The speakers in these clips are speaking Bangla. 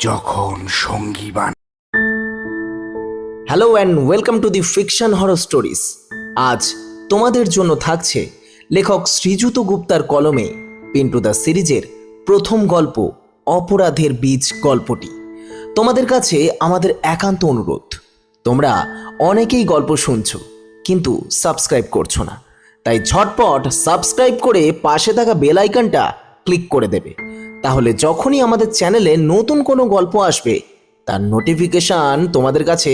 যখন সঙ্গী বান। Hello and welcome to the fiction horror stories. আজ তোমাদের জন্য থাকছে লেখক শ্রীযুত গুপ্তার কলমে পিন্টু দ্য সিরিজের প্রথম গল্প অপরাধের বীজ গল্পটি। তোমাদের কাছে আমাদের একান্ত অনুরোধ, তোমরা অনেকেই গল্প শুনছো কিন্তু সাবস্ক্রাইব করছো না, তাই ঝটপট সাবস্ক্রাইব করে পাশে থাকা বেল আইকনটা ক্লিক করে দেবে। তাহলে যখনই আমাদের চ্যানেলে নতুন কোনো গল্প আসবে তার নোটিফিকেশান তোমাদের কাছে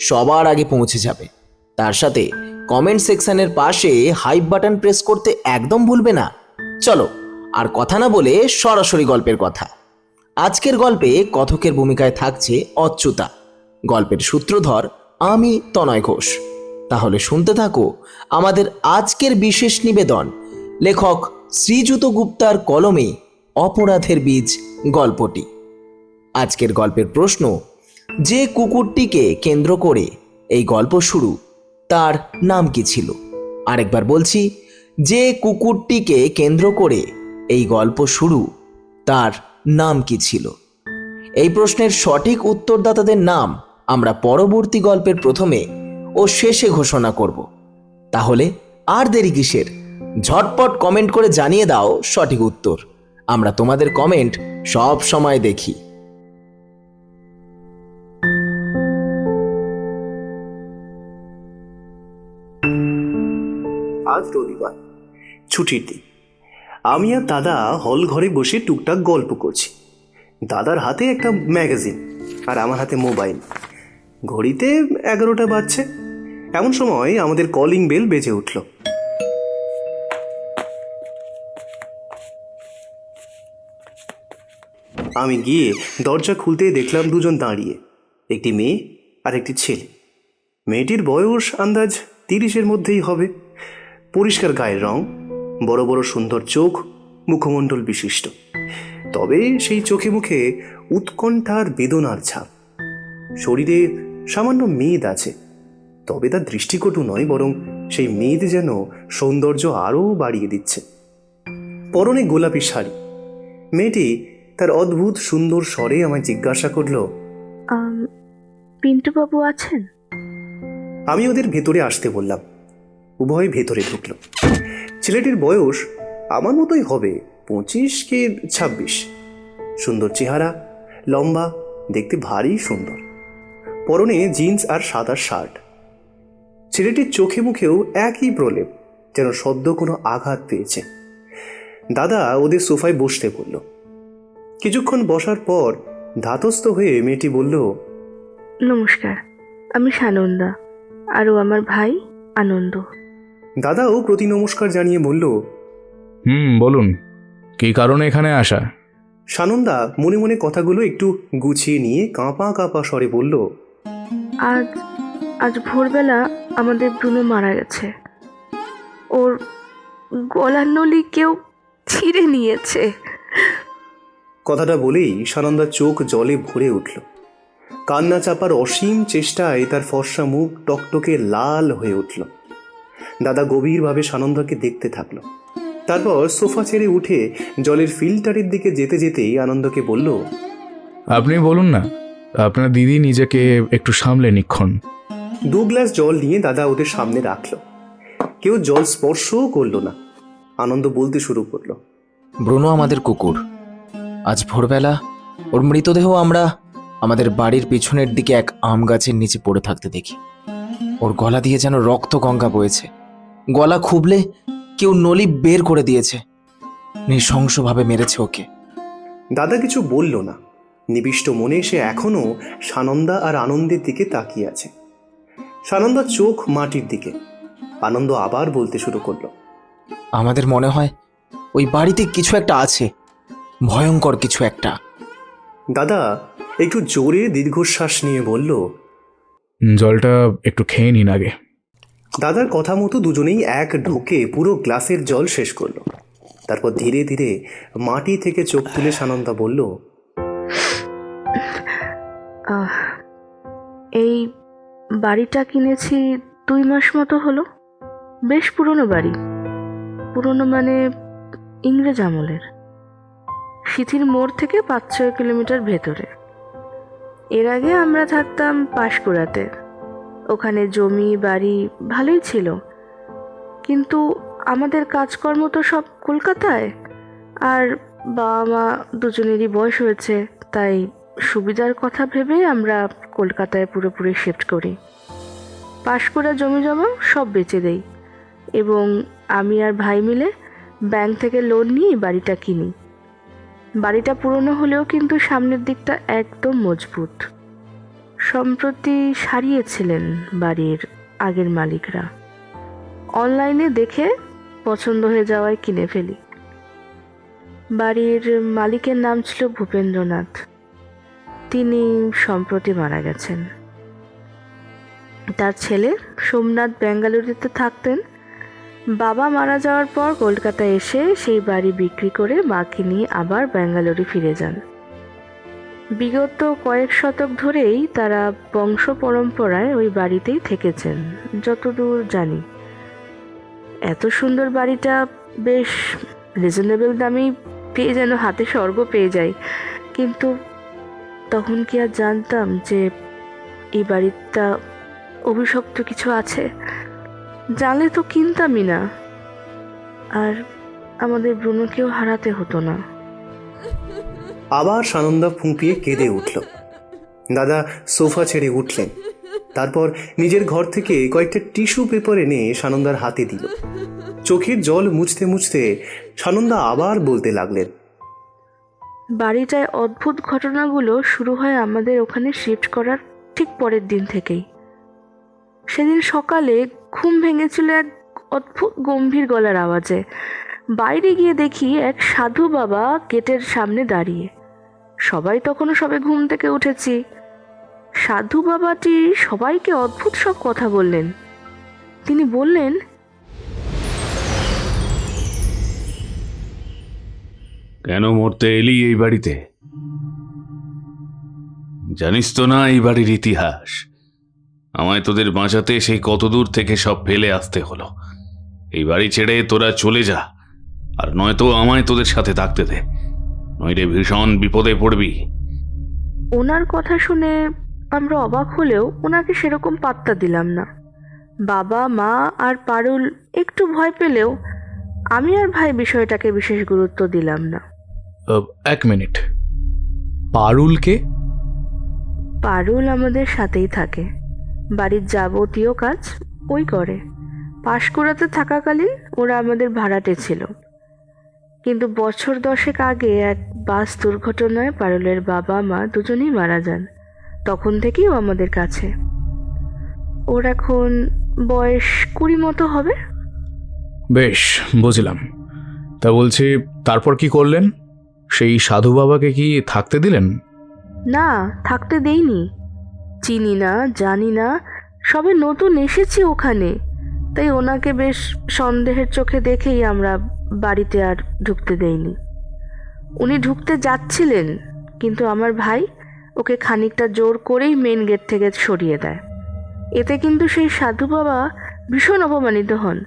সবার আগে পৌঁছে যাবে। তার সাথে কমেন্ট সেকশনের পাশে হাইপ বাটন প্রেস করতে একদম ভুলবে না। চলো আর কথা না বলে সরাসরি গল্পের কথা। আজকের গল্পে কথকের ভূমিকায় থাকছে অচ্যুতা, গল্পের সূত্রধর আমি তনয় ঘোষ। তাহলে শুনতে থাকো আমাদের আজকের বিশেষ নিবেদন লেখক শ্রীযুত গুপ্তার কলমে অপরাধের বীজ গল্পটি। আজকের গল্পের প্রশ্ন, যে কুকুরটিকে কেন্দ্র করে এই গল্প শুরু তার নাম কি ছিল? আরেকবার বলছি, যে কুকুরটিকে কেন্দ্র করে এই গল্প শুরু তার নাম কি ছিল? এই প্রশ্নের সঠিক উত্তরদাতাদের নাম আমরা পরবর্তী গল্পের প্রথমে ও শেষে ঘোষণা করব। তাহলে আর দেরি কিসের, ঝটপট কমেন্ট করে জানিয়ে দাও সঠিক উত্তর। আমরা তোমাদের কমেন্ট সব সময় দেখি। আজ রবিবার, ছুটির দিন। আমি আর দাদা হল ঘরে বসে টুকটাক গল্প করছি। দাদার হাতে একটা ম্যাগাজিন আর আমার হাতে মোবাইল। ঘড়িতে 11টা বাজছে। এমন সময় আমাদের কলিং বেল বেজে উঠল। আমি গিয়ে দরজা খুলতে দেখলাম দুজন দাঁড়িয়ে, একটি মেয়ে আর একটি ছেলে। মেয়েটির বয়স আন্দাজ 30-এর মধ্যেই হবে। পরিষ্কার গায়ের রং, বড় বড় সুন্দর চোখ, মুখমণ্ডল বিশিষ্ট। তবে সেই চোখে মুখে উৎকণ্ঠার বেদনার ছাপ। শরীরে সামান্য মেদ আছে, তবে তার দৃষ্টিকটু নয়, বরং সেই মেদ যেন সৌন্দর্য আরও বাড়িয়ে দিচ্ছে। পরনে গোলাপি শাড়ি। মেয়েটি তার অদ্ভুত সুন্দর স্বরে আমায় জিজ্ঞাসা করল, পিন্টুবাবু আছেন? আমি ওদের ভেতরে আসতে বললাম। উভয় ভেতরে ঢুকল। ছেলেটির বয়স আমার মতোই হবে, 25 কি 26। সুন্দর চেহারা, লম্বা, দেখতে ভারী সুন্দর। পরনে জিন্স আর সাদা শার্ট। ছেলেটির চোখে মুখেও একই প্রলেপ, যেন সদ্য কোনো আঘাত পেয়েছে। দাদা ওদের সোফায় বসতে বলল। কিছুক্ষণ বসার পর ধাতস্থ হয়ে মেয়েটি বলল, নমস্কার, আমি সানন্দা, আরও আমার ভাই আনন্দ। দাদাও প্রতি নমস্কার জানিয়ে বলল, বলুন, কী কারণে এখানে আসা? সানন্দা মনে মনে কথাগুলো একটু গুছিয়ে নিয়ে কাঁপা কাঁপা স্বরে বলল, আজ আজ ভোরবেলা আমাদের ব্রুনো মারা গেছে। ওর গলার নলি কেউ ছিঁড়ে নিয়েছে। কথাটা বলেই সানন্দার চোখ জলে ভরে উঠল। কান্না চাপার অসীম চেষ্টায় তার ফর্সা মুখ টকটকে লাল হয়ে উঠল। দাদা গভীরভাবে সানন্দাকে দেখতে থাকল। তারপর সোফা ছেড়ে উঠে জলের ফিল্টারের দিকে যেতে যেতেই আনন্দকে বলল, আপনি বলুন না, আপনার দিদি নিজেকে একটু সামলে নিক্ষণ। 2 গ্লাস জল নিয়ে দাদা ওদের সামনে রাখল। কেউ জল স্পর্শও করল না। আনন্দ বলতে শুরু করলো, ব্রুনো আমাদের কুকুর। আজ ভোরবেলা ওর মৃতদেহ আমরা আমাদের বাড়ির পিছনের দিকে এক আম গাছের নিচে পড়ে থাকতে দেখি। ওর গলা দিয়ে যেন রক্ত গঙ্গা বয়েছে। গলা খুবলে কেউ নলি বের করে দিয়েছে। নৃশংসভাবে মেরেছে ওকে। দাদা কিছু বলল না। নিবিষ্ট মনে সে এখনো সানন্দা আর আনন্দের দিকে তাকিয়ে আছে। সানন্দার চোখ মাটির দিকে। আনন্দ আবার বলতে শুরু করলো, আমাদের মনে হয় ওই বাড়িতে কিছু একটা আছে, ভয়ঙ্কর কিছু একটা। দাদা একটু জোরে দীর্ঘশ্বাস নিয়ে বলল, জলটা একটু খেয়ে নিন আগে। দাদার কথা মতো দুজনেই এক ঢোকে পুরো গ্লাসের জল শেষ করলো। তারপর ধীরে ধীরে মাটি থেকে চোখ তুলে সানন্দা বলল, এই বাড়িটা কিনেছি 2 মাস মতো হলো। বেশ পুরনো বাড়ি। পুরনো মানে ইংরেজ আমলের। সিথির মোড় থেকে 5-6 কিলোমিটার ভেতরে। এর আগে আমরা থাকতাম পাঁশকুড়াতে। ওখানে জমি বাড়ি ভালোই ছিল, কিন্তু আমাদের কাজকর্ম তো সব কলকাতায়, আর বাবা মা দুজনেরই বয়স হয়েছে, তাই সুবিধার কথা ভেবে আমরা কলকাতায় পুরোপুরি শিফট করি। পাঁশকুড়া জমি জমা সব বেচে দেই এবং আমি আর ভাই মিলে ব্যাংক থেকে লোন নিয়ে বাড়িটা কিনি। বাড়িটা পুরনো হলেও কিন্তু সামনের দিকটা একদম মজবুত। সম্প্রতি সারিয়েছিলেন বাড়ির আগের মালিকরা। অনলাইনে দেখে পছন্দ হয়ে যাওয়ায় কিনে ফেলি। বাড়ির মালিকের নাম ছিল ভূপেন্দ্রনাথ। তিনি সম্প্রতি মারা গেছেন। তার ছেলে সোমনাথ বেঙ্গালুরুতে থাকতেন। বাবা মারা যাওয়ার পর কলকাতায় এসে সেই বাড়ি বিক্রি করে মাকে নিয়ে আবার বেঙ্গালুরু ফিরে যান। বিগত কয়েক শতক ধরেই তারা বংশ পরম্পরায় ওই বাড়িতেই থেকেছেন যতদূর জানি। এত সুন্দর বাড়িটা বেশ রিজনেবল দামেই পেয়ে যেন হাতে স্বর্গ পেয়ে যায়, কিন্তু তখন কি আর জানতাম যে এই বাড়িটা অভিশপ্ত কিছু আছে? জানলে তো কিনতামই না, আর আমাদের ব্রুনোকেও হারাতে হতো না। আবার সানন্দা ফুঁপিয়ে কেঁদে উঠল। দাদা সোফা ছেড়ে উঠলেন, তারপর নিজের ঘর থেকে কয়েকটা টিস্যু পেপার এনে সানন্দার হাতে দিল। চোখের জল মুছতে মুছতে সানন্দা আবার বলতে লাগলেন, বাড়িটায় অদ্ভুত ঘটনাগুলো শুরু হয় আমাদের ওখানে শিফট করার ঠিক পরের দিন থেকেই। সেদিন সকালে ঘুম ভেঙেছিল এক অদ্ভুত গম্ভীর গলার আওয়াজে। বাইরে গিয়ে দেখি এক সাধু বাবা গেটের সামনে দাঁড়িয়ে। সবাই তখনও সবে ঘুম থেকে উঠেছি। সাধু বাবাটি সবাইকে অদ্ভুত সব কথা বললেন। তিনি বললেন, কেন মরতে এলি এই বাড়িতে? জানিস তো না এই বাড়ির ইতিহাস? আমায় তোদের বাঁচাতে সেই কত দূর থেকে সব ফেলে আসতে হলো। এই বাড়ি ছেড়ে তোরা চলে যা, আর নয়তো আমায় তোদের সাথে থাকতে দে, নইলে ভীষণ বিপদে পড়বি। ওনার কথা শুনে আমরা অবাক হলেও ওনাকে সেরকম পাত্তা দিলাম না। বাবা মা আর পারুল একটু ভয় পেলেও আমি আর ভাই বিষয়টাকে বিশেষ গুরুত্ব দিলাম না। এক মিনিট, পারুলকে? পারুল আমাদের সাথেই থাকে, বাড়ির যাবতীয় কাজ ওই করে। পাঁশকুড়াতে থাকাকালীন ওরা আমাদের ভাড়াটে ছিল, কিন্তু বছর 10 আগে এক বাস দুর্ঘটনায় পারুলের বাবা মা দুজনেই মারা যান। তখন থেকেই ও আমাদের কাছে। ওর এখন বয়স 20 মতো হবে। বেশ, বুঝলাম। তা বলছি, তারপর কি করলেন? সেই সাধু বাবাকে কি থাকতে দিলেন? না, থাকতে দেইনি। চিনি না, জানি না, সবে নতুন এসেছি ওখানে, তাই ওনাকে বেশ সন্দেহের চোখে দেখেই আমরা বাড়িতে আর ঢুকতে দেইনি। উনি ঢুকতে যাচ্ছিলেন, কিন্তু আমার ভাই ওকে খানিকটা জোর করেই মেন গেট থেকে সরিয়ে দেয়। এতে কিন্তু সেই সাধু বাবা ভীষণ অপমানিত হন।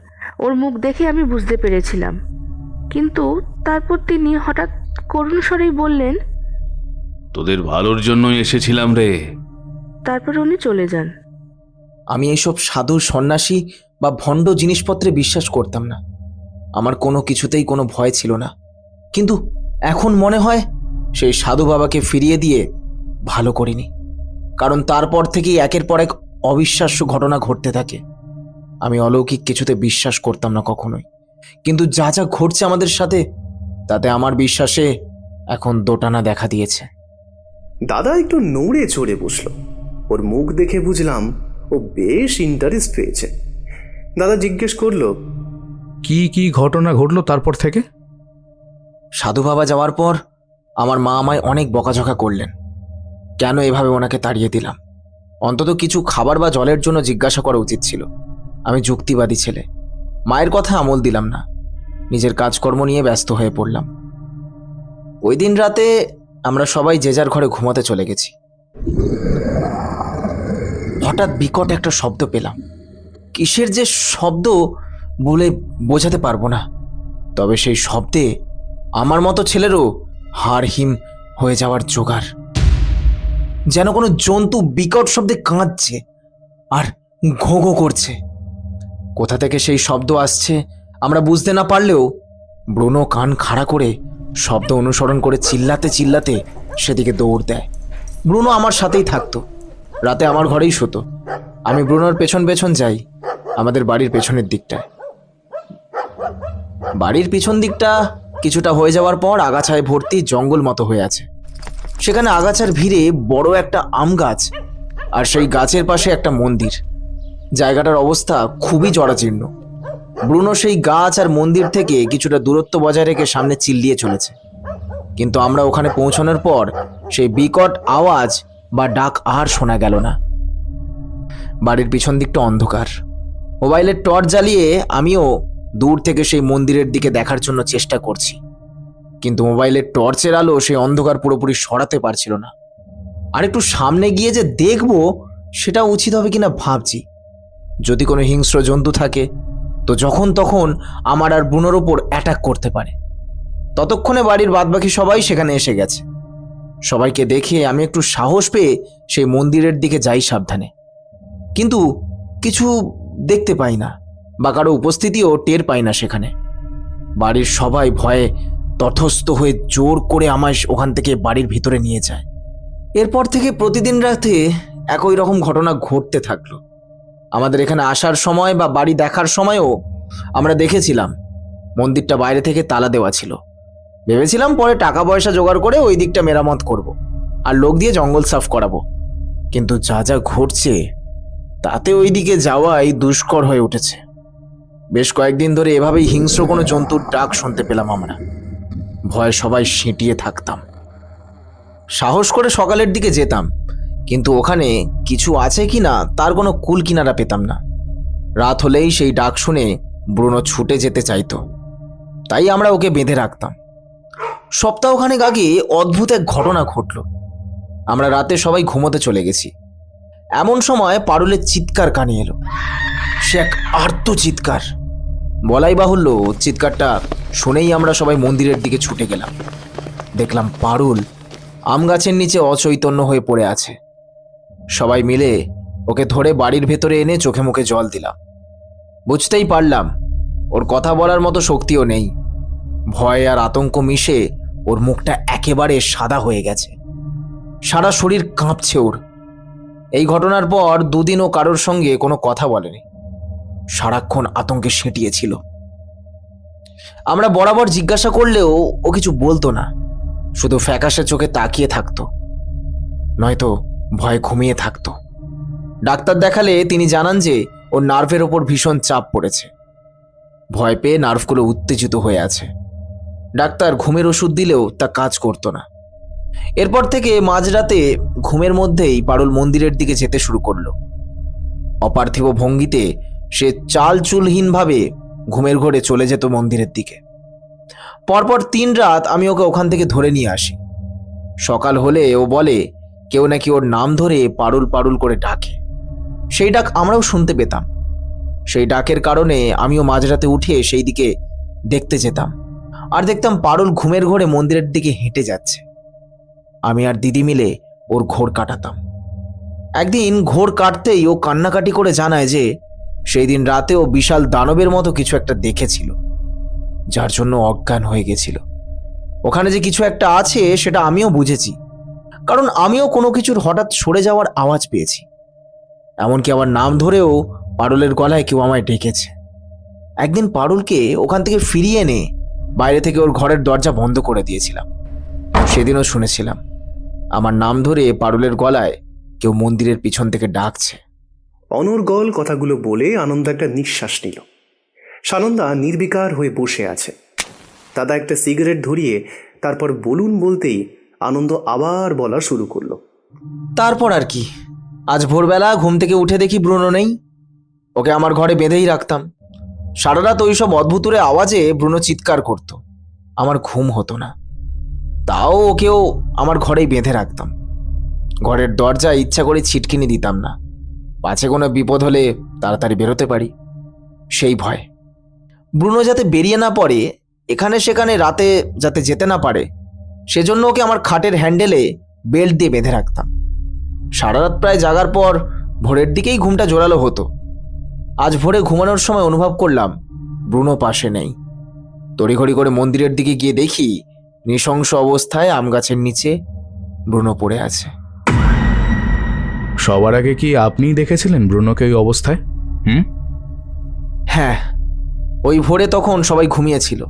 ওর মুখ দেখে আমি বুঝতে পেরেছিলাম, কিন্তু তারপর তিনি হঠাৎ করুণ স্বরেই বললেন, তোদের ভালোর জন্যই এসেছিলাম রে। তারপর উনি চলে যান। আমি এইসব সাধু সন্ন্যাসী বা ভণ্ড জিনিসপত্রে বিশ্বাস করতাম না। আমার কোনো কিছুতেই কোনো ভয় ছিল না, কিন্তু এখন মনে হয় সেই সাধু বাবাকে ফিরিয়ে দিয়ে ভালো করিনি, কারণ তারপর থেকেই একের পর এক অবিশ্বাস্য ঘটনা ঘটতে থাকে। আমি অলৌকিক কিছুতে বিশ্বাস করতাম না কখনোই, কিন্তু যা যা ঘটছে আমাদের সাথে, তাতে আমার বিশ্বাসে এখন দোটানা দেখা দিয়েছে। দাদা একটু নড়ে চড়ে বসল। ওর মুখ দেখে বুঝলাম ও বেশ ইন্টারেস্ট পেয়েছে। দাদা জিজ্ঞেস করলো, কি কি ঘটনা ঘটলো তারপর থেকে? সাধু বাবা যাওয়ার পর আমার মা আমায় অনেক বকাঝকা করলেন। কেন এভাবে ওনাকে তাড়িয়ে দিলাম? অন্তত কিছু খাবার বা জলের জন্য জিজ্ঞাসা করা উচিত ছিল। আমি যুক্তিবাদী ছেলে, মায়ের কথা আমল দিলাম না, নিজের কাজকর্ম নিয়ে ব্যস্ত হয়ে পড়লাম। ওই দিন রাতে আমরা সবাই যে যার ঘরে ঘুমাতে চলে গেছি। হঠাৎ বিকট একটা শব্দ পেলাম। কিসের যে শব্দ বলে বোঝাতে পারবো না, তবে সেই শব্দে আমার মতো ছেলেরও হাড় হিম হয়ে যাওয়ার জোগাড়। যেন কোনো জন্তু বিকট শব্দে কাঁদছে আর ঘো ঘো করছে। কোথা থেকে সেই শব্দ আসছে আমরা বুঝতে না পারলেও ব্রুনো কান খাড়া করে শব্দ অনুসরণ করে চিল্লাতে চিল্লাতে সেদিকে দৌড় দেয়। ব্রুনো আমার সাথেই থাকতো, রাতে আমার ঘরেই শুতো। আমি ব্রুনোর পেছন পেছন যাই আমাদের বাড়ির পেছনের দিকটায়। বাড়ির পিছন দিকটা কিছুটা হয়ে যাওয়ার পর আগাছায় ভর্তি জঙ্গল মতো হয়ে আছে। সেখানে আগাছার ভিড়ে বড় একটা আম গাছ, আর সেই গাছের পাশে একটা মন্দির। জায়গাটার অবস্থা খুবই জরাজীর্ণ। ব্রুনো সেই গাছ আর মন্দির থেকে কিছুটা দূরত্ব বজায় রেখে সামনে চিল্লিয়ে চলেছে, কিন্তু আমরা ওখানে পৌঁছানোর পর সেই বিকট আওয়াজ বা ডাক আর শোনা গেল না। বাড়ির পিছন দিকটা অন্ধকার। মোবাইলের টর্চ জ্বালিয়ে আমিও দূর থেকে সেই মন্দিরের দিকে দেখার জন্য চেষ্টা করছি, কিন্তু মোবাইলের টর্চের আলো সেই অন্ধকার পুরোপুরি সরাতে পারছিল না। আর একটু সামনে গিয়ে যে দেখবো সেটা উচিত হবে কিনা ভাবছি। যদি কোনো হিংস্র জন্তু থাকে তো যখন তখন আমার আর ব্রুনোর ওপর অ্যাটাক করতে পারে। ততক্ষণে বাড়ির বাদবাকি সবাই সেখানে এসে গেছে। সবাইকে দেখে আমি একটু সাহস পেয়ে সেই মন্দিরের দিকে যাই সাবধানে, কিন্তু কিছু দেখতে পাই না বা কারো উপস্থিতিও টের পাই না সেখানে। বাড়ির সবাই ভয়ে তথস্থ হয়ে জোর করে আমায় ওখান থেকে বাড়ির ভিতরে নিয়ে যায়। এরপর থেকে প্রতিদিন রাতে একই রকম ঘটনা ঘটতে থাকলো। আমাদের এখানে আসার সময় বা বাড়ি দেখার সময়ও আমরা দেখেছিলাম মন্দিরটা বাইরে থেকে তালা দেওয়া ছিল। ভেবেছিলাম পরে টাকা পয়সা জোগাড় করে ওই দিকটা মেরামত করব আর লোক দিয়ে জঙ্গল সাফ করাবো, কিন্তু যা যা ঘটছে তাতে ওই দিকে যাওয়াই দুষ্কর হয়ে উঠেছে। বেশ কয়েকদিন ধরে এভাবেই হিংস্র কোনো জন্তুর ডাক শুনতে পেলাম আমরা। ভয়ে সবাই সিঁটিয়ে থাকতাম। সাহস করে সকালের দিকে যেতাম, কিন্তু ওখানে কিছু আছে কিনা তার কোনো কুল কিনারা পেতাম না। রাত হলেই সেই ডাক শুনে ব্রুনো ছুটে যেতে চাইতো, তাই আমরা ওকে বেঁধে রাখতাম। সপ্তাহখানেক আগে অদ্ভুত এক ঘটনা ঘটল। আমরা রাতে সবাই ঘুমোতে চলে গেছি। এমন সময় পারুলের চিৎকার কানে এলো। সে এক আর্ত চিৎকার। বলাই বাহুল্য, চিৎকারটা শুনেই আমরা সবাই মন্দিরের দিকে ছুটে গেলাম। দেখলাম পারুল আম গাছের নিচে অচৈতন্য হয়ে পড়ে আছে। সবাই মিলে ওকে ধরে বাড়ির ভেতরে এনে চোখে মুখে জল দিলাম। বুঝতেই পারলাম ওর কথা বলার মতো শক্তিও নেই। ভয় আর আতঙ্ক মিশে ওর মুখটা একেবারে সাদা হয়ে গেছে। সারা শরীর কাঁপছে ওর। এই ঘটনার পর দুদিন ও কারোর সঙ্গে কোনো কথা বলেনি, সারাক্ষণ আতঙ্কে সেঁটিয়েছিল। আমরা বরাবর জিজ্ঞাসা করলেও ও কিছু বলতো না, শুধু ফ্যাকাশে চোখে তাকিয়ে থাকতো, নয়তো ভয়ে ঘুমিয়ে থাকতো। ডাক্তার দেখালে তিনি জানান যে ওর নার্ভের ওপর ভীষণ চাপ পড়েছে। ভয় পেয়ে নার্ভগুলো উত্তেজিত হয়ে আছে। ডাক্তার ঘুমের ওষুধ দিলেও তা কাজ করতো না। এরপর থেকে মাঝরাতে ঘুমের মধ্যেই পারুল মন্দিরের দিকে যেতে শুরু করলো। অপার্থিব ভঙ্গিতে সে চাল চুলহীনভাবে ঘুমের ঘোরে চলে যেত মন্দিরের দিকে। পরপর 3 রাত আমি ওকে ওখান থেকে ধরে নিয়ে আসি। সকাল হলে ও বলে কেউ নাকি ওর নাম ধরে পারুল পারুল করে ডাকে। সেই ডাক আমরাও শুনতে পেতাম। সেই ডাকের কারণে আমিও মাঝরাতে উঠে সেই দিকে দেখতে যেতাম, আর দেখতাম পারুল ঘুমের ঘোরে মন্দিরের দিকে হেঁটে যাচ্ছে। আমি আর দিদি মিলে ওর ঘোর কাটাতাম। একদিন ঘোর কাটতেই ও কান্নাকাটি করে জানায় যে সেই দিন রাতে ও বিশাল দানবের মতো কিছু একটা দেখেছিল, যার জন্য অজ্ঞান হয়ে গেছিল। ওখানে যে কিছু একটা আছে সেটা আমিও বুঝেছি, কারণ আমিও কোনো কিছুর হঠাৎ সরে যাওয়ার আওয়াজ পেয়েছি। এমনকি আমার নাম ধরেও পারুলের গলায় কেউ আমায় ডেকেছে। একদিন পারুলকে ওখান থেকে ফিরিয়ে এনে বাইরে থেকে ওর ঘরের দরজা বন্ধ করে দিয়েছিলাম। সেদিনও শুনেছিলাম আমার নাম ধরে পারুলের গলায় কেউ মন্দিরের পিছন থেকে ডাকছে। অনর্গল কথাগুলো বলে আনন্দ একটা নিঃশ্বাস নিল। সানন্দা নির্বিকার হয়ে বসে আছে। দাদা একটা সিগারেট ধরিয়ে তারপর বলুন বলতেই আনন্দ আবার বলা শুরু করলো। তারপর আর কি, আজ ভোরবেলা ঘুম থেকে উঠে দেখি ব্রুনো নেই। ওকে আমার ঘরে বেঁধেই রাখতাম। সারা রাত ওই সব অদ্ভুতুরে আওয়াজে ব্রুনো চিৎকার করত। আমার ঘুম হতো না, তাও ওকেও আমার ঘরেই বেঁধে রাখতাম। ঘরের দরজায় ইচ্ছা করে ছিটকিনি দিতাম না, পাছে কোনো বিপদ হলে তাড়াতাড়ি বেরোতে পারি সেই ভয়। ব্রুনো যাতে বেরিয়ে না পড়ে, এখানে সেখানে রাতে যাতে যেতে না পারে, সেজন্য ওকে আমার খাটের হ্যান্ডেলে বেল্ট দিয়ে বেঁধে রাখতাম। সারা রাত প্রায় জাগার পর ভোরের দিকেই ঘুমটা জোরালো হতো। আজ ভোরে ঘুমানোর সময় অনুভব করলাম ব্রুনো পাশে নেই। তড়িঘড়ি করে মন্দিরের দিকে গিয়ে দেখি নৃশংস অবস্থায় আম গাছের নিচে ব্রুনো পড়ে আছে। সবার আগে কি আপনিই দেখেছিলেন ব্রুনোকে ওই অবস্থায়? হ্যাঁ, ওই ভোরে তখন সবাই ঘুমিয়েছিল।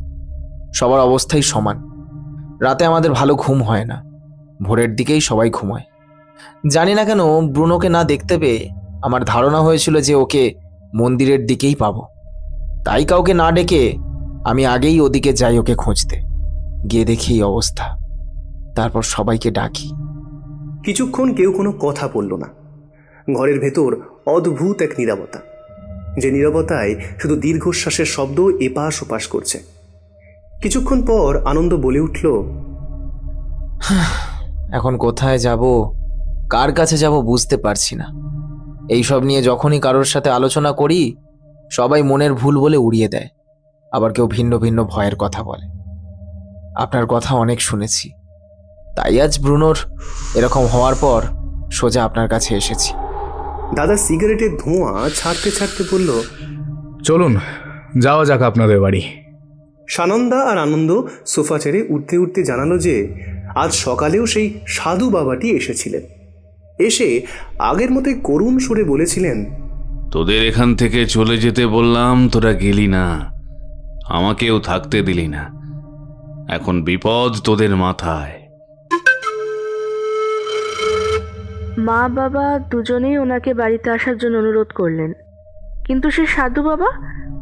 সবার অবস্থাই সমান। রাতে আমাদের ভালো ঘুম হয় না, ভোরের দিকেই সবাই ঘুমায়। জানি না কেন ব্রুনোকে না দেখতে পেয়ে আমার ধারণা হয়েছিল যে ওকে মন্দিরের দিকেই পাবো। তাই কাউকে না ডেকে আমি আগেই ওদিকে যাই ওকে খুঁজতে। গিয়ে দেখি এই অবস্থা। তারপর সবাইকে ডাকি। কিছুক্ষণ কেউ কোনো কথা বলল না। ঘরের ভেতর অদ্ভুত এক নীরবতা, যে নীরবতায় শুধু দীর্ঘশ্বাসের শব্দ এপাশ ওপাশ করছে। কিছুক্ষণ পর আনন্দ বলে উঠল, এখন কোথায় যাব, কার কাছে যাব বুঝতে পারছি না। এইসব নিয়ে যখনই কারোর সাথে আলোচনা করি সবাই মনের ভুল বলে উড়িয়ে দেয়, আবার কেউ ভিন্ন ভিন্ন ভয়ের কথা বলে। আপনার কথা অনেক শুনেছি, তাই আজ ব্রুনোর এরকম হওয়ার পর সোজা আপনার কাছে এসেছি। দাদা সিগারেটের ধোঁয়া ছাড়তে ছাড়তে বলল, চলুন যাওয়া যাক আপনাদের বাড়ি। সানন্দা আর আনন্দ সোফা ছেড়ে উঠতে উঠতে জানালো যে আজ সকালেও সেই সাধু বাবাটি এসেছিলেন। এসে আগের মতোই করুণ সুরে বলেছিলেন, তোদের এখান থেকে চলে যেতে বললাম, তোরা গেলি না, আমাকেও থাকতে দিলি না। এখন বিপদ তোদের মাথায়। মা বাবা দুজনেই ওনাকে বাড়িতে আসার জন্য অনুরোধ করলেন, কিন্তু সে সাধু বাবা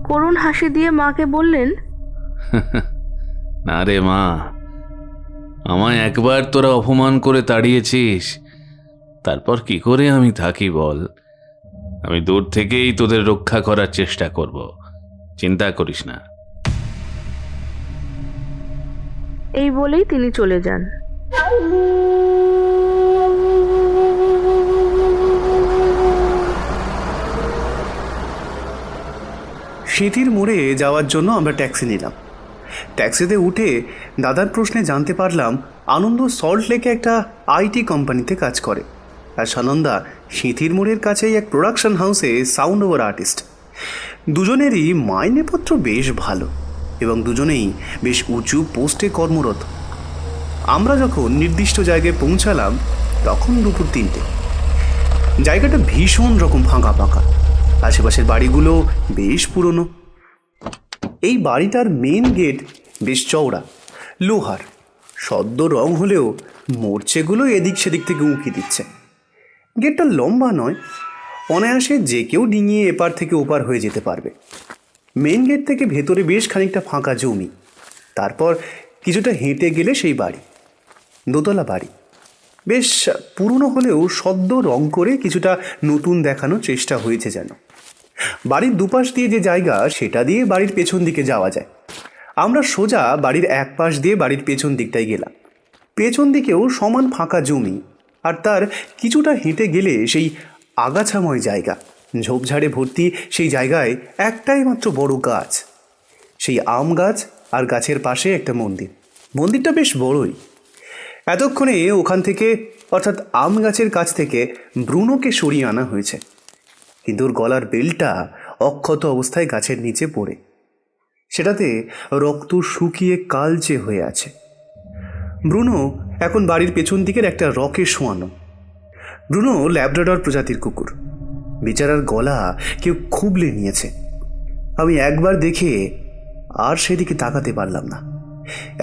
করুণ হাসি দিয়ে মাকে বললেন, না রে মা, আমায় একবার তোরা অপমান করে তাড়িয়েছিস, তারপর কি করে আমি থাকি বল? আমি দূর থেকেই তোদের রক্ষা করার চেষ্টা করব, চিন্তা করিস না। এই বলেই তিনি চলে যান। সিঁথির মোড়ে যাওয়ার জন্য আমরা ট্যাক্সি নিলাম। ট্যাক্সিতে উঠে দাদার প্রশ্নে জানতে পারলাম আনন্দ সল্ট লেকে একটা আইটি কোম্পানিতে কাজ করে, আর সানন্দা সিঁথির মোড়ের কাছেই এক প্রোডাকশন হাউসে সাউন্ড ওভার আর্টিস্ট। দুজনেরই মাইনেপত্র বেশ ভালো এবং দুজনেই বেশ উঁচু পোস্টে কর্মরত। আমরা যখন নির্দিষ্ট জায়গায় পৌঁছালাম তখন দুপুর 3টে। জায়গাটা ভীষণ রকম ফাঁকা ফাঁকা, আশেপাশের বাড়িগুলো বেশ পুরনো। এই বাড়িটার মেন গেট বেশ চওড়া, লোহার, সদ্য রং হলেও মোর্চেগুলো এদিক সেদিক থেকে উঁকি দিচ্ছে। গেটটা লম্বা নয়, অনায়াসে যে কেউ ডিঙিয়ে এপার থেকে ওপার হয়ে যেতে পারবে। মেন গেট থেকে ভেতরে বেশ খানিকটা ফাঁকা জমি, তারপর কিছুটা হেঁটে গেলে সেই বাড়ি। দোতলা বাড়ি, বেশ পুরনো হলেও সদ্য রং করে কিছুটা নতুন দেখানোর চেষ্টা হয়েছে যেন। বাড়ির দুপাশ দিয়ে যে জায়গা সেটা দিয়ে বাড়ির পেছন দিকে যাওয়া যায়। আমরা সোজা বাড়ির এক পাশ দিয়ে বাড়ির পেছন দিকটায় গেলাম। পেছন দিকেও সমান ফাঁকা জমি, আর তার কিছুটা হেঁটে গেলে সেই আগাছাময় জায়গা, ঝোপঝাড়ে ভর্তি সেই জায়গায় একটাই মাত্র বড় গাছ, সেই আম গাছ, আর গাছের পাশে একটা মন্দির। মন্দিরটা বেশ বড়ই। এতক্ষণে ওখান থেকে, অর্থাৎ আম গাছের কাছ থেকে ব্রুনোকে সরিয়ে আনা হয়েছে, কিন্তু ওর গলার বেলটা অক্ষত অবস্থায় গাছের নিচে পড়ে, সেটাতে রক্ত শুকিয়ে কালচে হয়ে আছে। ব্রুনো এখন বাড়ির পেছন দিকের একটা রকে শোয়ানো। ব্রুনো ল্যাব্রাডর প্রজাতির কুকুর। বেচারার গলা কেউ খুবলে নিয়েছে। আমি একবার দেখে আর সেদিকে তাকাতে পারলাম না,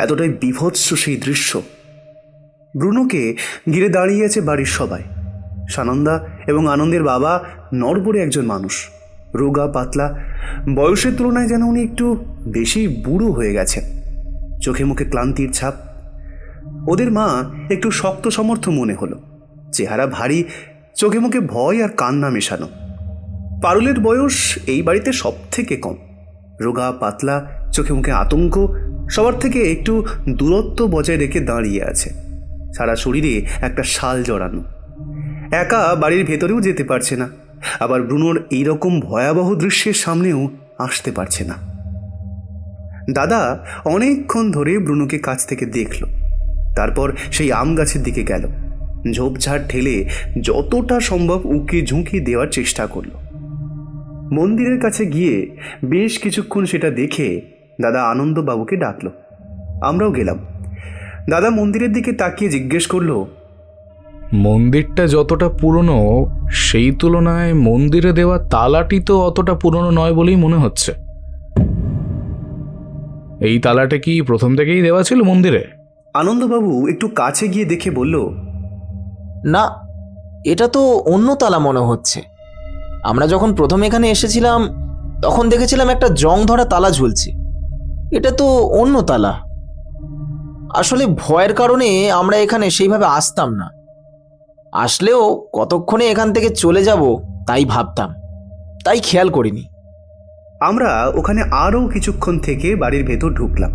এতটাই বীভৎস সেই দৃশ্য। ব্রুনোকে ঘিরে দাঁড়িয়ে আছে বাড়ির সবাই। সানন্দা এবং আনন্দের বাবা নড়বড়ে একজন মানুষ, রোগা পাতলা, বয়সের তুলনায় যেন উনি একটু বেশি বুড়ো হয়ে গেছেন, চোখে মুখে ক্লান্তির ছাপ। ওদের মা একটু শক্ত সমর্থ মনে হলো, চেহারা ভারী, চোখে মুখে ভয় আর কান্না মেশানো। পারুলের বয়স এই বাড়িতে সব থেকে কম, রোগা পাতলা, চোখে মুখে আতঙ্ক, সবার থেকে একটু দূরত্ব বজায় রেখে দাঁড়িয়ে আছে, সারা শরীরে একটা শাল জড়ানো। একা বাড়ির ভেতরেও যেতে পারছে না, আবার ব্রুনোর এইরকম ভয়াবহ দৃশ্যের সামনেও আসতে পারছে না। দাদা অনেকক্ষণ ধরে ব্রুনোকে কাছ থেকে দেখল, তারপর সেই আম গাছের দিকে গেল। ঝোপঝাড় ঠেলে যতটা সম্ভব উঁকি ঝুঁকি দেওয়ার চেষ্টা করলো। মন্দিরের কাছে গিয়ে বেশ কিছুক্ষণ সেটা দেখে দাদা আনন্দবাবুকে ডাকলো। আমরাও গেলাম। দাদা মন্দিরের দিকে তাকিয়ে জিজ্ঞেস করলো, মন্দিরটা যতটা পুরনো সেই তুলনায় মন্দিরে দেওয়া তালাটি তো অতটা পুরনো নয় বলেই মনে হচ্ছে। এই তালাটা কি প্রথম থেকেই দেওয়া ছিল মন্দিরে? আনন্দবাবু একটু কাছে গিয়ে দেখে বলল, না, এটা তো অন্য তালা মনে হচ্ছে। আমরা যখন প্রথম এখানে এসেছিলাম তখন দেখেছিলাম একটা জং ধরা তালা ঝুলছে। এটা তো অন্য তালা। আসলে ভয়ের কারণে আমরা এখানে সেইভাবে আসতাম না। আসলেও কতক্ষণে এখান থেকে চলে যাব তাই ভাবতাম, তাই খেয়াল করিনি। আমরা ওখানে আরও কিছুক্ষণ থেকে বাড়ির ভেতর ঢুকলাম।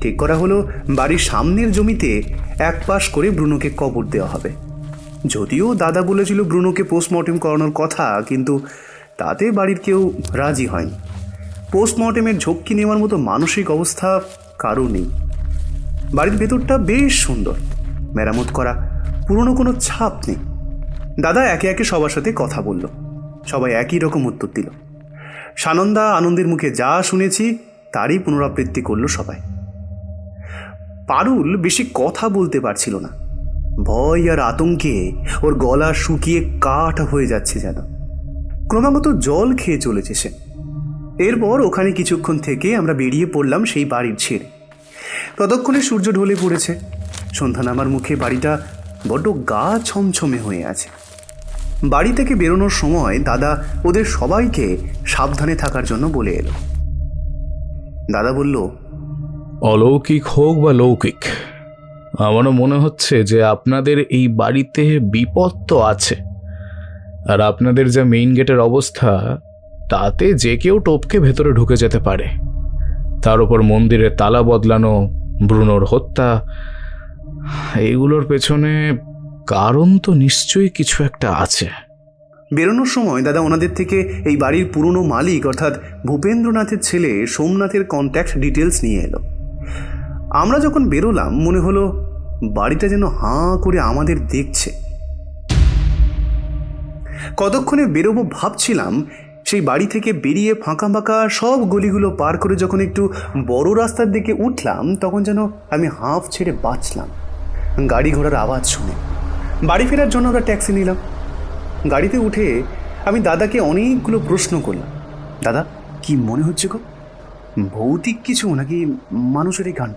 ঠিক করা হলো বাড়ির সামনের জমিতে এক পাশ করে ব্রুনোকে কবর দেওয়া হবে। যদিও দাদা বলেছিল ব্রুনোকে পোস্টমর্টেম করানোর কথা, কিন্তু তাতে বাড়ির কেউ রাজি হয়নি। পোস্টমর্টেমের ঝক্কি নেওয়ার মতো মানসিক অবস্থা কারও নেই। বাড়ির ভেতরটা বেশ সুন্দর, মেরামত করা, পুরনো কোনো ছাপ নেই। দাদা একে একে সবার সাথে কথা বলল। সবাই একই রকম উত্তর দিল। সানন্দা আনন্দের মুখে যা শুনেছি তারই পুনরাবৃত্তি করল সবাই। পারুল বেশি কথা বলতে পারছিল না। ভয় আর আতঙ্কে ওর গলা শুকিয়ে কাঠ হয়ে যাচ্ছে যেন। ক্রমাগত জল খেয়ে চলেছে সে। এরপর ওখানে কিছুক্ষণ থেকে আমরা বেরিয়ে পড়লাম সেই বাড়ির ছেড়ে। ততক্ষণে সূর্য ঢলে পড়েছে। সন্ধ্যা নামার মুখে বাড়িটা বড্ড গা ছমছমে হয়ে আছে। বাড়ি থেকে বেরোনোর সময় দাদা ওদের সবাইকে সাবধানে থাকার জন্য বলে এলো। দাদা বলল, অলৌকিক হোক বা লৌকিক, আমারও মনে হচ্ছে যে আপনাদের এই বাড়িতে বিপদ তো আছে। আর আপনাদের যা মেইন গেটের অবস্থা, তাতে যে কেউ টপকে ভেতরে ঢুকে যেতে পারে। তার উপর মন্দিরের তালা বদলানো, ব্রুনোর হত্যা, এইগুলোর পেছনে কারণ তো নিশ্চয়ই কিছু একটা আছে। বেরোনোর সময় দাদা ওনাদের থেকে এই বাড়ির পুরনো মালিক অর্থাৎ ভূপেন্দ্রনাথের ছেলে সোমনাথের কন্ট্যাক্ট ডিটেলস নিয়ে এলো। আমরা যখন বেরোলাম মনে হলো বাড়িটা যেন হাঁ করে আমাদের দেখছে। কতক্ষণে বেরোবো ভাবছিলাম, সেই বাড়ি থেকে বেরিয়ে ফাঁকা ফাঁকা সব গলিগুলো পার করে যখন একটু বড় রাস্তার দিকে উঠলাম, তখন যেন আমি হাঁফ ছেড়ে বাঁচলাম গাড়ি ঘোড়ার আওয়াজ শুনে। বাড়ি ফেরার জন্য আমরা ট্যাক্সি নিলাম। গাড়িতে উঠে আমি দাদাকে অনেকগুলো প্রশ্ন করলাম। দাদা, কি মনে হচ্ছে গো? ভৌতিক কিছু নাকি মানুষের এই কাণ্ড?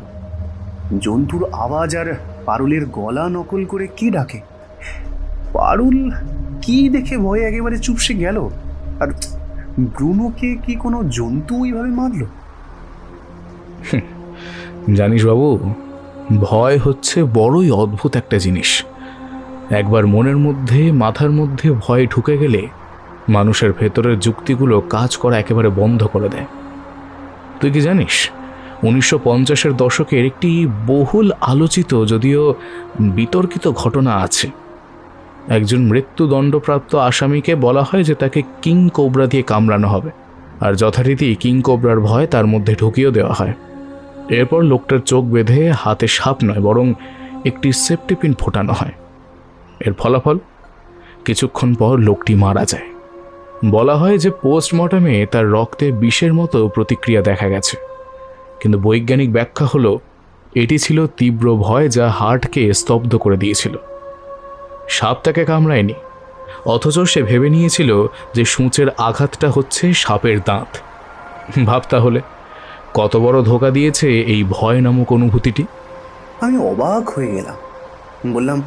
জন্তুর আওয়াজ আর পারুলের গলা নকল করে কি ডাকে? পারুল কি দেখে ভয়ে একেবারে চুপসে গেল? আর ব্রুনোকে কি কোনো জন্তু ওইভাবে মারল? জানিস বাবু, ভয় হচ্ছে বড়ই অদ্ভুত একটা জিনিস। একবার মনের মধ্যে, মাথার মধ্যে ভয় ঢুকে গেলে মানুষের ভেতরের যুক্তিগুলো কাজ করা একেবারে বন্ধ করে দেয়। তুই কি জানিস, 1950-এর দশকের একটি বহুল আলোচিত যদিও বিতর্কিত ঘটনা আছে। একজন মৃত্যুদণ্ডপ্রাপ্ত আসামিকে বলা হয় যে তাকে কিং কোবরা দিয়ে কামড়ানো হবে, আর যথারীতি কিং কোবরার ভয় তার মধ্যে ঢুকিয়েও দেওয়া হয়। এরপর লোকটার চোখ বেঁধে হাতে সাপ নয় বরং একটি সেপ্টিপিন ফোটানো হয়। এর ফলাফল কিছুক্ষণ পর লোকটি মারা যায়। বলা হয় যে পোস্টমর্টমে তার রক্তে বিষের মতো প্রতিক্রিয়া দেখা গেছে, কিন্তু বৈজ্ঞানিক ব্যাখ্যা হলো এটি ছিল তীব্র ভয় যা হার্টকে স্তব্ধ করে দিয়েছিল। সাপ তাকে কামড়ায়নি, অথচ সে ভেবে নিয়েছিল যে সূঁচের আঘাতটা হচ্ছে সাপের দাঁত। ভাব তাহলে কত বড় ধোঁকা দিয়েছে এই ভয় নামক অনুভূতিটি। আমি অবাক হয়ে গেলাম। বললাম,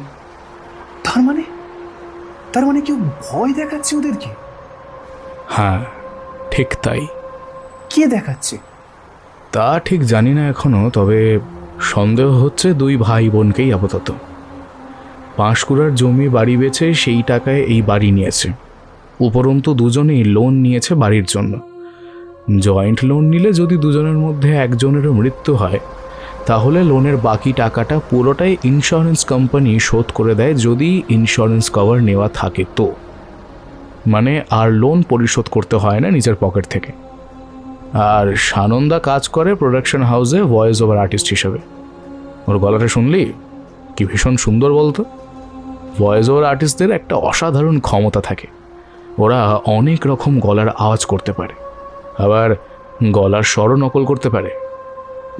তার মানে কেউ ভয় দেখাচ্ছে ওদেরকে? হ্যাঁ, ঠিক তাই। কে দেখাচ্ছে? তা ঠিক জানি না এখনো, তবে সন্দেহ হচ্ছে দুই ভাই বোনকেই আপাতত। পাঁশকুড়ার জমি বাড়ি বেচে সেই টাকায় এই বাড়ি নিয়েছে। উপরন্তু দুজনেই লোন নিয়েছে বাড়ির জন্য। জয়েন্ট লোন নিলে যদি দুজনের মধ্যে একজনেরও মৃত্যু হয়, তাহলে লোনের বাকি টাকাটা পুরোটাই ইন্স্যুরেন্স কোম্পানি শোধ করে দেয়, যদি ইন্স্যুরেন্স কভার নেওয়া থাকে তো। মানে আর লোন পরিশোধ করতে হয় না নিজের পকেট থেকে। আর সানন্দা কাজ করে প্রোডাকশন হাউসে ভয়েস ওভার আর্টিস্ট হিসেবে। ওর গলাটা শুনলি কি ভীষণ সুন্দর বলতো। ভয়েস ওভার আর্টিস্টদের একটা অসাধারণ ক্ষমতা থাকে। ওরা অনেক রকম গলার আওয়াজ করতে পারে, আবার গলার স্বরও নকল করতে পারে।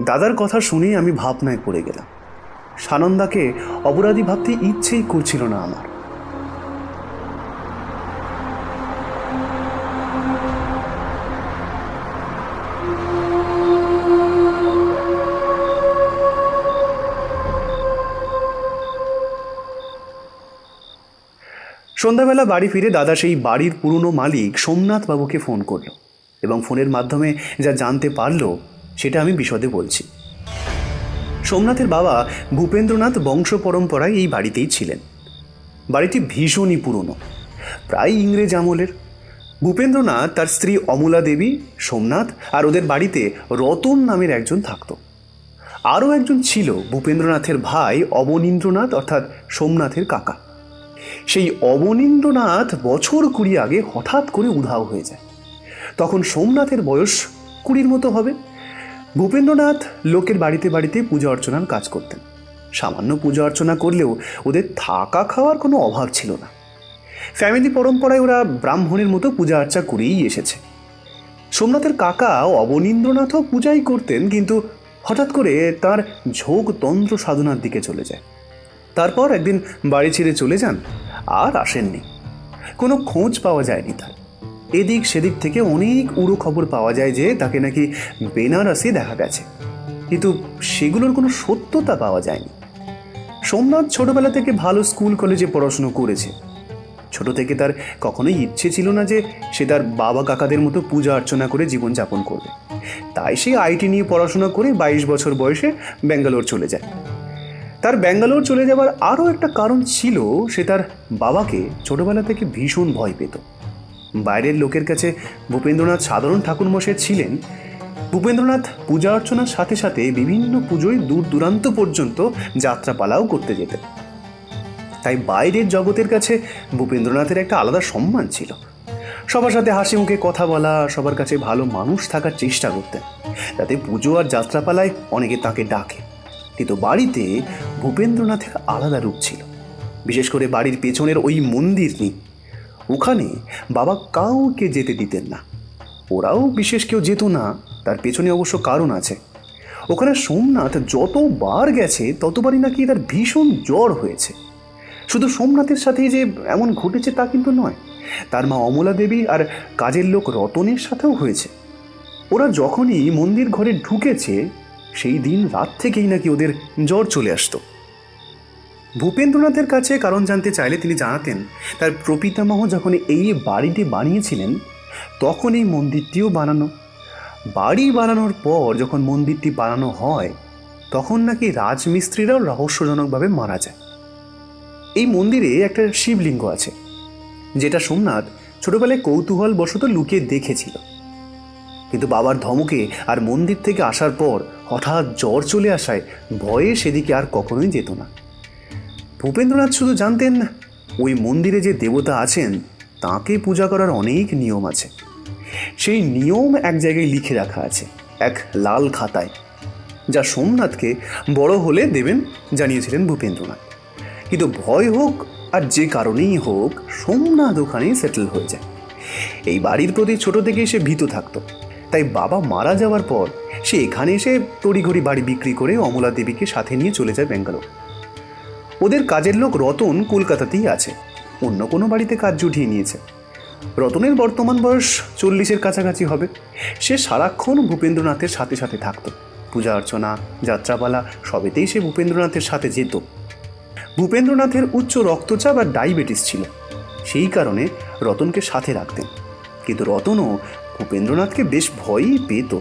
দাদার কথা শুনে আমি ভাবনায় পড়ে গেলাম। সানন্দাকে অপরাধী ভাবতে ইচ্ছেই করছিল না আমার। সন্ধ্যাবেলা বাড়ি ফিরে দাদা সেই বাড়ির পুরনো মালিক সোমনাথ বাবুকে ফোন করলো এবং ফোনের মাধ্যমে যা জানতে পারলো সেটা আমি বিশদে বলছি। সোমনাথের বাবা ভূপেন্দ্রনাথ বংশ পরম্পরায় এই বাড়িতেই ছিলেন। বাড়িটি ভীষণই পুরনো, প্রায় ইংরেজ আমলের। ভূপেন্দ্রনাথ, তার স্ত্রী অমলা দেবী, সোমনাথ আর ওদের বাড়িতে রতন নামের একজন থাকত। আরও একজন ছিল ভূপেন্দ্রনাথের ভাই অবনীন্দ্রনাথ, অর্থাৎ সোমনাথের কাকা। সেই অবনীন্দ্রনাথ বছর 20 আগে হঠাৎ করে উধাও হয়ে যায়। তখন সোমনাথের বয়স 20 মতো হবে। ভূপেন্দ্রনাথ লোকের বাড়িতে বাড়িতে পূজা অর্চনার কাজ করতেন। সামান্য পূজা অর্চনা করলেও ওদের থাকা খাওয়ার কোনো অভাব ছিল না। ফ্যামিলি পরম্পরায় ওরা ব্রাহ্মণের মতো পূজা আর্চা করেই এসেছে। সোমনাথের কাকা অবনীন্দ্রনাথও পূজাই করতেন, কিন্তু হঠাৎ করে তার ঝোঁক তন্ত্র সাধনার দিকে চলে যায়। তারপর একদিন বাড়ি ছেড়ে চলে যান, আর আসেননি। কোনো খোঁজ পাওয়া যায়নি তার। এদিক সেদিক থেকে অনেক উড়ো খবর পাওয়া যায় যে তাকে নাকি বেনারসে দেখা গেছে, কিন্তু সেগুলোর কোনো সত্যতা পাওয়া যায়নি। সোমনাথ ছোটবেলা থেকে ভালো স্কুল কলেজে পড়াশুনো করেছে। ছোট থেকে তার কখনোই ইচ্ছে ছিল না যে সে তার বাবা কাকাদের মতো পূজা অর্চনা করে জীবনযাপন করবে। তাই সে আইটি নিয়ে পড়াশোনা করে 22 বছর বয়সে ব্যাঙ্গালোর চলে যায়। তার ব্যাঙ্গালোর চলে যাওয়ার আরও একটা কারণ ছিল, সে তার বাবাকে ছোটবেলা থেকে ভীষণ ভয় পেত। বাইরের লোকের কাছে ভূপেন্দ্রনাথ সাধারণ ঠাকুরমশাই ছিলেন। ভূপেন্দ্রনাথ পূজা অর্চনার সাথে সাথে বিভিন্ন পুজোয় দূর দূরান্ত পর্যন্ত যাত্রাপালাও করতে যেতেন। তাই বাইরের জগতের কাছে ভূপেন্দ্রনাথের একটা আলাদা সম্মান ছিল। সবার সাথে হাসি মুখে কথা বলা, সবার কাছে ভালো মানুষ থাকার চেষ্টা করতেন, যাতে পুজো আর যাত্রাপালায় অনেকে তাকে ডাকে। কিন্তু বাড়িতে ভূপেন্দ্রনাথের আলাদা রূপ ছিল। বিশেষ করে বাড়ির পেছনের ওই মন্দির নেই, ওখানে বাবা কাউকে যেতে দিতেন না। ওরাও বিশেষ কেউ যেত না। তার পেছনে অবশ্য কারণ আছে। ওখানে সোমনাথ যতবার গেছে ততবারই নাকি তার ভীষণ জ্বর হয়েছে। শুধু সোমনাথের সাথেই যে এমন ঘটেছে তা কিন্তু নয়, তার মা অমলা দেবী আর কাজের লোক রতনের সাথেও হয়েছে। ওরা যখনই মন্দির ঘরে ঢুকেছে সেই দিন রাত থেকেই নাকি ওদের জ্বর চলে আসতো। ভূপেন্দ্রনাথের কাছে কারণ জানতে চাইলে তিনি জানাতেন, তার প্রপিতামহ যখন এই বাড়িটি বানিয়েছিলেন তখন এই মন্দিরটিও বানানো। বাড়ি বানানোর পর যখন মন্দিরটি বানানো হয় তখন নাকি রাজমিস্ত্রিরাও রহস্যজনকভাবে মারা যায়। এই মন্দিরে একটা শিবলিঙ্গ আছে, যেটা সোমনাথ ছোটবেলায় কৌতূহল বশত লুকিয়ে দেখেছিল। কিন্তু বাবার ধমকে আর মন্দির থেকে আসার পর হঠাৎ জ্বর চলে আসায় ভয়ে সেদিকে আর কখনোই যেত না। ভূপেন্দ্রনাথ শুধু জানতেন ওই মন্দিরে যে দেবতা আছেন তাঁকে পূজা করার অনেক নিয়ম আছে। সেই নিয়ম এক জায়গায় লিখে রাখা আছে এক লাল খাতায়, যা সোমনাথকে বড় হলে দেবেন জানিয়েছিলেন ভূপেন্দ্রনাথ। কিন্তু ভয় হোক আর যে কারণেই হোক সোমনাথ ওখানেই সেটেল হয়ে যায়। এই বাড়ির প্রতি ছোট থেকেই সে ভীত থাকতো। তাই বাবা মারা যাওয়ার পর সে এখানে এসে তড়িঘড়ি বাড়ি বিক্রি করে অমলা দেবীকে সাথে নিয়ে চলে যায় ব্যাঙ্গালোর। ওদের কাজের লোক রতন কলকাতাতেই আছে, অন্য কোনো বাড়িতে কাজ জুটিয়ে নিয়েছে। রতনের বর্তমান বয়স 40-এর কাছাকাছি হবে। সে সারাক্ষণ ভূপেন্দ্রনাথের সাথে সাথে থাকতো। পূজা অর্চনা, যাত্রাপালা সবেতেই সে ভূপেন্দ্রনাথের সাথে যেত। ভূপেন্দ্রনাথের উচ্চ রক্তচাপ আর ডায়াবেটিস ছিল, সেই কারণে রতনকে সাথে রাখতেন। কিন্তু রতনও ভূপেন্দ্রনাথকে বেশ ভয়ই পেত।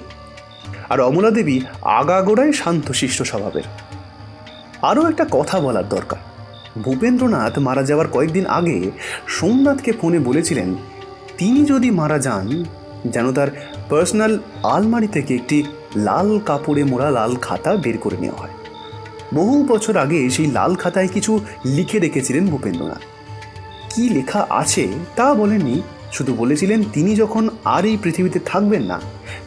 আর অমলা দেবী আগাগোড়ায় শান্তশিষ্ট স্বভাবের। আরও একটা কথা বলার দরকার, ভূপেন্দ্রনাথ মারা যাওয়ার কয়েকদিন আগে সোমনাথকে ফোনে বলেছিলেন তিনি যদি মারা যান যেন তার পার্সোনাল আলমারি থেকে একটি লাল কাপড়ে মোড়া লাল খাতা বের করে নেওয়া হয়। বহু বছর আগে সেই লাল খাতায় কিছু লিখে রেখেছিলেন ভূপেন্দ্রনাথ। কি লেখা আছে তা বলেননি, শুধু বলেছিলেন তিনি যখন আর এই পৃথিবীতে থাকবেন না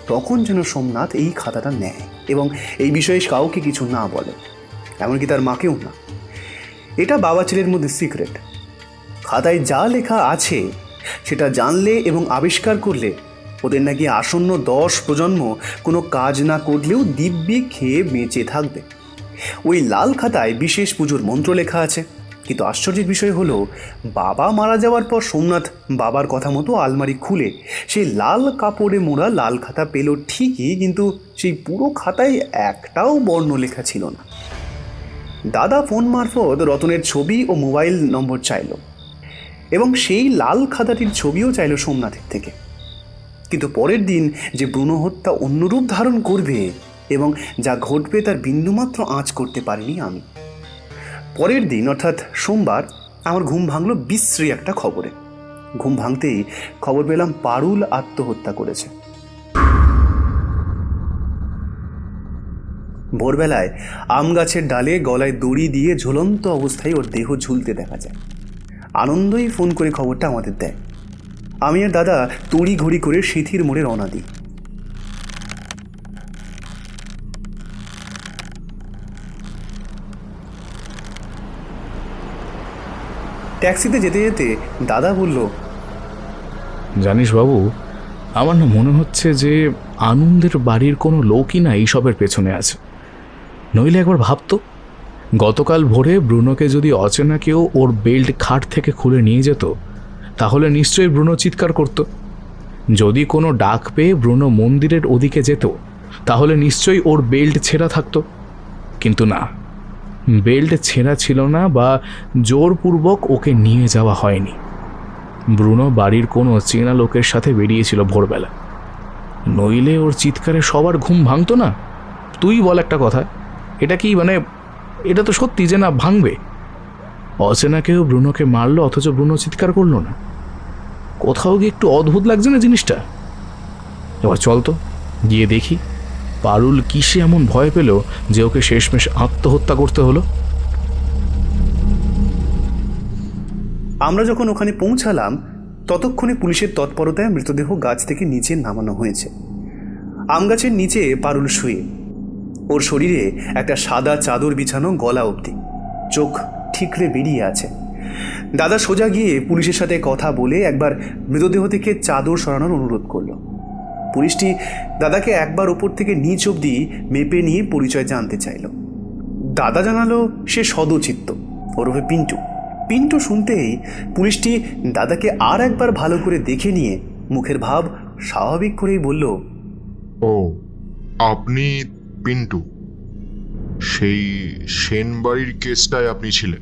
তখন যেন সোমনাথ এই খাতাটা নেয় এবং এই বিষয়ে কাউকে কিছু না বলে, এমনকি তার মাকেও না। এটা বাবা ছেলের মধ্যে সিক্রেট। খাতায় যা লেখা আছে সেটা জানলে এবং আবিষ্কার করলে ওদের নাকি আসন্ন 10 প্রজন্ম কোনো কাজ না করলেও দিব্যি খেয়ে বেঁচে থাকবে। ওই লাল খাতায় বিশেষ পুজোর মন্ত্র লেখা আছে। কিন্তু আশ্চর্যের বিষয় হলো, বাবা মারা যাওয়ার পর সোমনাথ বাবার কথা মতো আলমারি খুলে সেই লাল কাপড়ে মোড়া লাল খাতা পেল ঠিকই, কিন্তু সেই পুরো খাতায় একটাও বর্ণ লেখা ছিল না। দাদা ফোন মারফত রতনের ছবি ও মোবাইল নম্বর চাইল এবং সেই লাল খাতাটির ছবিও চাইল সোমনাথের থেকে। কিন্তু পরের দিন যে ভ্রূণ হত্যা অন্যরূপ ধারণ করবে এবং যা ঘটবে তার বিন্দুমাত্র আঁচ করতে পারিনি আমি। পরের দিন অর্থাৎ সোমবার আমার ঘুম ভাঙল বিশ্রী একটা খবরে। ঘুম ভাঙতেই খবর পেলাম পারুল আত্মহত্যা করেছে। ভোরবেলায় আম গাছের ডালে গলায় দড়ি দিয়ে ঝুলন্ত অবস্থায় ওর দেহ ঝুলতে দেখা যায়। আনন্দই ফোন করে খবরটা আমাদের দেয়। আমি আর দাদা তড়ি ঘড়ি করে সিথির মোড়ে রওনা দিই। ট্যাক্সিতে যেতে যেতে দাদা বলল, জানিস বাবু, আমার না মনে হচ্ছে যে আনন্দের বাড়ির কোনো লোকই না এইসবের পেছনে আছে। নইলে একবার ভাবতো, গতকাল ভোরে ব্রুনোকে যদি অচেনা কেউ ওর বেল্ট খাট থেকে খুলে নিয়ে যেত, তাহলে নিশ্চয়ই ব্রুনো চিৎকার করত। যদি কোনো ডাক পেয়ে ব্রুনো মন্দিরের ওদিকে যেত, তাহলে নিশ্চয়ই ওর বেল্ট ছেঁড়া থাকতো। কিন্তু না, বেল্ট ছেঁড়া ছিল না বা জোরপূর্বক ওকে নিয়ে যাওয়া হয়নি। ব্রুনো বাড়ির কোনো চেনা লোকের সাথে বেরিয়েছিল ভোরবেলা। নইলে ওর চিৎকারে সবার ঘুম ভাঙতো না? তুই বল একটা কথা, এটা কি মানে, এটা তো সত্যি যে না ভাঙবে? অচেনা কেউ ব্রুনোকে মারলো অথচ ব্রুনো চিৎকার করলো না। কোথাও গিয়ে একটু অদ্ভুত লাগছে না জিনিসটা? এবার চল তো গিয়ে দেখি পারুল কিসে এমন ভয় পেল যে ওকে শেষমেশ আত্মহত্যা করতে হলো। আমরা যখন ওখানে পৌঁছালাম ততক্ষণে পুলিশের তৎপরতায় মৃতদেহ গাছ থেকে নিচে নামানো হয়েছে। আম গাছের নিচে পারুল শুয়ে, ওর শরীরে একটা সাদা চাদর বিছানো গলা অবধি, চোখ ঠিকরে বেরিয়ে আছে। দাদা সোজা গিয়ে পুলিশের সাথে কথা বলে একবার মৃতদেহ থেকে চাদর সরানোর অনুরোধ করলো। পুলিশটি দাদাকে একবার ওপর থেকে নিচ অবধি মেপে নিয়ে পরিচয় জানতে চাইল। দাদা জানালো সে সদচিত্ত, ওরফে পিন্টু। পিন্টু শুনতেই পুলিশটি দাদাকে আর একবার ভালো করে দেখে নিয়ে মুখের ভাব স্বাভাবিক করেই বলল, ও আপনি পিন্টু, সেই সেনবাড়ির কেসটায় আপনি ছিলেন।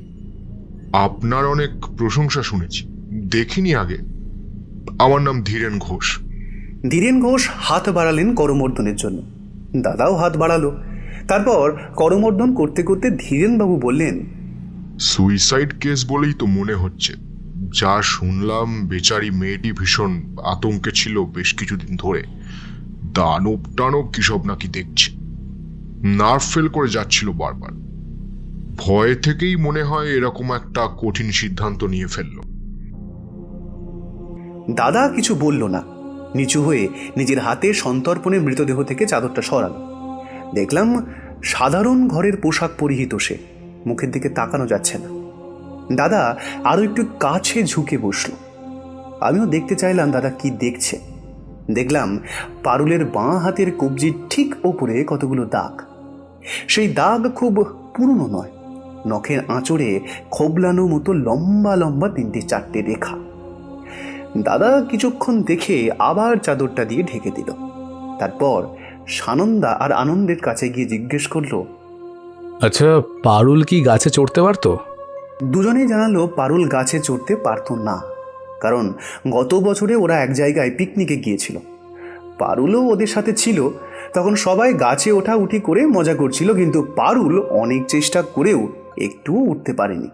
আপনার অনেক প্রশংসা শুনেছি, দেখিনি আগে। আমার নাম ধীরেন ঘোষ। ধীরেন ঘোষ হাত বাড়ালেন করমর্দনের জন্য। দাদাও হাত বাড়ালো। তারপর করমর্দন করতে করতে ধীরেনবাবু বললেন, সুইসাইড কেস বলেই তো মনে হচ্ছে। যা শুনলাম, বেচারি মেয়েটি ভীষণ আতঙ্কে ছিল বেশ কিছুদিন ধরে। দানব টানব কিসব নাকি দেখছে, নার্ভ ফেল করে যাচ্ছিল বারবার। ভয় থেকেই মনে হয় এরকম একটা কঠিন সিদ্ধান্ত নিয়ে ফেলল। দাদা কিছু বলল না, নিচু হয়ে নিজের হাতে সন্তর্পণে মৃতদেহ থেকে চাদরটা সরালো। দেখলাম সাধারণ ঘরের পোশাক পরিহিত সে, মুখের দিকে তাকানো যাচ্ছে না। দাদা আরো একটু কাছে ঝুঁকে বসল। আমিও দেখতে চাইলাম দাদা কি দেখছে। দেখলাম পারুলের বাঁ হাতের কবজির ঠিক ওপরে কতগুলো দাগ। সেই দাগ খুব পুরনো নয়, নখের আঁচড়ে খোবলানো মতো লম্বা লম্বা 3-4টে রেখা। দাদা কিছুক্ষণ দেখে আবার চাদরটা দিয়ে ঢেকে দিল। তারপর সানন্দা আর আনন্দের কাছে গিয়ে জিজ্ঞেস করলো, আচ্ছা, পারুল কি গাছে চড়তে পারতো? দুজনেই জানালো পারুল গাছে চড়তে পারতো না, কারণ গত বছরে ওরা এক জায়গায় পিকনিকে গিয়েছিল। পারুলও ওদের সাথে ছিল। তখন সবাই গাছে ওঠা উঠি করে মজা করছিল, কিন্তু পারুল অনেক চেষ্টা করেও একটুও উঠতে পারেনি।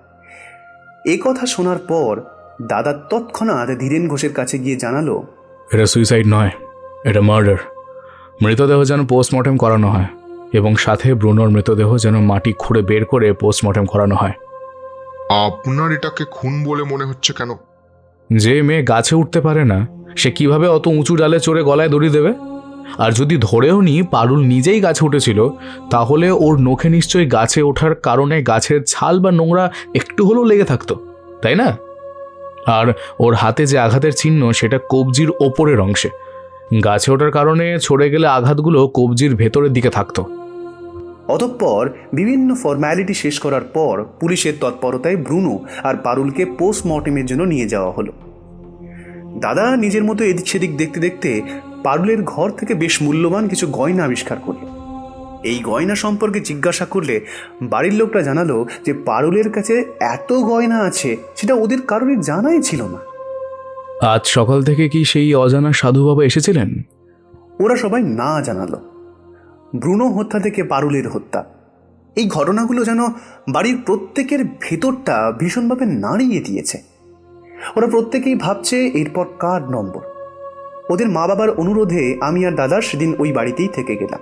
এ কথা শোনার পর দাদা তৎক্ষণাৎ ধীরেন ঘোষের কাছে গিয়ে জানালো, এটা সুইসাইড নয়, এটা মার্ডার। মৃতদেহ যেন পোস্টমর্টেম করানো হয় এবং সাথে ব্রুনোর মৃতদেহ যেন মাটি খুঁড়ে বের করে পোস্টমর্টেম করানো হয়। আপনার এটাকে খুন বলে মনে হচ্ছে কেন? যে মেয়ে গাছে উঠতে পারে না, সে কিভাবে অত উঁচু ডালে চড়ে গলায় দড়ি দেবে? আর যদি ধরেও নি পারুল নিজেই গাছে উঠেছিল, তাহলে ওর নখে নিশ্চয়ই গাছে ওঠার কারণে গাছের ছাল বা নোংরা একটু হলেও লেগে থাকতো, তাই না? আর ওর হাতে যে আঘাতের চিহ্ন সেটা কবজির ওপরের অংশে। গাছে ওঠার কারণে ছড়ে গেলে আঘাতগুলো কবজির ভেতরের দিকে থাকতো। অতঃপর বিভিন্ন ফর্ম্যালিটি শেষ করার পর পুলিশের তৎপরতায় ব্রুনো আর পারুলকে পোস্টমর্টেমের জন্য নিয়ে যাওয়া হলো। দাদা নিজের মতো এদিক সেদিক দেখতে দেখতে পারুলের ঘর থেকে বেশ মূল্যবান কিছু গয়না আবিষ্কার করল। এই গয়না সম্পর্কে জিজ্ঞাসা করলে বাড়ির লোকটা জানালো যে পারুলের কাছে এত গয়না আছে সেটা ওদের কারোরই জানাই ছিল না। আজ সকাল থেকে কি সেই অজানা সাধু বাবা এসেছিলেন? ওরা সবাই না জানালো। ব্রুনো হত্যা থেকে পারুলের হত্যা, এই ঘটনাগুলো যেন বাড়ির প্রত্যেকের ভেতরটা ভীষণভাবে নাড়িয়ে দিয়েছে। ওরা প্রত্যেকেই ভাবছে এরপর কার নম্বর। ওদের মা বাবার অনুরোধে আমি আর দাদা সেদিন ওই বাড়িতেই থেকে গেলাম।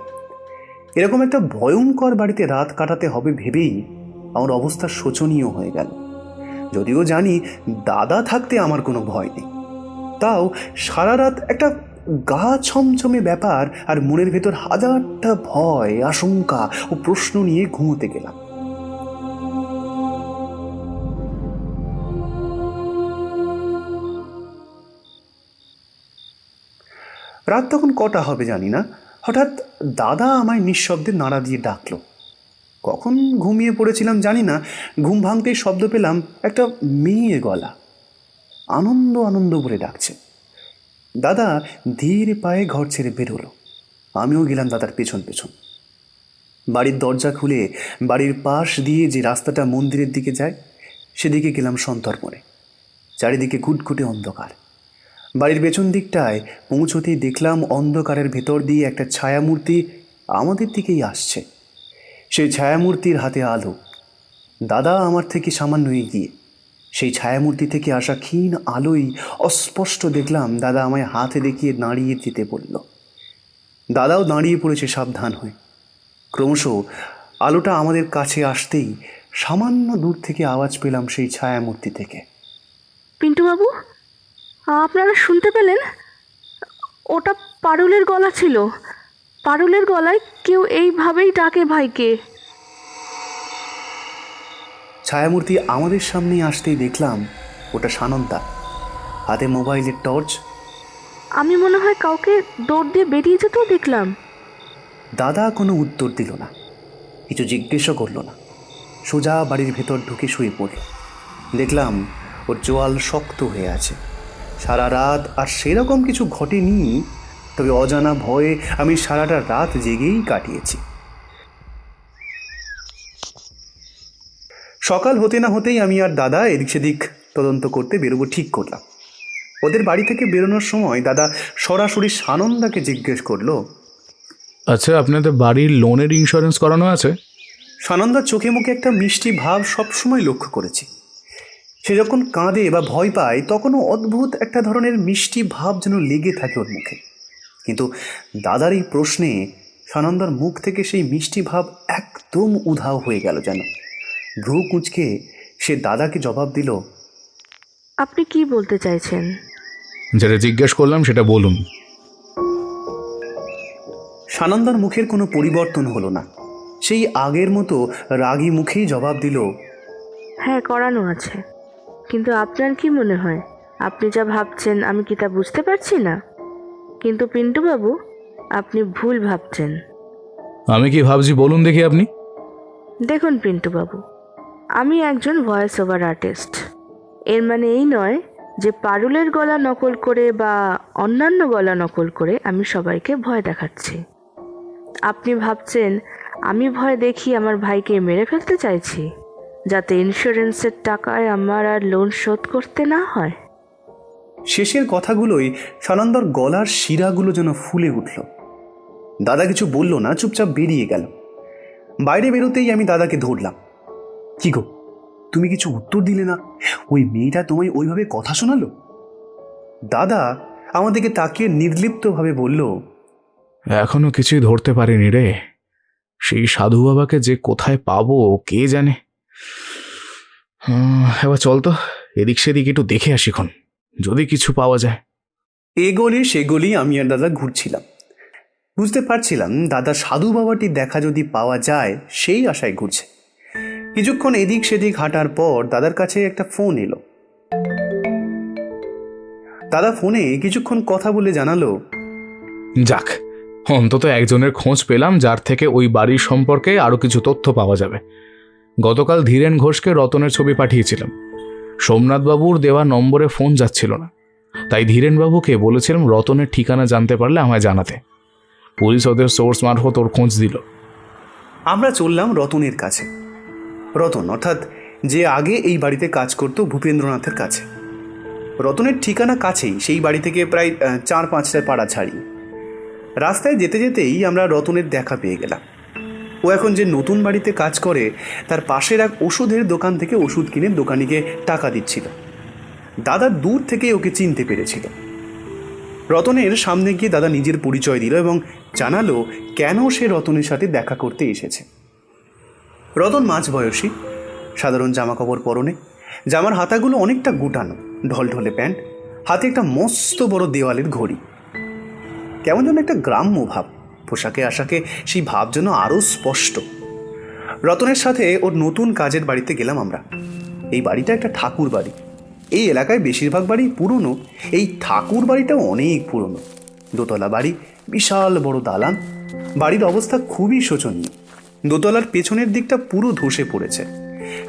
এরকম একটা ভয়ঙ্কর বাড়িতে রাত কাটাতে হবে ভেবেই আমার অবস্থা শোচনীয় হয়ে গেল। যদিও জানি দাদা থাকতে আমার কোনো ভয় নেই, তাও সারা রাত একটা গা ছমছমে ব্যাপার আর মনের ভেতর হাজারটা ভয়, আশঙ্কা ও প্রশ্ন নিয়ে ঘুমোতে গেলাম। রাত তখন কটা হবে জানি না, হঠাৎ দাদা আমায় নিঃশব্দে নাড়া দিয়ে ডাকলো। কখন ঘুমিয়ে পড়েছিলাম জানি না, ঘুম ভাঙতেই শব্দ পেলাম একটা মেয়ের গলা আনন্দ আনন্দ বলে ডাকছে। দাদা ধীরে পায়ে ঘর ছেড়ে বেরোলো। আমিও গেলাম দাদার পেছন পেছন। বাড়ির দরজা খুলে বাড়ির পাশ দিয়ে যে রাস্তাটা মন্দিরের দিকে যায় সেদিকে গেলাম সন্তর্পণে। চারিদিকে ঘুটঘুটে অন্ধকার। বাড়ির পেছন দিকটায় পৌঁছতেই দেখলাম অন্ধকারের ভেতর দিয়ে একটা ছায়ামূর্তি আমাদের দিকেই আসছে। সেই ছায়ামূর্তির হাতে আলো। দাদা আমার থেকে সামান্য এগিয়ে। সেই ছায়ামূর্তি থেকে আসা ক্ষীণ আলোই অস্পষ্ট দেখলাম দাদা আমায় হাতে দেখিয়ে দাঁড়িয়ে যেতে বলল। দাদাও দাঁড়িয়ে পড়েছে সাবধান হয়ে। ক্রমশ আলোটা আমাদের কাছে আসতেই সামান্য দূর থেকে আওয়াজ পেলাম সেই ছায়ামূর্তি থেকে। পিন্টুবাবু, আপনারা শুনতে পেলেন? ওটা পারুলের গলা ছিল। পারুলের গলায় কেউ এইভাবেই ডাকে ভাইকে। ছায়ামূর্তি আমাদের সামনেই আসতেই দেখলাম ওটা সানন্দা, হাতে মোবাইলের টর্চ। আমি মনে হয় কাউকে দৌড় দিয়ে বেরিয়ে যেতেও দেখলাম। দাদা কোনো উত্তর দিল না, কিছু জিজ্ঞেসও করলো না। সোজা বাড়ির ভেতর ঢুকে শুয়ে পড়ল। দেখলাম ওর চোয়াল শক্ত হয়ে আছে। সারা রাত আর সেরকম কিছু ঘটেনি, তবে অজানা ভয়ে আমি সারাটা রাত জেগেই কাটিয়েছি। সকাল হতে না হতেই আমি আর দাদা এদিক সেদিক তদন্ত করতে বেরোবো ঠিক করলাম। ওদের বাড়ি থেকে বেরোনোর সময় দাদা সরাসরি সানন্দাকে জিজ্ঞেস করলো, আচ্ছা, আপনাদের বাড়ির লোনের ইন্স্যুরেন্স করানো আছে? সানন্দার চোখে মুখে একটা মিষ্টি ভাব সবসময় লক্ষ্য করেছি। সে যখন কাঁদে বা ভয় পায় তখনও অদ্ভুত একটা ধরনের মিষ্টি ভাব যেন লেগে থাকে ওর মুখে। কিন্তু দাদার এই প্রশ্নে সানন্দার মুখ থেকে সেই মিষ্টি ভাব একদম উধাও হয়ে গেল যেন। ভ্রু কুঁচকে সে দাদাকে জবাব দিল, আপনি কি বলতে চাইছেন? যেটা জিজ্ঞেস করলাম সেটা বলুন। সানন্দার মুখের কোনো পরিবর্তন হলো না। সেই আগের মতো রাগী মুখেই জবাব দিল, হ্যাঁ, করানো আছে। কিন্তু আপনার কি মনে হয় আপনি যা ভাবছেন আমি কি তা বুঝতে পারছি না? কিন্তু পিন্টুবাবু, আপনি ভুল ভাবছেন। আমি কি ভাবছি বলুন দেখি আপনি। দেখুন পিন্টুবাবু, আমি একজন ভয়েস ওভার আর্টিস্ট। এর মানে এই নয় যে পারুলের গলা নকল করে বা অন্যান্য গলা নকল করে আমি সবাইকে ভয় দেখাচ্ছি। আপনি ভাবছেন আমি ভয় দেখিয়ে আমার ভাইকে মেরে ফেলতে চাইছি, যাতে ইন্স্যুরেন্সের টাকায় আমার আর লোন শোধ করতে না হয়। শেষের কথাগুলোই সানন্দার গলার শিরাগুলো যেন ফুলে উঠল। দাদা কিছু বলল না, চুপচাপ বেরিয়ে গেল। বাইরে বেরোতেই আমি দাদাকে ধরলাম। কি গো, তুমি কিছু উত্তর দিলে না? ওই মেয়েটা তোমায় ওইভাবে কথা শোনালো? দাদা আমাদেরকে তাকিয়ে নির্লিপ্তভাবে বলল, এখনো কিছুই ধরতে পারিনি রে। সেই সাধু বাবাকে যে কোথায় পাবো কে জানে। এবার চল তো এদিক সেদিক একটু দেখে আসিখন, যদি কিছু পাওয়া যায়। এ গলি সে গলি আমি আর দাদা ঘুরছিলাম। বুঝতে পারছিলাম দাদা সাধু বাবাটির দেখা যদি পাওয়া যায় সেই আশায় ঘুরছে। কিছুক্ষণ এদিক সেদিক হাঁটার পর দাদার কাছে একটা ফোন এলো। দাদা ফোনে কিছুক্ষণ কথা বলে জানালো, যাক, অন্তত একজনের খোঁজ পেলাম যার থেকে ওই বাড়ির সম্পর্কে আরও কিছু তথ্য পাওয়া যাবে। গতকাল ধীরেন ঘোষকে রতনের ছবি পাঠিয়েছিলাম। সোমনাথবাবুর দেওয়া নম্বরে ফোন যাচ্ছিল না, তাই ধীরেনবাবুকে বলেছিলাম রতনের ঠিকানা জানতে পারলে আমায় জানাতে। পুলিশ ওদের সোর্স মারফত ওর খোঁজ দিল। আমরা চললাম রতনের কাছে। রতন অর্থাৎ যে আগে এই বাড়িতে কাজ করত ভূপেন্দ্রনাথের কাছে। রতনের ঠিকানা কাছেই, সেই বাড়ি থেকে প্রায় 4-5টা পাড়া ছাড়ি। রাস্তায় যেতে যেতেই আমরা রতনের দেখা পেয়ে গেলাম। ও এখন যে নতুন বাড়িতে কাজ করে তার পাশের এক ওষুধের দোকান থেকে ওষুধ কিনে দোকানিকে টাকা দিচ্ছিল। দাদা দূর থেকে ওকে চিনতে পেরেছিল। রতনের সামনে গিয়ে দাদা নিজের পরিচয় দিল এবং জানালো কেন সে রতনের সাথে দেখা করতে এসেছে। রতন মাঝ বয়সী, সাধারণ জামা কাপড় পরনে, জামার হাতাগুলো অনেকটা গুটানো, ঢলঢলে প্যান্ট, হাতে একটা মস্ত বড় দেওয়ালের ঘড়ি। কেমন যেন একটা গ্রাম্য ভাব, পোশাকে আশাকে সেই ভাব যেন আরও স্পষ্ট। রতনের সাথে ওর নতুন কাজের বাড়িতে গেলাম আমরা। এই বাড়িটা একটা ঠাকুর বাড়ি। এই এলাকায় বেশিরভাগ বাড়ি পুরনো, এই ঠাকুর বাড়িটাও অনেক পুরনো। দোতলা বাড়ি, বিশাল বড় দালান। বাড়ির অবস্থা খুবই শোচনীয়। দোতলার পেছনের দিকটা পুরো ধসে পড়েছে।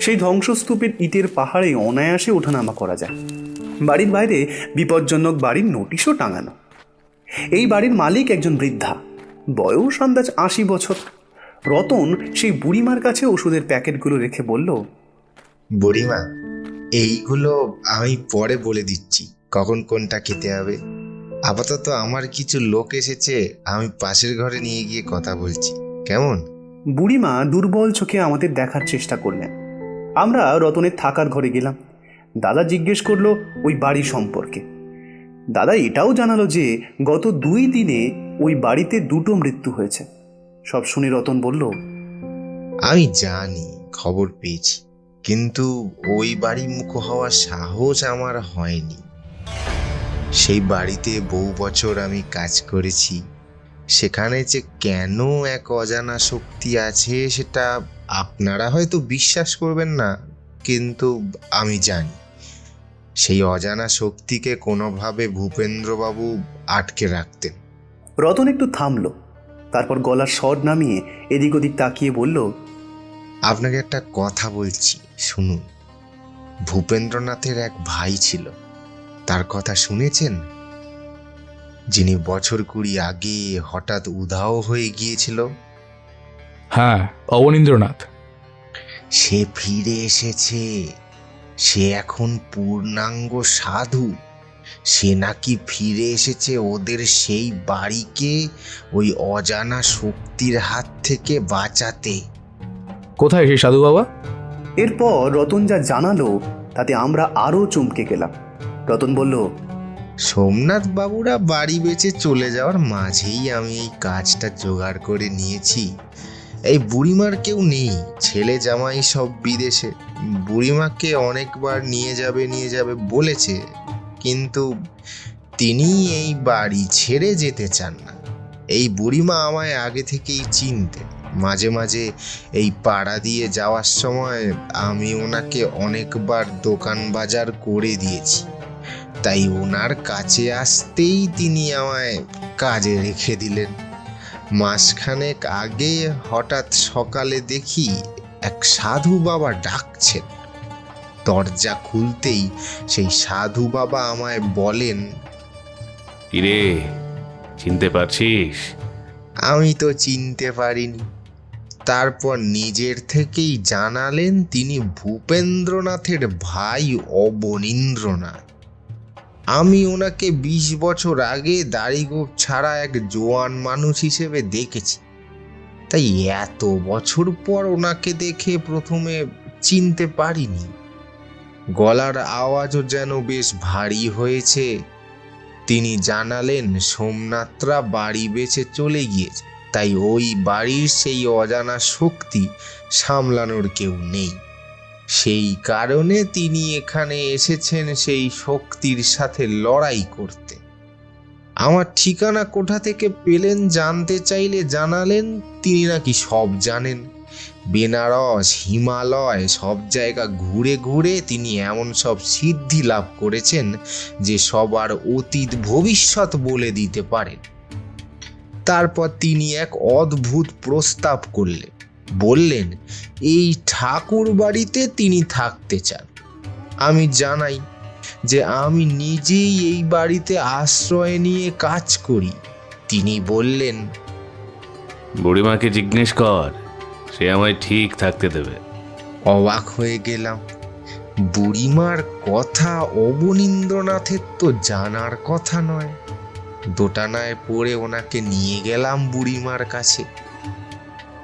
সেই ধ্বংসস্তূপের ইটের পাহাড়ে অনায়াসে ওঠানামা করা যায়। বাড়ির বাইরে বিপজ্জনক বাড়ির নোটিশও টাঙানো। এই বাড়ির মালিক একজন বৃদ্ধা, বয়স আন্দাজ 80 বছর। রতন সেই বুড়িমার কাছে ওষুধের প্যাকেটগুলো রেখে বলল, বুড়িমা, এইগুলো আমি পরে বলে দিচ্ছি কখন কোনটা খেতে হবে। আপাতত আমার কিছু লোক এসেছে, আমি পাশের ঘরে নিয়ে গিয়ে কথা বলছি, কেমন? বুড়িমা দুর্বল চোখে আমাদের দেখার চেষ্টা করলেন। আমরা রতনের থাকার ঘরে গেলাম। দাদা জিজ্ঞেস করলো ওই বাড়ি সম্পর্কে। দাদা এটাও জানালো যে গত 2 দিনে ওই বাড়িতে 2টো মৃত্যু হয়েছে। সব শুনে রতন বলল, আমি জানি, খবর পেয়েছি, কিন্তু ওই বাড়ি মুখ হওয়ার সাহস আমার হয়নি। সেই বাড়িতে বহু বছর আমি কাজ করেছি। সেখানে যে কেন এক অজানা শক্তি আছে সেটা আপনারা হয়তো বিশ্বাস করবেন না, কিন্তু আমি জানি। সেই অজানা শক্তিকে কোনোভাবে ভূপেন্দ্রবাবু আটকে রাখতেন। রতন একটু থামলো, তারপর গলার স্বর নামিয়ে এদিক ওদিক তাকিয়ে বলল, আপনাকে একটা কথা বলছি, শুনুন। ভূপেন্দ্রনাথের এক ভাই ছিল, তার কথা শুনেছেন? যিনি বছর 20 আগে হঠাৎ উধাও হয়ে গিয়েছিল। হ্যাঁ, অবনীন্দ্রনাথ। সে ফিরে এসেছে। সে এখন পূর্ণাঙ্গ সাধু। সে নাকি ফিরে এসেছে ওদের সেই বাড়িকে ওই অজানা শক্তির হাত থেকে বাঁচাতে। কোথায় সেই সাধু বাবা? এরপর রতন যা জানালো তাতে আমরা আরও চমকে গেলাম। রতন বলল, সোমনাথ বাবুরা বাড়ি বেচে চলে যাওয়ার মাঝেই আমি এই কাজটা জোগাড় করে নিয়েছি। এই বুড়িমার কেউ নেই, ছেলে জামাই সব বিদেশে। বুড়িমাকে অনেকবার নিয়ে যাবে বলেছে, কিন্তু তিনি এই বাড়ি ছেড়ে যেতে চান না। এই বুড়িমা আমায় আগে থেকেই চিনতেন। মাঝে মাঝে এই পাড়া দিয়ে যাওয়ার সময় আমি ওনাকে অনেকবার দোকান বাজার করে দিয়েছি। তাই ওনার কাছে আসতেই তিনি আমায় কাজে রেখে দিলেন। মাসখানেক আগে হঠাৎ সকালে দেখি এক সাধু বাবা ডাকছেন। দরজা খুলতেই সেই সাধু বাবা আমায় বলেন, কিরে, চিনতে পারছিস? আমি তো চিনতে পারিনি। তারপর নিজের থেকেই জানালেন তিনি ভূপেন্দ্রনাথের ভাই অবনীন্দ্রনাথ। আমি ওনাকে 20 বছর আগে দাড়িগোঁফ ছাড়া এক জোয়ান মানুষ হিসেবে দেখেছি। তাই এত বছর পর ওনাকে দেখে প্রথমে চিনতে পারিনি। গলার আওয়াজও যেন বেশ ভারী হয়েছে। তিনি জানালেন সোমনাথরা বাড়ি বেচে চলে গিয়েছে, তাই ওই বাড়ির সেই অজানা শক্তি সামলানোর কেউ নেই। সেই কারণে তিনি এখানে এসেছেন সেই শক্তির সাথে লড়াই করতে। আমার ঠিকানা কোথা থেকে পেলেন জানতে চাইলে জানালেন তিনি নাকি সব জানেন। বেনারস, হিমালয় সব জায়গা ঘুরে ঘুরে তিনি এমন সব সিদ্ধি লাভ করেছেন যে সবার অতীত ভবিষ্যৎ বলে দিতে পারেন। তারপর তিনি এক অদ্ভুত প্রস্তাব করলেন। বললেন এই ঠাকুর বাড়িতে তিনি থাকতে চান। আমি জানাই যে আমি নিজেই এই বাড়িতে আশ্রয় নিয়ে কাজ করি। তিনি বললেন, বুড়িমাকে জিজ্ঞেস কর, সে আমায় ঠিক থাকতে দেবে। অবাক হয়ে গেলাম। বুড়িমার কথা অবনীন্দ্রনাথের তো জানার কথা নয়। দোটানায় পড়ে ওনাকে নিয়ে গেলাম বুড়িমার কাছে।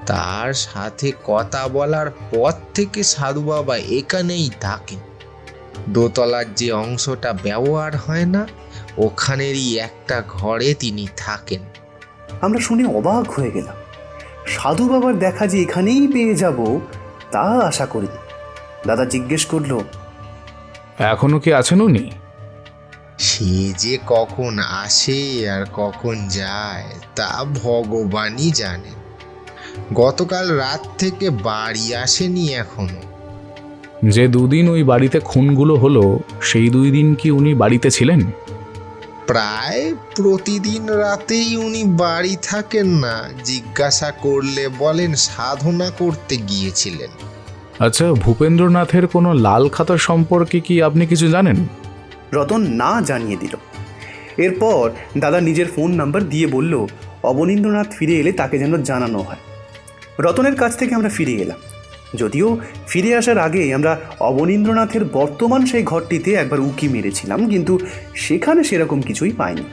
তার সাথে কথা বলার পর থেকে সাধু বাবা এখানেই থাকেন। দোতলার যে অংশটা ব্যবহার হয় না, ওখানেরই একটা ঘরে তিনি থাকেন। আমরা শুনে অবাক হয়ে গেলাম। সাধু বাবার দেখা যে এখানেই পেয়ে যাব তা আশা করিনি। দাদা জিজ্ঞেস করলো, এখনো কি আছেন উনি? সে যে কখন আসে আর কখন যায় তা ভগবানই জানেন। গতকাল রাত থেকে বাড়ি আসেনি এখনো। যে দুদিন ওই বাড়িতে খুনগুলো হলো সেই 2 দিন কি উনি বাড়িতে ছিলেন? প্রায় প্রতিদিন রাতেই উনি বাড়ি থাকেন না। জিজ্ঞাসা করলে বলেন সাধনা করতে গিয়েছিলেন। আচ্ছা, ভূপেন্দ্রনাথের কোনো লাল খাতার সম্পর্কে কি আপনি কিছু জানেন? রতন না জানিয়ে দিল। এরপর দাদা নিজের ফোন নাম্বার দিয়ে বলল অবনীন্দ্রনাথ ফিরে এলে তাকে যেন জানানো হয়। রতনের কাছ থেকে আমরা ফিরে এলাম। যদিও ফিরে আসার আগে আমরা অবনীন্দ্রনাথের বর্তমান সেই ঘরটিতে একবার উকি মেরেছিলাম, কিন্তু সেখানে সেরকম কিছুই পাইনি।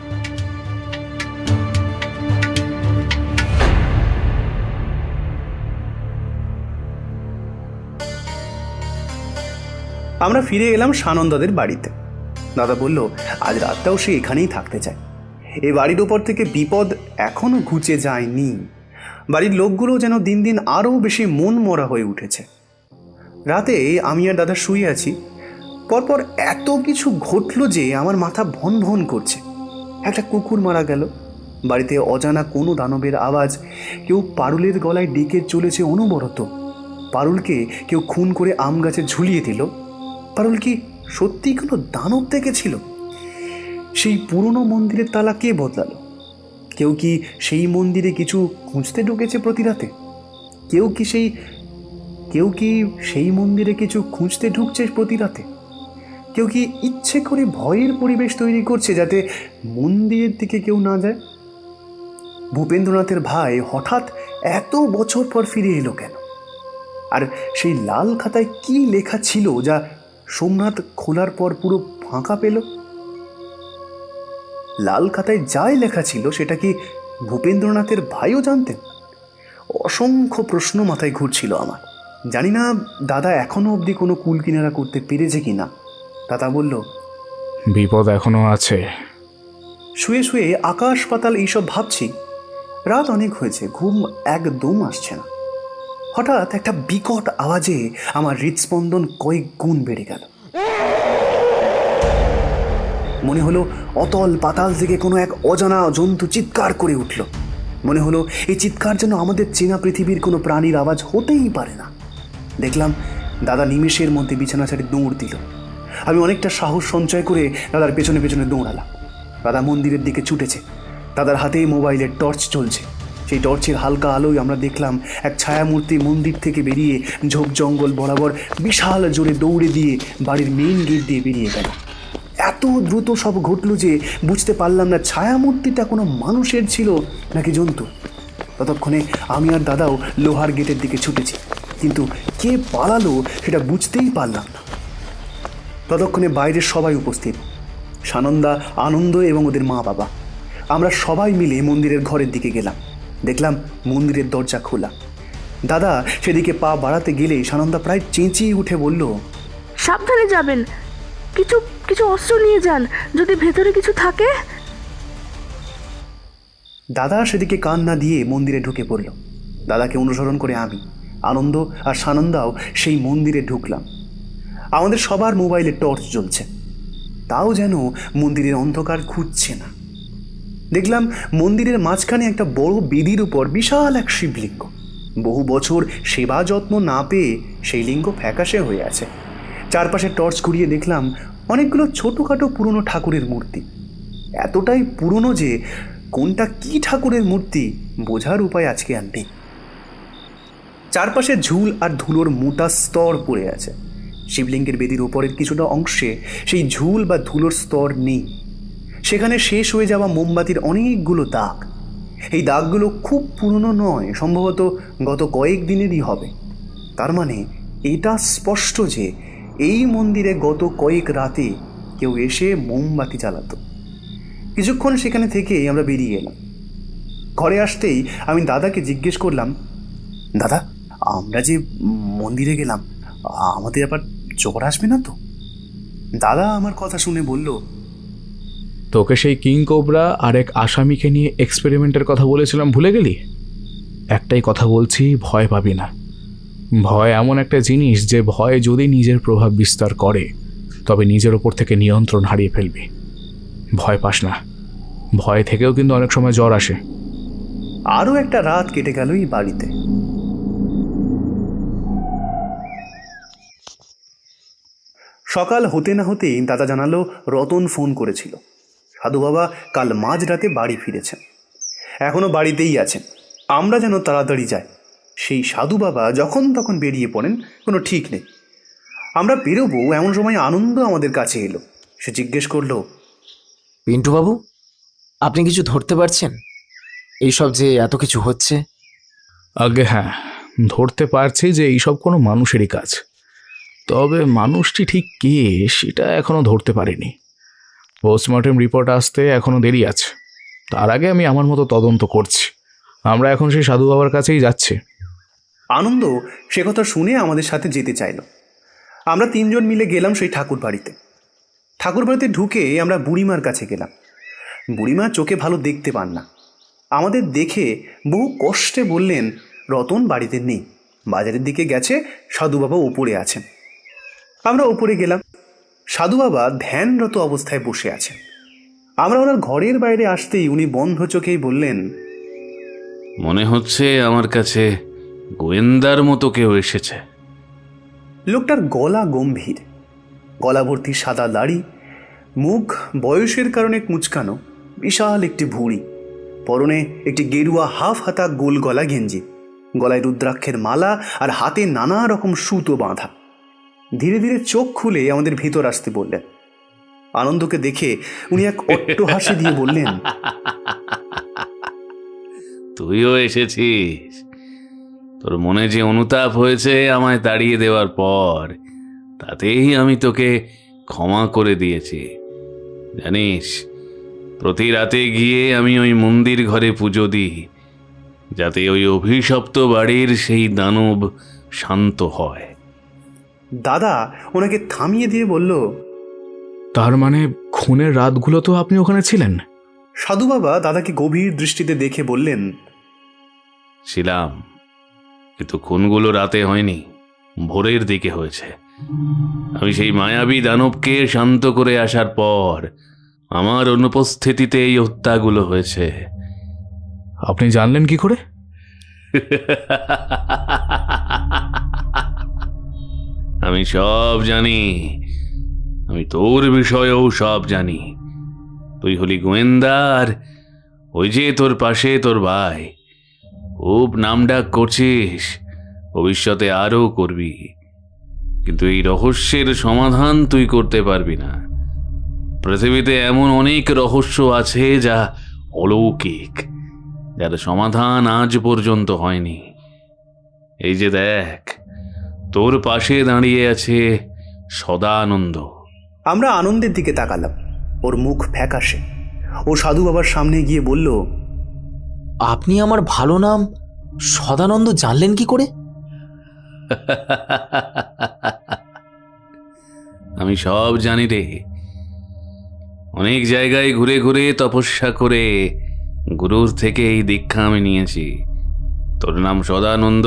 আমরা ফিরে এলাম সানন্দাদের বাড়িতে। দাদা বলল আজ রাতটাও সে এখানেই থাকতে চায়। এ বাড়ির ওপর থেকে বিপদ এখনো ঘুচে যায়নি। বাড়ির লোকগুলো যেন দিন দিন আরও বেশি মন মরা হয়ে উঠেছে। রাতে আমি আর দাদা শুয়ে আছি। পরপর এত কিছু ঘটল যে আমার মাথা ভন ভন করছে। একটা কুকুর মারা গেল, বাড়িতে অজানা কোনো দানবের আওয়াজ, কেউ পারুলের গলায় ডেকে চলেছে অনবরত। পারুলকে কেউ খুন করে আম গাছে ঝুলিয়ে দিল। পারুল কি সত্যি কোনো দানব দেখেছিল? সেই পুরনো মন্দিরের তালা কে বদলালো? কেউ কি সেই মন্দিরে কিছু খুঁজতে ঢুকেছে প্রতি রাতে? কেউ কি সেই মন্দিরে কিছু খুঁজতে ঢুকছে প্রতি রাতে? কেউ কি ইচ্ছে করে ভয়ের পরিবেশ তৈরি করছে যাতে মন্দিরের দিকে কেউ না যায়? ভূপেন্দ্রনাথের ভাই হঠাৎ এত বছর পর ফিরে এলো কেন? আর সেই লাল খাতায় কি লেখা ছিল যা সোমনাথ খোলার পর পুরো ফাঁকা পেল? লাল খাতায় যাই লেখা ছিল সেটা কি ভূপেন্দ্রনাথের ভাইও জানতেন? অসংখ্য প্রশ্ন মাথায় ঘুরছিল আমার। জানি না দাদা এখনো অবধি কোনো কুল কিনারা করতে পেরেছে কিনা। দাদা বলল, বিপদ এখনো আছে। শুয়ে শুয়ে আকাশ পাতাল এইসব ভাবছি। রাত অনেক হয়েছে, ঘুম একদম আসছে না। হঠাৎ একটা বিকট আওয়াজে আমার হৃদস্পন্দন কয়েক গুণ বেড়ে গেল। মনে হলো অতল পাতাল থেকে কোনো এক অজানা জন্তু চিৎকার করে উঠল। মনে হলো এই চিৎকার যেন আমাদের চেনা পৃথিবীর কোনো প্রাণীর আওয়াজ হতেই পারে না। দেখলাম দাদা নিমেষের মধ্যে বিছানা ছেড়ে দৌড় দিল। আমি অনেকটা সাহস সঞ্চয় করে দাদার পেছনে পেছনে দৌড়ালাম। দাদা মন্দিরের দিকে ছুটেছে। দাদার হাতেই মোবাইলের টর্চ চলছে। সেই টর্চের হালকা আলোয় আমরা দেখলাম এক ছায়ামূর্তি মন্দির থেকে বেরিয়ে ঝোপ জঙ্গল বরাবর বিশাল জোরে দৌড়ে দিয়ে বাড়ির মেইন গেট দিয়ে বেরিয়ে গেল। এত দ্রুত সব ঘটল যে বুঝতে পারলাম না ছায়ামূর্তিটা কোনো মানুষের ছিল নাকি জন্তু। ততক্ষণে আমি আর দাদাও লোহার গেটের দিকে ছুটেছি, কিন্তু কে পালালো সেটা বুঝতেই পারলাম না। ততক্ষণে বাইরের সবাই উপস্থিত, সানন্দা, আনন্দ এবং ওদের মা বাবা। আমরা সবাই মিলে মন্দিরের ঘরের দিকে গেলাম। দেখলাম মন্দিরের দরজা খোলা। দাদা সেদিকে পা বাড়াতে গেলে সানন্দা প্রায় চেঁচিয়ে উঠে বলল, সাবধানে যাবেন, কিছু কিছু অস্ত্র নিয়ে যান, যদি ভেতরে কিছু থাকে। দাদা সেদিকে কান না দিয়ে মন্দিরে ঢুকে পড়ল। দাদাকে অনুসরণ করে আমি, আনন্দ আর সানন্দাও সেই মন্দিরে ঢুকলাম। আমাদের সবার মোবাইলে টর্চ জ্বলছে, তাও যেন মন্দিরের অন্ধকার ঘুরছে না। দেখলাম মন্দিরের মাঝখানে একটা বড় বেদির উপর বিশাল এক শিবলিঙ্গ। বহু বছর সেবা যত্ন না পেয়ে সেই লিঙ্গ ফ্যাকাশে হয়ে আছে। চারপাশে টর্চ ঘুরিয়ে দেখলাম অনেকগুলো ছোটোখাটো পুরনো ঠাকুরের মূর্তি, এতটাই পুরনো যে কোনটা কি ঠাকুরের মূর্তি বোঝার উপায় আজকে আর নেই। চারপাশে ঝুল আর ধুলোর মোটা স্তর পড়ে আছে। শিবলিঙ্গের বেদির ওপরের কিছুটা অংশে সেই ঝুল বা ধুলোর স্তর নেই, সেখানে শেষ হয়ে যাওয়া মোমবাতির অনেকগুলো দাগ। এই দাগগুলো খুব পুরনো নয়, সম্ভবত গত কয়েক দিনেরই হবে। তার মানে এটা স্পষ্ট যে এই মন্দিরে গত কয়েক রাতে কেউ এসে মোমবাতি জ্বালাতো। কিছুক্ষণ সেখানে থেকে আমরা বেরিয়ে এলাম। ঘরে আসতেই আমি দাদাকে জিজ্ঞেস করলাম, দাদা, আমরা যে মন্দিরে গেলাম, আমাদের আবার জ্বর আসবে না তো? দাদা আমার কথা শুনে বলল, তোকে সেই কিং কোবরা আর এক আসামিকে নিয়ে এক্সপেরিমেন্টের কথা বলেছিলাম, ভুলে গেলি? একটাই কথা বলছি, ভয় পাবি না। ভয় এমন একটা জিনিস যে ভয় যদি নিজের প্রভাব বিস্তার করে তবে নিজের ওপর থেকে নিয়ন্ত্রণ হারিয়ে ফেলবি। ভয় পাস না, ভয় থেকেও কিন্তু অনেক সময় জ্বর আসে। আরও একটা রাত কেটে গেল এই বাড়িতে। সকাল হতে না হতেই দাদা জানালো রতন ফোন করেছিল। সাধু বাবা কাল মাঝরাতে বাড়ি ফিরেছেন, এখনো বাড়িতেই আছেন। আমরা যেন তাড়াতাড়ি যাই। সেই সাধু বাবা যখন তখন বেরিয়ে পড়েন, কোনো ঠিক নেই। আমরা বেরোবো এমন সময় আনন্দ আমাদের কাছে এলো। সে জিজ্ঞেস করলো, পিন্টুবাবু, আপনি কিছু ধরতে পারছেন এইসব যে এত কিছু হচ্ছে? আগে হ্যাঁ, ধরতে পারছি যে এইসব কোনো মানুষেরই কাজ, তবে মানুষটি ঠিক কে সেটা এখনো ধরতে পারিনি। পোস্টমর্টেম রিপোর্ট আসতে এখনো দেরি আছে। তার আগে আমি আমার মতো তদন্ত করছি। আমরা এখন সেই সাধু বাবার কাছেই যাচ্ছি। আনন্দ সে কথা শুনে আমাদের সাথে যেতে চাইল। আমরা তিনজন মিলে গেলাম সেই ঠাকুর বাড়িতে। ঠাকুর বাড়িতে ঢুকে আমরা বুড়িমার কাছে গেলাম। বুড়িমা চোখে ভালো দেখতে পান না। আমাদের দেখে বহু কষ্টে বললেন, রতন বাড়িতে নেই, বাজারের দিকে গেছে, সাধু বাবা উপরে আছেন। আমরা উপরে গেলাম। সাধু বাবা ধ্যানরত অবস্থায় বসে আছেন। আমরা ওনার ঘরের বাইরে আসতেই উনি বন্ধ চোখেই বললেন, মনে হচ্ছে আমার কাছে গোয়েন্দার মতো কেউ এসেছে। লোকটার গলা গম্ভীর, গলা ভর্তি সাদা দাড়ি, মুখ বয়সের কারণে কুঁচকানো, বিশাল একটি ভুঁড়ি, পরনে একটি গেরুয়া হাফ হাতা গোল গলা গেঞ্জি, গলায় রুদ্রাক্ষের মালা আর হাতে নানা রকম সুতো বাঁধা। ধীরে ধীরে চোখ খুলে আমাদের ভিতর আসতে বললেন। আনন্দকে দেখে উনি এক অট্ট হাসি দিয়ে বললেন, তুইও এসেছিস। তোর মনে যে অনুতাপ হয়েছে আমায় তাড়িয়ে দেওয়ার পর, তাতেই আমি তোকে ক্ষমা করে দিয়েছি। জানিস, প্রতি রাতে গিয়ে আমি ওই মন্দির ঘরে পুজো দিই, যাতে ওই অভিশপ্ত বাড়ির সেই দানব শান্ত হয়। দাদা ওনাকে থামিয়ে দিয়ে বলল, তার মানে খুনের রাতগুলো তো আপনি ওখানে ছিলেন? সাধু বাবা দাদাকে গভীর দৃষ্টিতে দেখে বললেন, ছিলাম, কিন্তু খুনগুলো রাতে হয়নি, ভোরের দিকে হয়েছে। আমি সেই মায়াবী দানবকে শান্ত করে আসার পর আমার অনুপস্থিতিতে এই হত্যাগুলো হয়েছে। আপনি জানলেন কি করে? আমি সব জানি। আমি তোর বিষয়েও সব জানি। তুই হলি গোয়েন্দা, আর ওই যে তোর পাশে তোর ভাই, খুব নামডাক করছিস, ভবিষ্যতে আরও করবি, কিন্তু এই রহস্যের সমাধান তুই করতে পারবি না। পৃথিবীতে এমন অনেক রহস্য আছে যা অলৌকিক, যার সমাধান আজ পর্যন্ত হয়নি। এই যে দেখ, তোর পাশে দাঁড়িয়ে আছে সদানন্দ। আমরা আনন্দের দিকে তাকালাম। ওর মুখ ফ্যাকাশে। ও সাধু বাবার সামনে গিয়ে বলল, আপনি আমার ভালো নাম সদানন্দ জানলেন কি করে? আমি সব জানি রে। অনেক জায়গায় ঘুরে ঘুরে তপস্যা করে গুরুর থেকে এই দীক্ষা আমি নিয়েছি। তোর নাম সদানন্দ,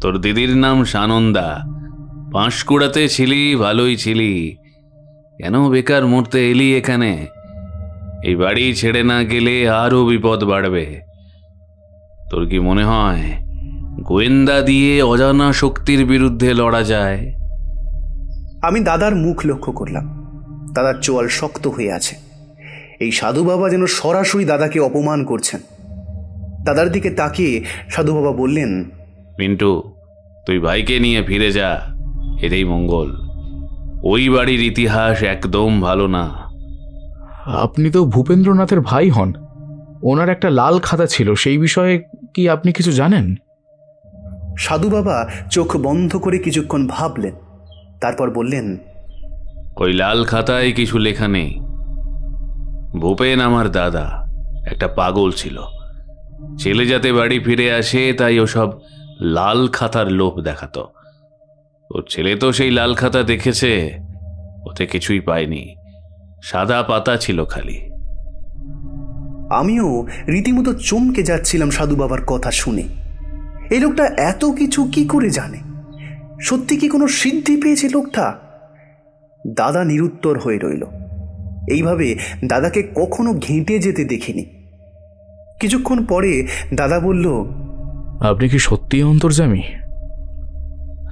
তোর দিদির নাম সানন্দা। পাঁশকুড়াতে ছিলি, ভালোই ছিলি, কেন বেকার মরতে এলি এখানে? এই বাড়ি ছেড়ে না গেলে আরও বিপদ বাড়বে। তোর কি মনে হয় গোয়েন্দা দিয়ে অজানা শক্তির বিরুদ্ধে লড়া যায়? আমি দাদার মুখ লক্ষ্য করলাম। দাদার চোয়াল শক্ত হয়ে আছে। এই সাধু বাবা যেন সরাসরি দাদাকে অপমান করছেন। দাদার দিকে তাকিয়ে সাধু বাবা বললেন, পিন্টু, তুই ভাইকে নিয়ে ফিরে যা, এটাই মঙ্গল। ওই বাড়ির ইতিহাস একদম ভালো না। আপনি তো ভূপেন্দ্রনাথের ভাই হন, ওনার একটা লাল খাতা ছিল, সেই বিষয়ে কি আপনি কিছু জানেন? সাধু বাবা চোখ বন্ধ করে কিছুক্ষণ ভাবলেন, তারপর বললেন, ওই লাল খাতায় কিছু লেখা নেই। ভূপেন আমার দাদা একটা পাগল ছিল। ছেলে যাতে বাড়ি ফিরে আসে তাই ওসব লাল খাতার লোভ দেখাতো। ওর ছেলে তো সেই লাল খাতা দেখেছে, ওতে কিছুই পায়নি, সাদা পাতা ছিল খালি। আমিও রীতিমতো চমকে যাচ্ছিলাম সাধু বাবার কথা শুনে। এই লোকটা এত কিছু কি করে জানে? সত্যি কি কোনো সিদ্ধি পেয়েছে লোকটা? দাদা নিরুত্তর হয়ে রইল। এইভাবে দাদাকে কখনো ঘেঁটে যেতে দেখিনি। কিছুক্ষণ পরে দাদা বলল, আপনি কি সত্যিই অন্তর্যামী?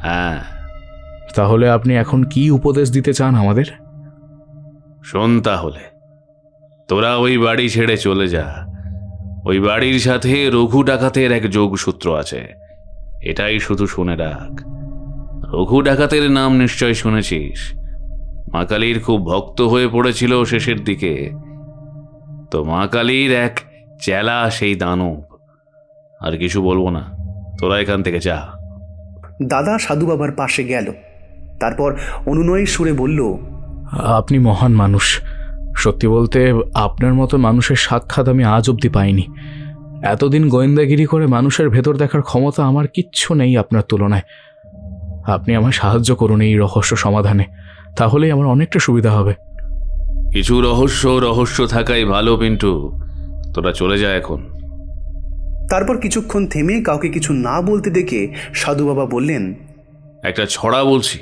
হ্যাঁ। তাহলে আপনি এখন কি উপদেশ দিতে চান আমাদের? শোন তাহলে, তোরা ওই বাড়ি ছেড়ে চলে যা। ওই বাড়ির সাথে রঘু ডাকাতের এক যোগসূত্র আছে, এটাই শুধু শুনে রাখ। রঘু ডাকাতের নাম নিশ্চয় শুনেছিস। মা কালীর খুব ভক্ত হয়ে পড়েছিল শেষের দিকে। তো মা কালীর এক চেলা সেই দানব। আর কিছু বলবো না, তোরা এখান থেকে যা। দাদা সাধু বাবার পাশে গেল, তারপর অনুনয়ের সুরে বলল, আপনি মহান মানুষ। সত্যি বলতে আপনার মতো মানুষের সাক্ষাৎ আমি আজ অবধি পাইনি। এতদিন গোয়েন্দাগিরি করে মানুষের ভেতর দেখার ক্ষমতা আমার কিচ্ছু নেই আপনার তুলনায়। আপনি আমায় সাহায্য করুন এই রহস্য সমাধানে, তাহলেই আমার অনেকটা সুবিধা হবে। কিছু রহস্য থাকাই ভালো পিন্টু, তোরা চলে যা এখন। তারপর কিছুক্ষণ থেমে কাউকে কিছু না বলতে দেখে সাধু বাবা বললেন, একটা ছড়া বলছি,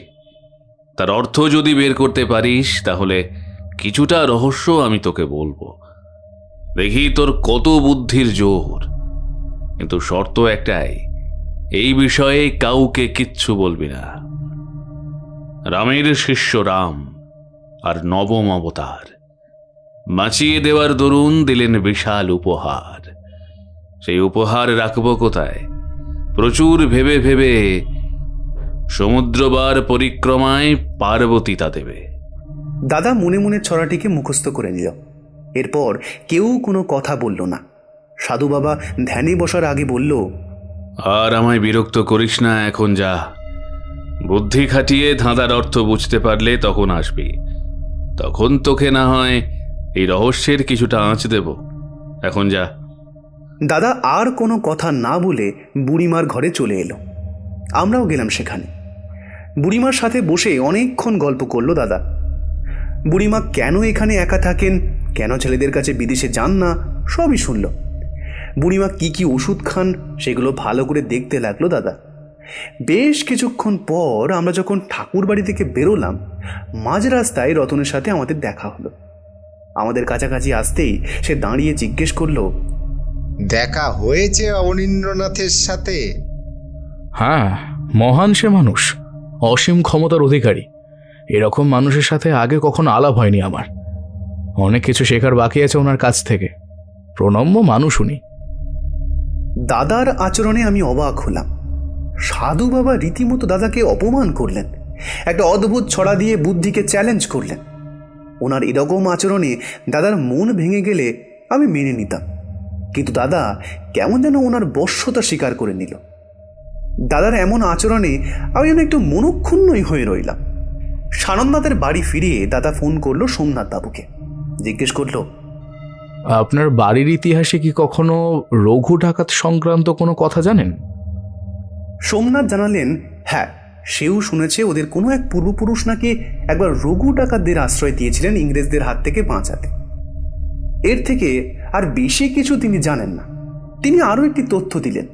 তার অর্থ যদি বের করতে পারিস তাহলে কিছুটা রহস্য আমি তোকে বলবো। দেখি তোর কত বুদ্ধির জোর। কিন্তু শর্ত একটাই, এই বিষয়ে কাউকে কিচ্ছু বলবি না। রামের শিষ্য রাম আর নবম অবতার বাঁচিয়ে দেওয়ার দরুন দিলেন বিশাল উপহার। সেই উপহার রাখবো কোথায়? প্রচুর ভেবে ভেবে সমুদ্রবার পরিক্রমায় পার্বতী তা দেবে। দাদা মনে মনে ছড়াটিকে মুখস্থ করে নিল। এরপর কেউ কোনো কথা বলল না। সাধু বাবা ধ্যানে বসার আগে বলল, আর আমায় বিরক্ত করিস না, এখন যা। বুদ্ধি খাটিয়ে ধাঁধার অর্থ বুঝতে পারলে তখন আসবি। তখন তোকে না হয় এই রহস্যের কিছুটা আঁচ দেব। এখন যা। দাদা আর কোনো কথা না বলে বুড়িমার ঘরে চলে এলো। আমরাও গেলাম সেখানে। বুড়িমার সাথে বসে অনেকক্ষণ গল্প করলো দাদা। বুড়িমা কেন এখানে একা থাকেন, কেন ছেলেদের কাছে বিদেশে যান না, সবই শুনল। বুড়িমা কি কি ওষুধ খান সেগুলো ভালো করে দেখতে লাগলো দাদা। বেশ কিছুক্ষণ পর আমরা যখন ঠাকুর বাড়ি থেকে বেরোলাম, মাঝ রাস্তায় রতনের সাথে আমাদের দেখা হলো। আমাদের কাছাকাছি আসতেই সে দাঁড়িয়ে জিজ্ঞেস করলো, দেখা হয়েছে অবনীন্দ্রনাথের সাথে? হ্যাঁ, মহান সে মানুষ, অসীম ক্ষমতার অধিকারী। এরকম মানুষের সাথে আগে কখনো আলাপ হয়নি আমার। অনেক কিছু শেখার বাকি আছে ওনার কাছ থেকে। প্রণম্য মানুষ উনি। দাদার আচরণে আমি অবাক হলাম। সাধু বাবা রীতিমতো দাদাকে অপমান করলেন, একটা অদ্ভুত ছড়া দিয়ে বুদ্ধিকে চ্যালেঞ্জ করলেন। ওনার এরকম আচরণে দাদার মন ভেঙে গেলে আমি মেনে নিতাম, কিন্তু দাদা কেমন যেন ওনার বশ্যতা স্বীকার করে নিল। দাদার এমন আচরণে আমি যেন একটু মনক্ষুণ্ণই হয়ে রইলাম। সানন্দনাথের বাড়ি ফিরিয়ে দাদা ফোন করলো সোমনাথ বাবুকে। জিজ্ঞেস করলো, আপনার বাড়ির ইতিহাসে কি কখনো রঘু ডাকাত সংক্রান্ত কোনো কথা জানেন? সোমনাথ জানালেন, হ্যাঁ, সেও শুনেছে ওদের কোনো এক পূর্বপুরুষ নাকি একবার রঘু ডাকাতদের আশ্রয় দিয়েছিলেন ইংরেজদের হাত থেকে বাঁচাতে। এর থেকে আর বেশি কিছু তিনি জানেন না। তিনি আরও একটি তথ্য দিলেন।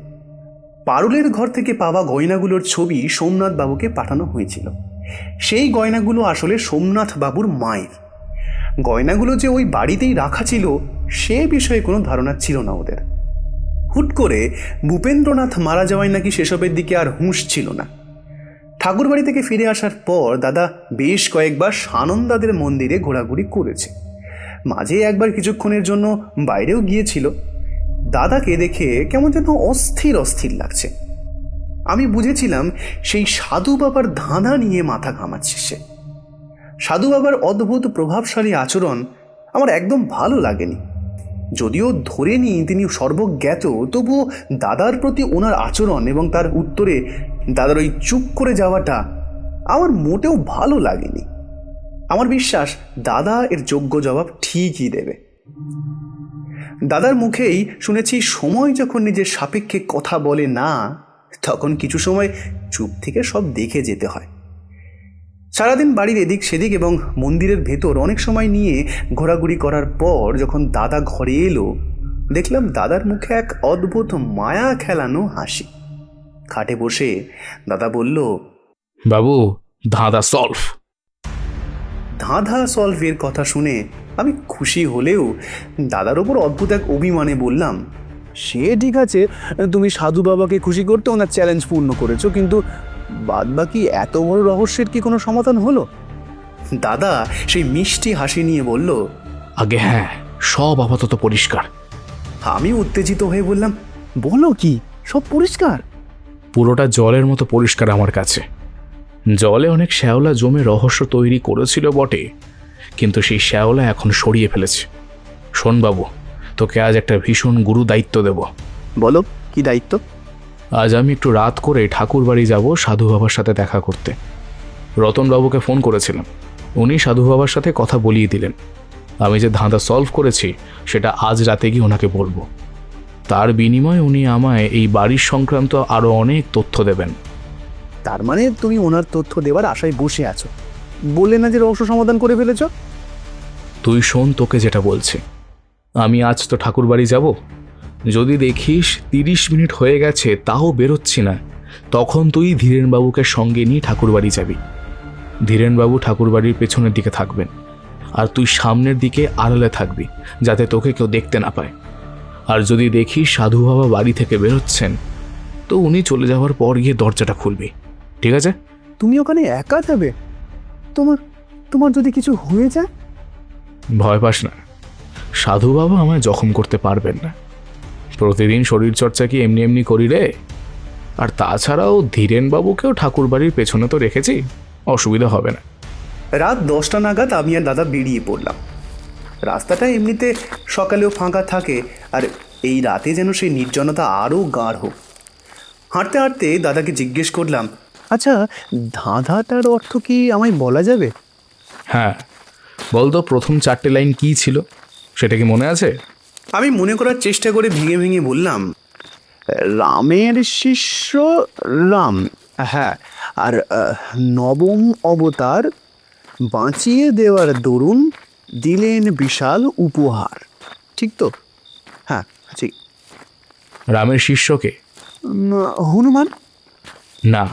পারুলের ঘর থেকে পাওয়া গয়নাগুলোর ছবি সোমনাথ বাবুকে পাঠানো হয়েছিল। সেই গয়নাগুলো আসলে সোমনাথ বাবুর মায়ের। গয়নাগুলো যে ওই বাড়িতেই রাখা ছিল সে বিষয়ে কোনো ধারণা ছিল না ওদের। হুট করে ভূপেন্দ্রনাথ মারা যাওয়ায় নাকি সেসবের দিকে আর হুঁশ ছিল না। ঠাকুরবাড়ি থেকে ফিরে আসার পর দাদা বেশ কয়েকবার সানন্দাদের মন্দিরে ঘোরাঘুরি করেছে, মাঝে একবার কিছুক্ষণের জন্য বাইরেও গিয়েছিল। দাদাকে দেখে কেমন যেন অস্থির অস্থির লাগছে। আমি বুঝেছিলাম সেই সাধু বাবার ধাঁধা নিয়ে মাথা ঘামাচ্ছে সে। সাধু বাবার অদ্ভুত প্রভাবশালী আচরণ আমার একদম ভালো লাগেনি। যদিও ধরে নিই তিনি সর্বজ্ঞাত, তবুও দাদার প্রতি ওনার আচরণ এবং তার উত্তরে দাদার ওই চুপ করে যাওয়াটা আমার মোটেও ভালো লাগেনি। আমার বিশ্বাস দাদা এর যোগ্য জবাব ঠিকই দেবে। দাদার মুখেই শুনেছি সময় যখন নিজের সাপেক্ষে কথা বলে না, তখন কিছু সময় চুপ থেকে সব দেখে যেতে হয়। সারাদিন বাড়ির এদিক সেদিক এবং মন্দিরের ভেতর অনেক সময় নিয়ে ঘোরাঘুরি করার পর যখন দাদা ঘরে এলো, দেখলাম দাদার মুখে এক অদ্ভুত মায়া খেলানো হাসি। খাটে বসে দাদা বলল, বাবু, ধাঁধা সলভ। ধাঁধা সলভের কথা শুনে আমি খুশি হলেও দাদার ওপর অদ্ভুত এক অভিমানে বললাম, সে ঠিক আছে, তুমি সাধু বাবাকে খুশি করতে ওনার চ্যালেঞ্জ পূর্ণ করেছো, কিন্তু বাদবাকি এত বড় রহস্যের কি কোনো সমাধান হলো? দাদা সেই মিষ্টি হাসি নিয়ে বলল, আগে হ্যাঁ, সব আপাতত পরিষ্কার। আমি উত্তেজিত হয়ে বললাম, বলো কি, সব পরিষ্কার? পুরোটা জলের মতো পরিষ্কার আমার কাছে। জলে অনেক শ্যাওলা জমে রহস্য তৈরি করেছিল বটে, কিন্তু সেই শ্যাওলা এখন সরিয়ে ফেলেছে। শোন বাবু, তোকে আজ একটা ভীষণ গুরু দায়িত্ব দেব। বলো, কি দায়িত্ব? আজ আমি একটু রাত করে ঠাকুর বাড়ি যাব সাধু বাবার সাথে দেখা করতে। রতনবাবুকে ফোন করেছিলাম, উনি সাধু বাবার সাথে কথা বলিয়ে দিলেন। আমি যে ধাঁধা সলভ করেছি সেটা আজ রাতে গিয়ে ওনাকে বলবো। তার বিনিময়ে উনি আমায় এই বাড়ির সংক্রান্ত আরও অনেক তথ্য দেবেন। তার মানে তুমি ওনার তথ্য দেওয়ার আশায় বসে আছো? বললে না যে রহস্য সমাধান করে ফেলেছ? তুই শোন, তোকে যেটা বলছি, আমি আজ তো ঠাকুর বাড়ি যাব। যদি দেখিস 30 মিনিট হয়ে গেছে তাও বেরোচ্ছি না, তখন তুই ধীরেনবাবুকে সঙ্গে নিয়ে ঠাকুর বাড়ি যাবি। ধীরেনবাবু ঠাকুর বাড়ির পেছনের দিকে থাকবেন, আর তুই সামনের দিকে আড়ালে থাকবি, যাতে তোকে কেউ দেখতে না পায়। আর যদি দেখিস সাধু বাবা বাড়ি থেকে বেরোচ্ছেন, তো উনি চলে যাওয়ার পর গিয়ে দরজাটা খুলবি, ঠিক আছে? তুমি ওখানে একা যাবে? তোমার যদি কিছু হয়ে যায়? ভয় পাস না, সাধু বাবা আমায় জখম করতে পারবেন না। প্রতিদিন শরীরচর্চা কি এমনি এমনি করি রে? আর তাছাড়াও ধীরেনবাবুকেও ঠাকুর বাড়ির পেছনে তো রেখেছি, অসুবিধা হবে না। রাত 10টা নাগাদ আমি আর দাদা বেরিয়ে পড়লাম। রাস্তাটা এমনিতে সকালেও ফাঁকা থাকে, আর এই রাতে যেন সেই নির্জনতা আরও গাঢ়। হাঁটতে হাঁটতে দাদাকে জিজ্ঞেস করলাম, আচ্ছা, ধাঁধাটার অর্থ কি আমায় বলা যাবে? হ্যাঁ, বলতো প্রথম 4টে লাইন কি ছিল, সেটা কি মনে আছে? আমি মনে করার চেষ্টা করে ভেঙে ভেঙে বললাম, রামের শিষ্য রাম, হ্যাঁ, আর নবম অবতার বাঁচিয়ে দেওয়ার দরুন দিলেন বিশাল উপহার, ঠিক তো? হ্যাঁ, ঠিক। রামের শিষ্যকে? হনুমান? না,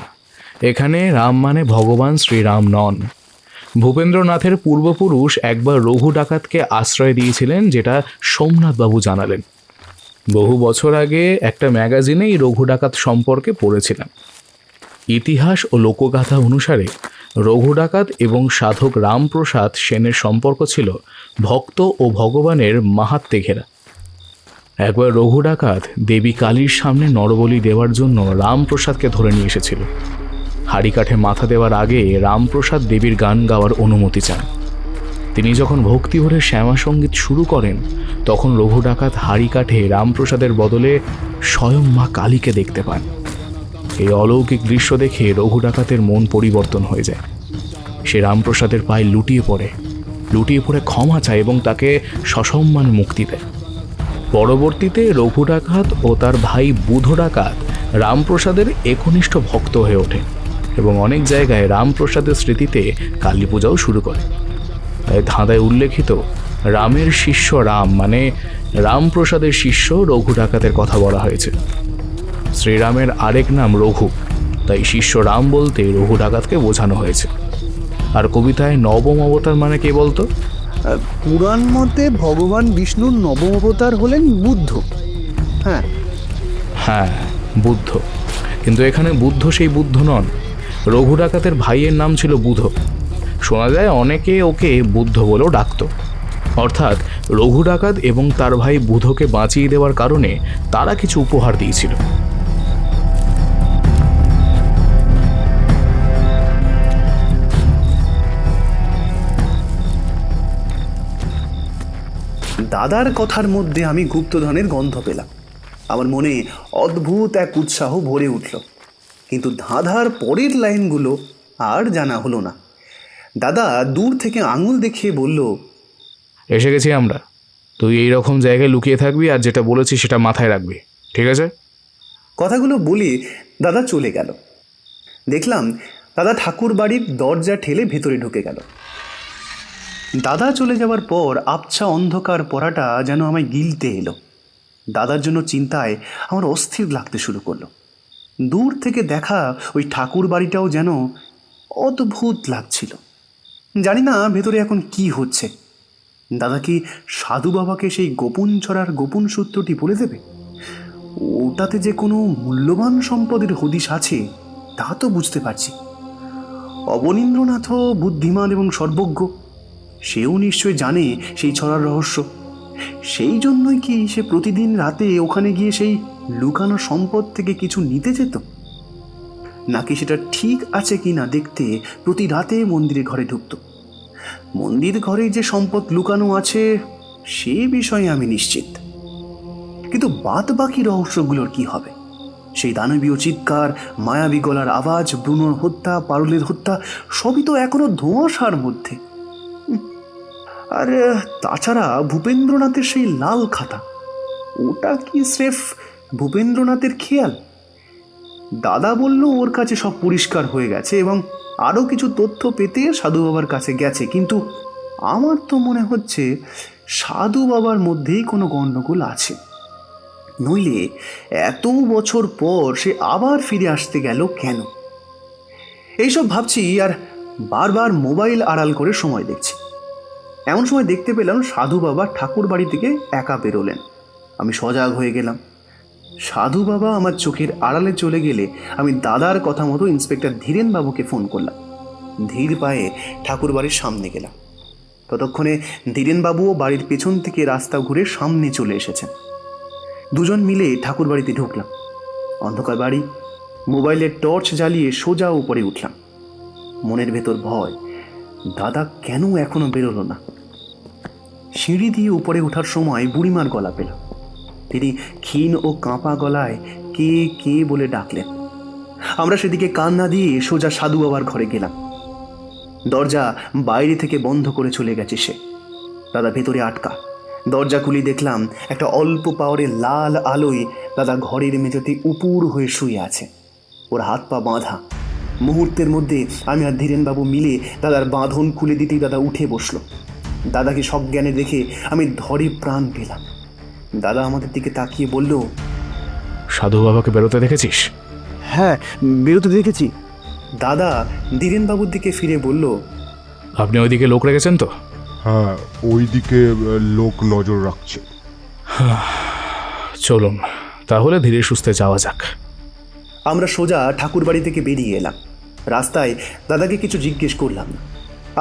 এখানে রাম মানে ভগবান শ্রীরাম নন। ভূপেন্দ্রনাথের পূর্বপুরুষ একবার রঘু ডাকাতকে আশ্রয় দিয়েছিলেন, যেটা সোমনাথবাবু জানালেন। বহু বছর আগে একটা ম্যাগাজিনেই রঘু ডাকাত সম্পর্কে পড়েছিলাম। ইতিহাস ও লোকগাথা অনুসারে রঘু ডাকাত এবং সাধক রামপ্রসাদ সেনের সম্পর্ক ছিল ভক্ত ও ভগবানের মাহাত্ম্যে ঘেরা। একবার রঘু ডাকাত দেবী কালীর সামনে নরবলি দেওয়ার জন্য রামপ্রসাদকে ধরে নিয়ে এসেছিল। হাড়িকাঠে মাথা দেওয়ার আগে রামপ্রসাদ দেবীর গান গাওয়ার অনুমতি চান। তিনি যখন ভক্তি ভরে শ্যামা সঙ্গীত শুরু করেন, তখন রঘু ডাকাত হাড়িকাঠে রামপ্রসাদের বদলে স্বয়ং মা কালীকে দেখতে পান। এই অলৌকিক দৃশ্য দেখে রঘু ডাকাতের মন পরিবর্তন হয়ে যায়। সে রামপ্রসাদের পায়ে লুটিয়ে পড়ে ক্ষমা চায় এবং তাকে সসম্মান মুক্তি দেয়। পরবর্তীতে রঘু ডাকাত ও তার ভাই বুধ ডাকাত রামপ্রসাদের একনিষ্ঠ ভক্ত হয়ে ওঠে এবং অনেক জায়গায় রামপ্রসাদের স্মৃতিতে কালী পূজাও শুরু করে। তাই ধাঁধায় উল্লেখিত রামের শিষ্য রাম মানে রামপ্রসাদের শিষ্য রঘু ডাকাতের কথা বলা হয়েছে। শ্রীরামের আরেক নাম রঘু, তাই শিষ্য রাম বলতে রঘু ডাকাতকে বোঝানো হয়েছে। আর কবিতায় নবম অবতার মানে কে বলতো? পুরাণ মতে ভগবান বিষ্ণুর নবম অবতার হলেন বুদ্ধ। হ্যাঁ, হ্যাঁ, বুদ্ধ। কিন্তু এখানে বুদ্ধ সেই বুদ্ধ নন। রঘু ডাকাতের ভাইয়ের নাম ছিল বুধ। শোনা যায় অনেকে ওকে বুদ্ধ বলেও ডাকত। অর্থাৎ রঘু ডাকাত এবং তার ভাই বুধকে বাঁচিয়ে দেওয়ার কারণে তারা কিছু উপহার দিয়েছিল। দাদার কথার মধ্যে আমি গুপ্তধনের গন্ধ পেলাম। আমার মনে অদ্ভুত এক উৎসাহ ভরে উঠল। কিন্তু ধাঁধার পরের লাইনগুলো আর জানা হলো না। দাদা দূর থেকে আঙুল দেখিয়ে বলল, এসে গেছি আমরা। তুই এই রকম জায়গায় লুকিয়ে থাকবি আর যেটা বলেছি সেটা মাথায় রাখবি, ঠিক আছে? কথাগুলো বলে দাদা চলে গেল। দেখলাম দাদা ঠাকুর বাড়ির দরজা ঠেলে ভেতরে ঢুকে গেল। দাদা চলে যাওয়ার পর আবছা অন্ধকার পড়াটা যেন আমায় গিলতে এলো। দাদার জন্য চিন্তায় আমার অস্থির লাগতে শুরু করলো। দূর থেকে দেখা ওই ঠাকুর বাড়িটাও যেন অদ্ভুত লাগছিল। জানি না ভেতরে এখন কি হচ্ছে। দাদা কি সাধু বাবাকে সেই গোপন ছড়ার গোপন সূত্রটি বলে দেবে? ওটাতে যে কোনো মূল্যবান সম্পদের হদিশ আছে তা তো বুঝতে পারছি। অবনীন্দ্রনাথও বুদ্ধিমান এবং সর্বজ্ঞ, সেও নিশ্চয় জানে সেই ছড়ার রহস্য। সেই জন্যই কি সে প্রতিদিন রাতে ওখানে গিয়ে সেই লুকানো সম্পদ থেকে কিছু নিতে যেত? নাকি সেটা ঠিক আছে কি না দেখতে প্রতি রাতে মন্দিরে ঘরে ঢুকত? মন্দির ঘরে যে সম্পদ লুকানো আছে সে বিষয়ে আমি নিশ্চিত, কিন্তু বাদ বাকি রহস্যগুলোর কি হবে? সেই দানবীয় চিৎকার, মায়াবী গলার আওয়াজ, ব্রুনোর হত্যা, পারুলের হত্যা সবই তো এখনো ধোঁয়াশার মধ্যে। আর তাছাড়া ভূপেন্দ্রনাথের সেই লাল খাতা, ওটা কি স্রেফ ভূপেন্দ্রনাথের খেয়াল? দাদা বলল ওর কাছে সব পরিষ্কার হয়ে গেছে এবং আরও কিছু তথ্য পেতে সাধু বাবার কাছে গেছে, কিন্তু আমার তো মনে হচ্ছে সাধু বাবার মধ্যেই কোনো গণ্ডগোল আছে। নইলে এত বছর পর সে আবার ফিরে আসতে গেল কেন? এইসব ভাবছি আর বারবার মোবাইল আড়াল করে সময় দেখছি। এমন সময় দেখতে পেলাম সাধু বাবা ঠাকুর বাড়ি থেকে একা বেরোলেন। আমি সজাগ হয়ে গেলাম। সাধু বাবা আমার চোখের আড়ালে চলে গেলে আমি দাদার কথা মতো ইন্সপেক্টর ধীরেন বাবুকে ফোন করলাম। ধীর পায়ে ঠাকুর বাড়ির সামনে গেলাম। ততক্ষণে ধীরেন বাবুও বাড়ির পেছন থেকে রাস্তা ঘুরে সামনে চলে এসেছেন। দুজন মিলে ঠাকুর বাড়িতে ঢুকলাম। অন্ধকার বাড়ি। মোবাইলের টর্চ জ্বালিয়ে সোজা উপরে উঠলাম। মনের ভেতর ভয়, দাদা কেন এখনো বেরোলো না? সিঁড়ি দিয়ে উপরে ওঠার সময় বুড়িমার গলা পেলাম। তিনি ক্ষীণ ও কাঁপা গলায় কে কে বলে ডাকলেন। আমরা সেদিকে কান না দিয়ে সোজা সাধু বাবার ঘরে গেলাম। দরজা বাইরে থেকে বন্ধ করে চলে গেছে সে। দাদা ভেতরে আটকা। দরজা খুলি দেখলাম একটা অল্প পাওয়ারের লাল আলোয় দাদা ঘরের মেঝেতে উপুর হয়ে শুয়ে আছে। ওর হাত পা বাঁধা। মুহূর্তের মধ্যে আমি আর ধীরেনবাবু মিলে দাদার বাঁধন খুলে দিতেই দাদা উঠে বসলো। দাদাকে সজ্ঞানে দেখে আমি ধরে প্রাণ পেলাম। দাদা আমাদের দিকে তাকিয়ে বলল, সাধু বাবাকে বেরোতে দেখেছিস? হ্যাঁ, বেরোতে দেখেছি। দাদা ধীরেনবাবুর দিকে ফিরে বলল, আপনি ওইদিকে লোক রেখেছেন তো? হ্যাঁ, ওইদিকে লোক নজর রাখছে। চলুন তাহলে ধীরে সুস্থে যাওয়া যাক। আমরা সোজা ঠাকুর বাড়ি থেকে বেরিয়ে এলাম। রাস্তায় দাদাকে কিছু জিজ্ঞেস করলাম না।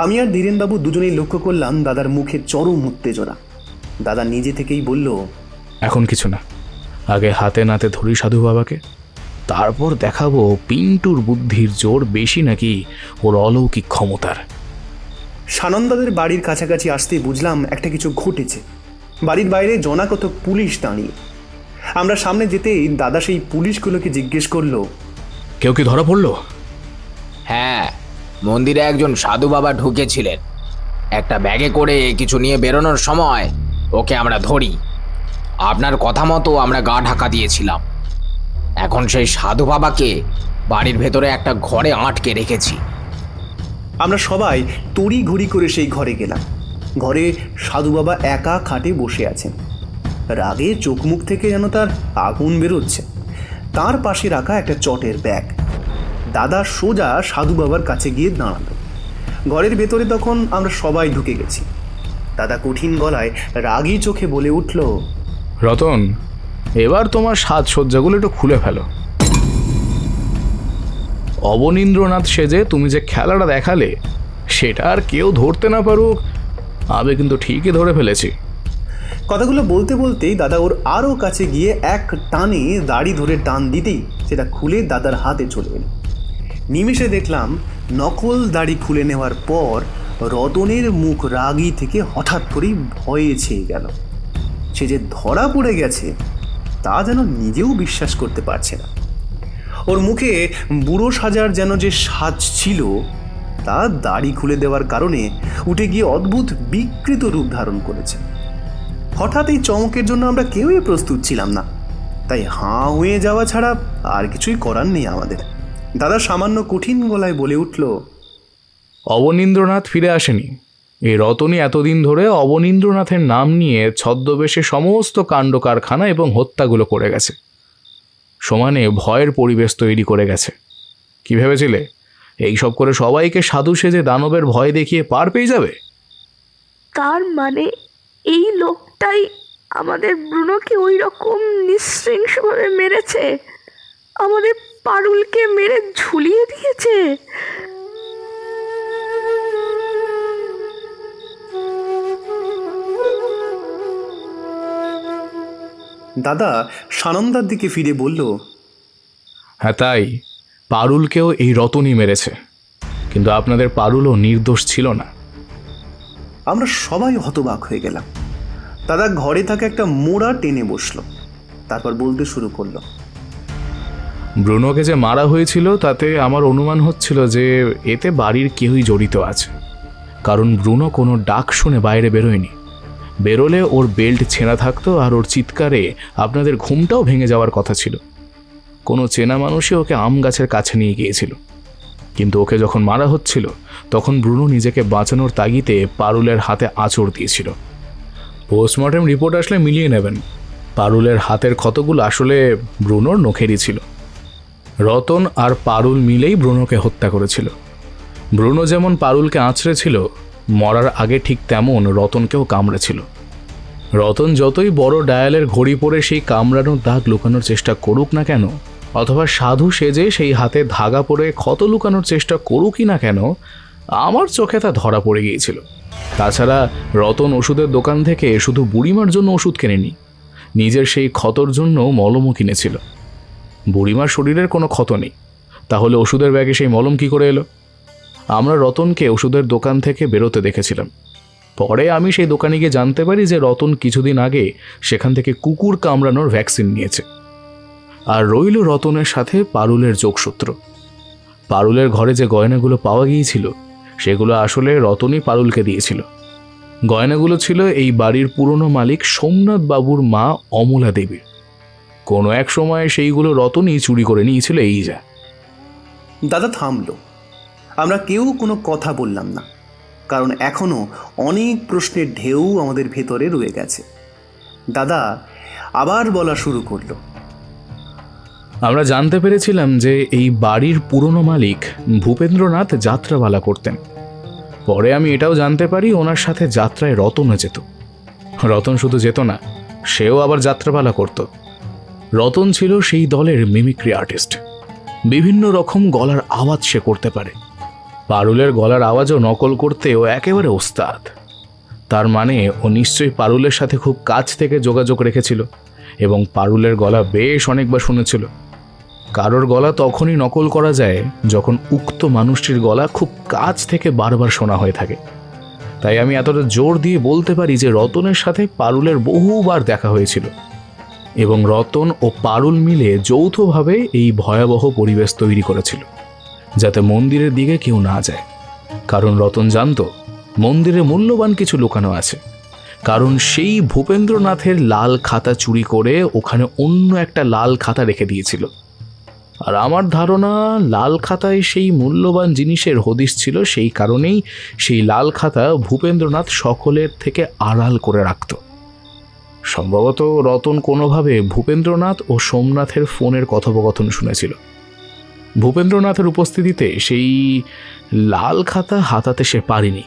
আমি আর ধীরেনবাবু দুজনেই লক্ষ্য করলাম দাদার মুখে চরম উত্তেজনা। দাদা নিজে থেকেই বলল, এখন কিছু না, আগে হাতে নাতে ধরি সাধু বাবাকে, তারপর দেখাবো পিন্টুর বুদ্ধির জোর বেশি নাকি ওর অলৌকিক ক্ষমতার। সানন্দাদের বাড়ির কাছাকাছি আসতেই বুঝলাম একটা কিছু ঘটেছে। বাড়ির বাইরে জনাকতক পুলিশ দাঁড়িয়ে। আমরা সামনে যেতেই দাদা সেই পুলিশগুলোকে জিজ্ঞেস করলো, কেউ কি ধরা পড়লো? হ্যাঁ, মন্দিরে একজন সাধু বাবা ঢুকেছিলেন। একটা ব্যাগে করে কিছু নিয়ে বেরোনোর সময় ওকে আমরা ধরি। আপনার কথা মতো আমরা গা ঢাকা দিয়েছিলাম। এখন সেই সাধু বাবাকে বাড়ির ভেতরে একটা ঘরে আটকে রেখেছি। আমরা সবাই তড়ি ঘড়ি করে সেই ঘরে গেলাম। ঘরে সাধু বাবা একা খাটে বসে আছেন। রাগে চোখ মুখ থেকে যেন তার আগুন বেরোচ্ছে। তার পাশে রাখা একটা চটের ব্যাগ। দাদা সোজা সাধু বাবার কাছে গিয়ে দাঁড়ালো। ঘরের ভেতরে তখন আমরা সবাই ঢুকে গেছি। দাদা কঠিন গলায় রাগী চোখে বলে উঠল, রতন, এবার তোমার সাজসজ্জাগুলো একটু খুলে ফেলো। অবনীন্দ্রনাথ সেজে তুমি যে খেলাটা দেখালে সেটা আর কেউ ধরতে না পারুক, আমি কিন্তু ঠিকই ধরে ফেলেছি। কথাগুলো বলতে বলতেই দাদা ওর আরও কাছে গিয়ে এক টানে দাড়ি ধরে টান দিতেই সেটা খুলে দাদার হাতে চলে এলো। নিমেষে দেখলাম নকল দাড়ি খুলে নেওয়ার পর রতনের মুখ রাগী থেকে হঠাৎ করেই ভয়ে ছেয়ে গেল। সে যে ধরা পড়ে গেছে তা যেন নিজেও বিশ্বাস করতে পারছে না। ওর মুখে বুড়ো সাজার যেন যে সাজ ছিল তা দাড়ি খুলে দেওয়ার কারণে উঠে গিয়ে অদ্ভুত বিকৃত রূপ ধারণ করেছে। হঠাৎ এই চমকের জন্য আমরা কেউই প্রস্তুত ছিলাম না, তাই হাঁ হয়ে যাওয়া ছাড়া আর কিছুই করার নেই আমাদের। দাদা সামান্য কঠিন গলায় বলে উঠল, অবনীন্দ্রনাথ ফিরে আসেনি। এই রতনই এতদিন ধরে অবনীন্দ্রনাথের নাম নিয়ে ছদ্মবেশে সমস্ত কাণ্ড কারখানা এবং হত্যাগুলো করে গেছে। সমানে ভয়ের পরিবেশ তৈরি করে গেছে। কি ভেবেছিলে এইসব করে সবাইকে সাধু সেজে দানবের ভয় দেখিয়ে পার পেয়ে যাবে? তার মানে এই লোকটাই আমাদের ব্রুনোকে ওই রকম নৃশংসভাবে মেরেছে, আমাদের পারুলকে মেরে ঝুলিয়ে দিয়েছে। দাদা সানন্দার দিকে ফিরে বলল, হ্যাঁ তাই, পারুলকেও এই রতনই মেরেছে, কিন্তু আপনাদের পারুলও নির্দোষ ছিল না। আমরা সবাই হতবাক হয়ে গেলাম। দাদা ঘরে থাকা একটা মোড়া টেনে বসলো, তারপর বলতে শুরু করলো, ব্রুনোকে যে মারা হয়েছিল তাতে আমার অনুমান হচ্ছিল যে এতে বাড়ির কেউই জড়িত আছে, কারণ ব্রুনো কোনো ডাক শুনে বাইরে বেরোয়নি। বেরোলে ওর বেল্ট ছেঁড়া থাকতো আর ওর চিৎকারে আপনাদের ঘুমটাও ভেঙে যাওয়ার কথা ছিল। কোনো চেনা মানুষই ওকে আম গাছের কাছে নিয়ে গিয়েছিল, কিন্তু ওকে যখন মারা হচ্ছিল তখন ব্রুনো নিজেকে বাঁচানোর তাগিদে পারুলের হাতে আঁচড় দিয়েছিল। পোস্টমর্টেম রিপোর্ট আসলে মিলিয়ে নেবেন, পারুলের হাতের ক্ষতগুলো আসলে ব্রুনোর নখেরই ছিল। রতন আর পারুল মিলেই ব্রুনোকে হত্যা করেছিল। ব্রুনো যেমন পারুলকে আঁচড়েছিল, মরার আগে ঠিক তেমন রতনকেও কামড়েছিল। রতন যতই বড় ডায়ালের ঘড়ি পরে সেই কামড়ানোর দাগ লুকানোর চেষ্টা করুক না কেন, অথবা সাধু সেজে সেই হাতে ধাগা পরে ক্ষত লুকানোর চেষ্টা করুকই না কেন, আমার চোখে তা ধরা পড়ে গিয়েছিল। তাছাড়া রতন ওষুধের দোকান থেকে শুধু বুড়িমার জন্য ওষুধ কেনেনি, নিজের সেই ক্ষতর জন্য মলমও কিনেছিল। বুড়িমার শরীরের কোনো ক্ষত নেই, তাহলে ওষুধের ব্যাগে সেই মলম কি করে এলো? আমরা রতনকে ওষুধের দোকান থেকে বেরোতে দেখেছিলাম। পরে আমি সেই দোকানে গিয়ে জানতে পারি যে রতন কিছুদিন আগে সেখান থেকে কুকুর কামড়ানোর ভ্যাকসিন নিয়েছে। আর রইল রতনের সাথে পারুলের যোগসূত্র। পারুলের ঘরে যে গয়নাগুলো পাওয়া গিয়েছিল সেগুলো আসলে রতনই পারুলকে দিয়েছিল। গয়নাগুলো ছিল এই বাড়ির পুরনো মালিক সোমনাথ বাবুর মা অমলা দেবীর। কোনো এক সময় সেইগুলো রতনই চুরি করে নিয়েছিল। এই যা। দাদা থামলো। আমরা কেউ কোনো কথা বললাম না, কারণ এখনো অনেক প্রশ্নের ঢেউ আমাদের ভেতরে রয়ে গেছে। দাদা আবার বলা শুরু করলো, আমরা জানতে পেরেছিলাম যে এই বাড়ির পুরনো মালিক ভূপেন্দ্রনাথ যাত্রাপালা করতেন। পরে আমি এটাও জানতে পারি ওনার সাথে যাত্রায় রতনও যেত। রতন শুধু যেত না, সেও আবার যাত্রাপালা করত। রতন ছিল সেই দলের মিমিক্রি আর্টিস্ট। বিভিন্ন রকম গলার আওয়াজ সে করতে পারে। পারুলের গলার আওয়াজও নকল করতে ও একেবারে ওস্তাদ। তার মানে ও নিশ্চয়ই পারুলের সাথে খুব কাছ থেকে যোগাযোগ রেখেছিল এবং পারুলের গলা বেশ অনেকবার শুনেছিল। কারোর গলা তখনই নকল করা যায় যখন উক্ত মানুষটির গলা খুব কাছ থেকে বারবার শোনা হয়ে থাকে। তাই আমি এতটা জোর দিয়ে বলতে পারি যে রতনের সাথে পারুলের বহুবার দেখা হয়েছিল এবং রতন ও পারুল মিলে যৌথভাবে এই ভয়াবহ পরিবেশ তৈরি করেছিল যাতে মন্দিরের দিকে কেউ না যায়। কারণ রতন জানত মন্দিরে মূল্যবান কিছু লুকানো আছে, কারণ সেই ভূপেন্দ্রনাথের লাল খাতা চুরি করে ওখানে অন্য একটা লাল খাতা রেখে দিয়েছিল। আর আমার ধারণা লাল খাতায় সেই মূল্যবান জিনিসের হদিশ ছিল, সেই কারণেই সেই লাল খাতা ভূপেন্দ্রনাথ সকলের থেকে আড়াল করে রাখত। সম্ভবত রতন কোনোভাবে ভূপেন্দ্রনাথ ও সোমনাথের ফোনের কথোপকথন শুনেছিল। ভূপেন্দ্রনাথের উপস্থিতিতে সেই লাল খাতা হাতাতে সে পারেনি।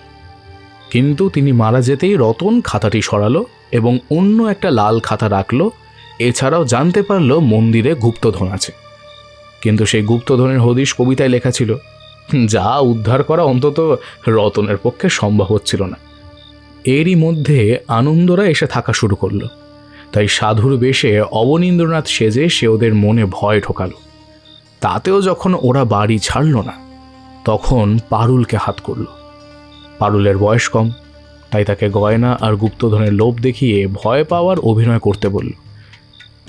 কিন্তু তিনি মারা যেতেই রতন খাতাটি সরালো এবং অন্য একটা লাল খাতা রাখলো। এছাড়াও জানতে পারলো মন্দিরে গুপ্তধন আছে, কিন্তু সেই গুপ্তধনের হদিশ কবিতায় লেখা ছিল, যা উদ্ধার করা অন্তত রতনের পক্ষে সম্ভব হচ্ছিল না। এরই মধ্যে আনন্দরা এসে থাকা শুরু করলো। তাই সাধুর বেশে অবনীন্দ্রনাথ সেজে সে ওদের মনে ভয় ঢোকালো। তাতেও যখন ওরা বাড়ি ছাড়ল না, তখন পারুলকে হাত করলো। পারুলের বয়স কম, তাই তাকে গয়না আর গুপ্তধনের লোভ দেখিয়ে ভয় পাওয়ার অভিনয় করতে বলল।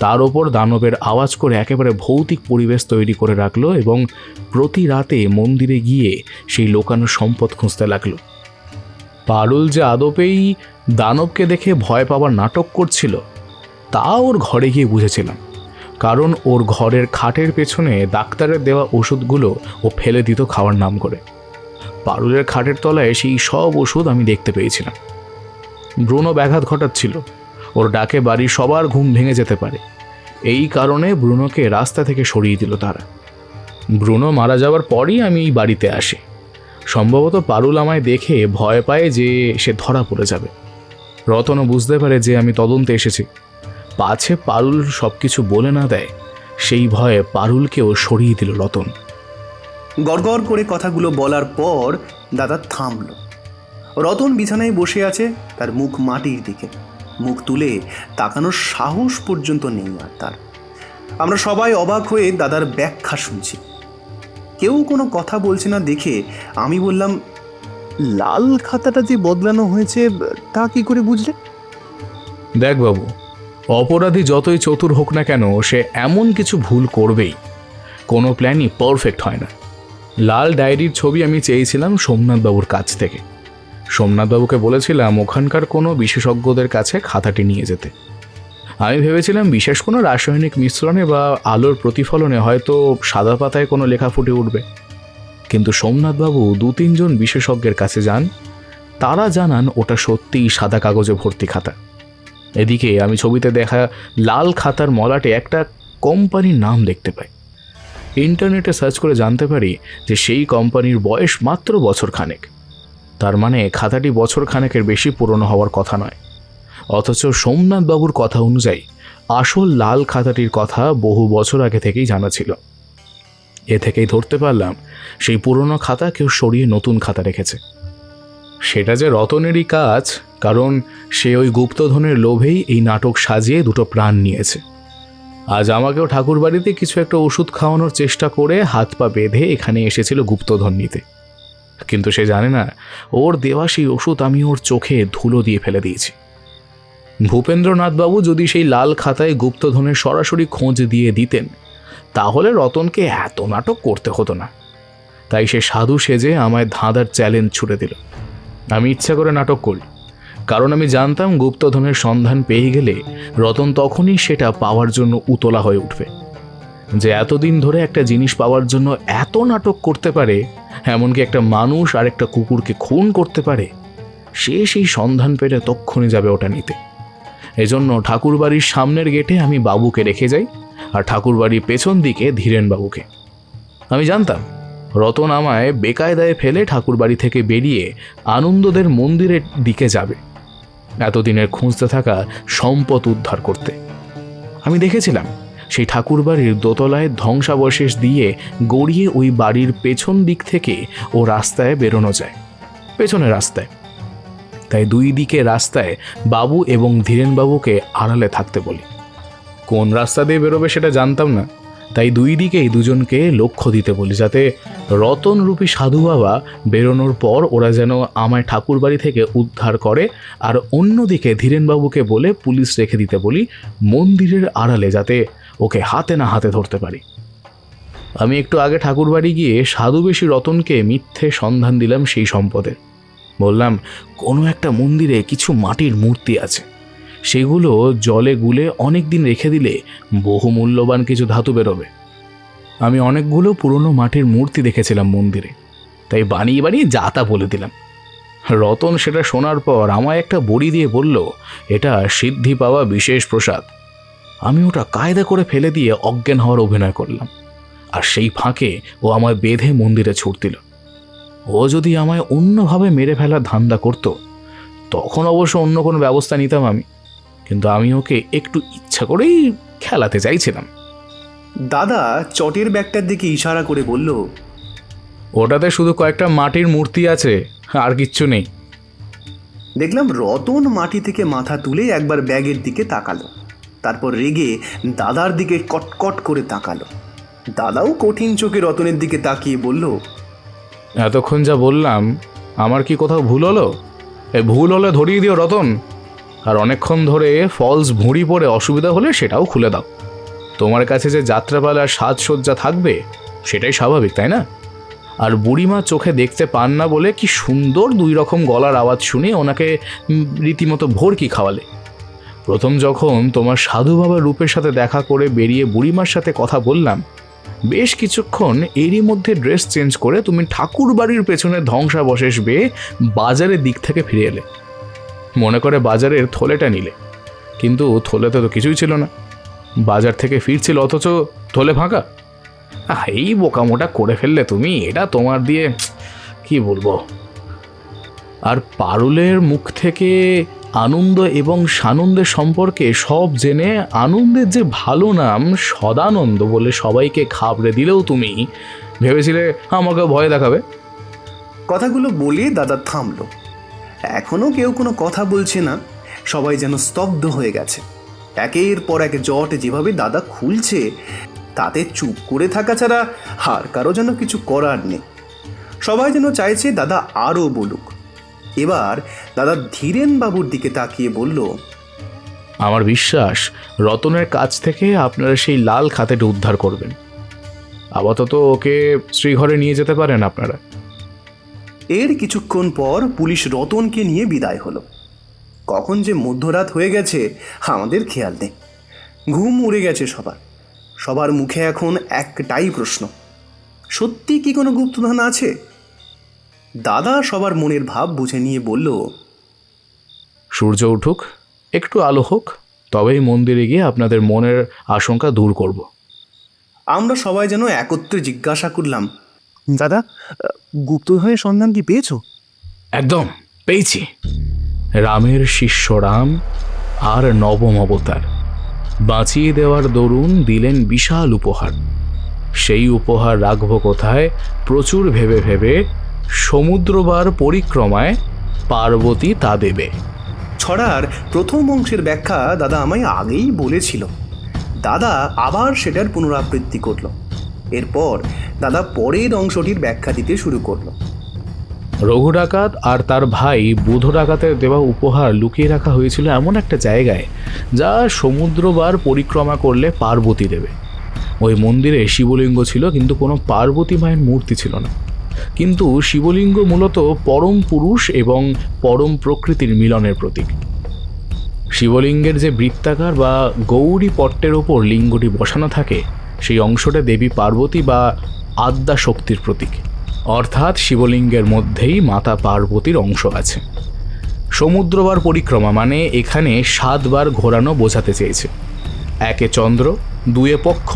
তার ওপর দানবের আওয়াজ করে একেবারে ভৌতিক পরিবেশ তৈরি করে রাখলো এবং প্রতি রাতে মন্দিরে গিয়ে সেই লোকানো সম্পদ খুঁজতে লাগলো। পারুল যে আদপেই দানবকে দেখে ভয় পাওয়ার নাটক করছিল তা ওর ঘরে গিয়ে বুঝেছিলাম, কারণ ওর ঘরের খাটের পেছনে ডাক্তারের দেওয়া ওষুধগুলো ও ফেলে দিত খাওয়ার নাম করে। পারুলের খাটের তলায় সেই সব ওষুধ আমি দেখতে পেয়েছিলাম। ব্রুনো ব্যাঘাত ঘটাচ্ছিল, ওর ডাকে বাড়ির সবার ঘুম ভেঙে যেতে পারে। এই কারণে ব্রুনোকে রাস্তা থেকে সরিয়ে দিল তারা। ব্রুনো মারা যাওয়ার পরই আমি এই বাড়িতে আসি। সম্ভবত পারুল আমায় দেখে ভয় পায় যে সে ধরা পড়ে যাবে। রতনও বুঝতে পারে যে আমি তদন্তে এসেছি, পাছে পারুল সব কিছু বলে না দেয় সেই ভয়ে পারুলকেও সরিয়ে দিল রতন। গড়গড় করে কথাগুলো বলার পর দাদা থামল। রতন বিছানায় বসে আছে, তার মুখ মাটির দিকে, মুখ তুলে তাকানোর সাহস পর্যন্ত নেই আর তার। আমরা সবাই অবাক হয়ে দাদার ব্যাখ্যা শুনছি। কেউ কোনো কথা বলছে না দেখে আমি বললাম, লাল খাতাটা যে বদলানো হয়েছে তা কি করে বুঝলে? দেখ বাবু, অপরাধী যতই চতুর হোক না কেন, সে এমন কিছু ভুল করবেই। কোনো প্ল্যানই পারফেক্ট হয় না। লাল ডায়েরির ছবি আমি চেয়েছিলাম সোমনাথবাবুর কাছ থেকে। সোমনাথবাবুকে বলেছিলাম ওখানকার কোনো বিশেষজ্ঞদের কাছে খাতাটি নিয়ে যেতে। আমি ভেবেছিলাম বিশেষ কোনো রাসায়নিক মিশ্রণে বা আলোর প্রতিফলনে হয়তো সাদা পাতায় কোনো লেখা ফুটে উঠবে। কিন্তু সোমনাথবাবু 2-3 জন বিশেষজ্ঞের কাছে যান, তারা জানান ওটা সত্যিই সাদা কাগজে ভর্তি খাতা। এদিকে আমি ছবিতে দেখা লাল খাতার মলাটে একটা কোম্পানির নাম দেখতে পাই। ইন্টারনেটে সার্চ করে জানতে পারি যে সেই কোম্পানির বয়স মাত্র বছরখানেক। তার মানে খাতাটি বছরখানেকের বেশি পুরনো হওয়ার কথা নয়। অথচ সোমনাথবাবুর কথা অনুযায়ী আসল লাল খাতাটির কথা বহু বছর আগে থেকেই জানা ছিল। এ থেকেই ধরতে পারলাম সেই পুরনো খাতা কেউ সরিয়ে নতুন খাতা রেখেছে। সেটা যে রতনেরই কাজ, কারণ সে ওই গুপ্তধনের লোভেই এই নাটক সাজিয়ে দুটো প্রাণ নিয়েছে। আজ আমাকেও ঠাকুর বাড়িতে কিছু একটা ওষুধ খাওয়ানোর চেষ্টা করে হাত পা বেঁধে এখানে এসেছিল গুপ্তধন নিতে, কিন্তু সে জানে না ওর দেওয়া সেই ওষুধ আমি ওর চোখে ধুলো দিয়ে ফেলে দিয়েছি। ভূপেন্দ্রনাথবাবু যদি সেই লাল খাতায় গুপ্তধনের সরাসরি খোঁজ দিয়ে দিতেন, তাহলে রতনকে এত নাটক করতে হতো না। তাই সে সাধু সেজে আমায় ধাঁধার চ্যালেঞ্জ ছুড়ে দিল। আমি ইচ্ছা করে নাটক করি, কারণ আমি জানতাম গুপ্তধনের সন্ধান পেয়ে গেলে রতন তখনই সেটা পাওয়ার জন্য উতলা হয়ে উঠবে। যে এতদিন ধরে একটা জিনিস পাওয়ার জন্য এত নাটক করতে পারে, এমনকি একটা মানুষ আর একটা কুকুরকে খুন করতে পারে, সে সেই সন্ধান পেলে তক্ষণই যাবে ওটা নিতে। এজন্য ঠাকুরবাড়ির সামনের গেটে আমি বাবুকে রেখে যাই, আর ঠাকুরবাড়ির পেছন দিকে ধীরেনবাবুকে। আমি জানতাম রতন আমায় বেকায়দায় ফেলে ঠাকুরবাড়ি থেকে বেরিয়ে আনন্দদের মন্দিরের দিকে যাবে, এতদিনের খুঁজতে থাকা সম্পদ উদ্ধার করতে। আমি দেখেছিলাম সেই ঠাকুরবাড়ির দোতলায় ধ্বংসাবশেষ দিয়ে গড়িয়ে ওই বাড়ির পেছন দিক থেকে ও রাস্তায় বেরোনো যায়, পেছনের রাস্তায়। তাই 2 দিকে রাস্তায় বাবু এবং ধীরেনবাবুকে আড়ালে থাকতে বলি। কোন রাস্তা দিয়ে বেরোবে সেটা জানতাম না, তাই 2 দিকেই দুজনকে লক্ষ্য দিতে বলি, যাতে রতনরূপী সাধু বাবা বেরোনোর পর ওরা যেন আমায় ঠাকুরবাড়ি থেকে উদ্ধার করে, আর অন্যদিকে ধীরেনবাবুকে বলে পুলিশ রেখে দিতে বলি মন্দিরের আড়ালে, যাতে ওকে হাতে না হাতে ধরতে পারি। আমি একটু আগে ঠাকুরবাড়ি গিয়ে সাধুবেশী রতনকে মিথ্যে সন্ধান দিলাম সেই সম্পদের। বললাম কোনো একটা মন্দিরে কিছু মাটির মূর্তি আছে, সেগুলো জলে গুলে অনেক দিন রেখে দিলে বহু মূল্যবান কিছু ধাতু বেরোবে। আমি অনেকগুলো পুরনো মাটির মূর্তি দেখেছিলাম মন্দিরে, তাই বানিয়ে বানিয়ে যা তা বলে দিলাম। রতন সেটা শোনার পর আমায় একটা বড়ি দিয়ে বলল, এটা সিদ্ধি পাওয়া বিশেষ প্রসাদ। আমি ওটা কায়দা করে ফেলে দিয়ে অজ্ঞান হওয়ার অভিনয় করলাম, আর সেই ফাঁকে ও আমায় বেঁধে মন্দিরে ছুট দিল। ও যদি আমায় অন্যভাবে মেরে ফেলার ধান্দা করত তখন অবশ্য অন্য কোনো ব্যবস্থা নিতাম আমি, কিন্তু আমি ওকে একটু ইচ্ছা করেই খেলাতে চাইছিলাম। দাদা চটের ব্যাগটার দিকে ইশারা করে বলল, ওটাতে শুধু কয়েকটা মাটির মূর্তি আছে, আর কিচ্ছু নেই। দেখলাম রতন মাটি থেকে মাথা তুলে একবার ব্যাগের দিকে তাকালো, তারপর রেগে দাদার দিকে কটকট করে তাকালো। দাদাও কঠিন চোখে রতনের দিকে তাকিয়ে বলল, এতক্ষণ যা বললাম আমার কি কোথাও ভুল হলো? ভুল হলে ধরিয়ে দিও রতন, আর অনেকক্ষণ ধরে ফলস ভুঁড়ি পড়ে অসুবিধা হলে সেটাও খুলে দাও। তোমার কাছে যে যাত্রাপালার সাজসজ্জা থাকবে সেটাই স্বাভাবিক, তাই না? আর বুড়িমা চোখে দেখতে পান না বলে কি সুন্দর 2 রকম গলার আওয়াজ শুনে ওনাকে রীতিমতো ভোরকি খাওয়ালে। প্রথম যখন তোমার সাধু বাবার রূপের সাথে দেখা করে বেরিয়ে বুড়িমার সাথে কথা বললাম, বেশ কিছুক্ষণ এরই মধ্যে ড্রেস চেঞ্জ করে তুমি ঠাকুর বাড়ির পেছনে ধ্বংসাবশেষ বেয়ে বাজারের দিক থেকে ফিরে এলে। মনে করে বাজারের থলেটা নিলে, কিন্তু থলেতে তো কিছুই ছিল না। বাজার থেকে ফিরছিল অথচ থলে ফাঁকা। এই বোকামোটা করে ফেললে তুমি, এটা তোমার দিয়ে কি বলবো। আর পারুলের মুখ থেকে আনন্দ এবং সানন্দের সম্পর্কে সব জেনে আনন্দের যে ভালো নাম সদানন্দ বলে সবাইকে খাবড়ে দিলেও তুমি ভেবেছিলে আমাকে ভয় দেখাবে। কথাগুলো বলে দাদা থামলো। এখনো কেউ কোনো কথা বলছে না, সবাই যেন স্তব্ধ হয়ে গেছে। একের পর এক জট যেভাবে দাদা খুলছে তাতে চুপ করে থাকা ছাড়া আর কারো যেন কিছু করার নেই। সবাই যেন চাইছে দাদা আরও বলুক। এবার দাদা ধীরেন বাবুর দিকে তাকিয়ে বলল, আমার বিশ্বাস রতনের কাছ থেকে আপনারা সেই লাল খাতাটা উদ্ধার করবেন। আপাতত ওকে শ্রীঘরে নিয়ে যেতে পারেন আপনারা। এর কিছুক্ষণ পর পুলিশ রতনকে নিয়ে বিদায় হলো। কখন যে মধ্যরাত হয়ে গেছে আমাদের খেয়াল নেই। ঘুম উড়ে গেছে সবার মুখে এখন একটাই প্রশ্ন, সত্যি কি কোনো গুপ্তধন আছে? দাদা সবার মনের ভাব বুঝে নিয়ে বলল, সূর্য উঠুক, একটু আলো হোক, তবেই মন্দিরে গিয়ে আপনাদের মনের আশঙ্কা দূর করব। আমরা সবাই যেন একত্রে জিজ্ঞাসা করলাম, দাদা, গুপ্তধনের সন্ধান কি পেয়েছো? একদম পেয়েছি। রামের শিষ্য রাম আর নবম অবতার বাঁচিয়ে দেওয়ার দরুন দিলেন বিশাল উপহার। সেই উপহার রাখব কোথায় প্রচুর ভেবে ভেবে সমুদ্রবার পরিক্রমায় পার্বতী তা দেবে। ছড়ার প্রথম অংশের ব্যাখ্যা দাদা আমায় আগেই বলেছিল। দাদা আবার সেটার পুনরাবৃত্তি করল। এরপর দাদা পরের অংশটির ব্যাখ্যা দিতে শুরু করলো। রঘু ডাকাত আর তার ভাই বুধ ডাকাতের দেওয়া উপহার লুকিয়ে রাখা হয়েছিল এমন একটা জায়গায় যা সমুদ্রবার পরিক্রমা করলে পার্বতী দেবে। ওই মন্দিরে শিবলিঙ্গ ছিল, কিন্তু কোনো পার্বতী মায়ের মূর্তি ছিল না। কিন্তু শিবলিঙ্গ মূলত পরম পুরুষ এবং পরম প্রকৃতির মিলনের প্রতীক। শিবলিঙ্গের যে বৃত্তাকার বা গৌরী পট্টের ওপর লিঙ্গটি বসানো থাকে, সেই অংশটা দেবী পার্বতী বা আদ্যা শক্তির প্রতীক। অর্থাৎ শিবলিঙ্গের মধ্যেই মাতা পার্বতীর অংশ আছে। সমুদ্রবার পরিক্রমা মানে এখানে 7 বার ঘোরানো বোঝাতে চেয়েছে। 1 চন্দ্র, 2 পক্ষ,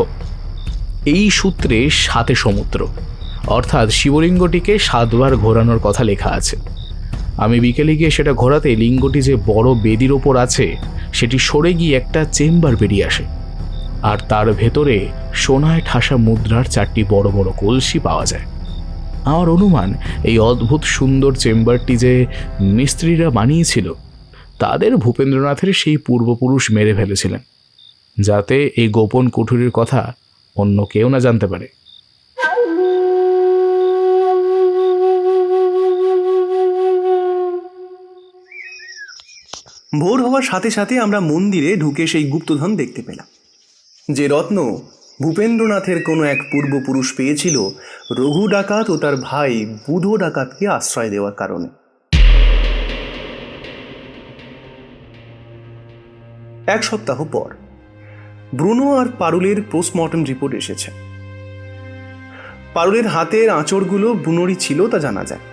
এই সূত্রে 7 সমুদ্র, অর্থাৎ শিবলিঙ্গটিকে 7 বার ঘোরানোর কথা লেখা আছে। আমি বিকেলে গিয়ে সেটা ঘোরাতে লিঙ্গটি যে বড় বেদির ওপর আছে সেটি সরে গিয়ে একটা চেম্বার বেরিয়ে আসে, আর তার ভেতরে সোনায় ঠাসা মুদ্রার 4টি বড় বড় কলসি পাওয়া যায়। আমার অনুমান এই অদ্ভুত সুন্দর চেম্বারটি যে মিস্ত্রিরা বানিয়েছিল তাদের ভূপেন্দ্রনাথের সেই পূর্বপুরুষ মেরে ফেলেছিলেন, যাতে এই গোপন কুঠুরির কথা অন্য কেউ না জানতে পারে। ভোর হওয়ার সাথে সাথে আমরা মন্দিরে ঢুকে সেই গুপ্তধন দেখতে পেলাম, যে রত্ন ভূপেন্দ্রনাথের কোনো এক পূর্বপুরুষ পেয়েছিল রঘু ডাকাত ও তার ভাই বুধ ডাকাতকে আশ্রয় দেওয়ার কারণে। এক সপ্তাহ পর ব্রুনো আর পারুলের পোস্টমর্টম রিপোর্ট এসেছে। পারুলের হাতের আঁচড়গুলো ব্রুনোরই ছিল তা জানা যায়,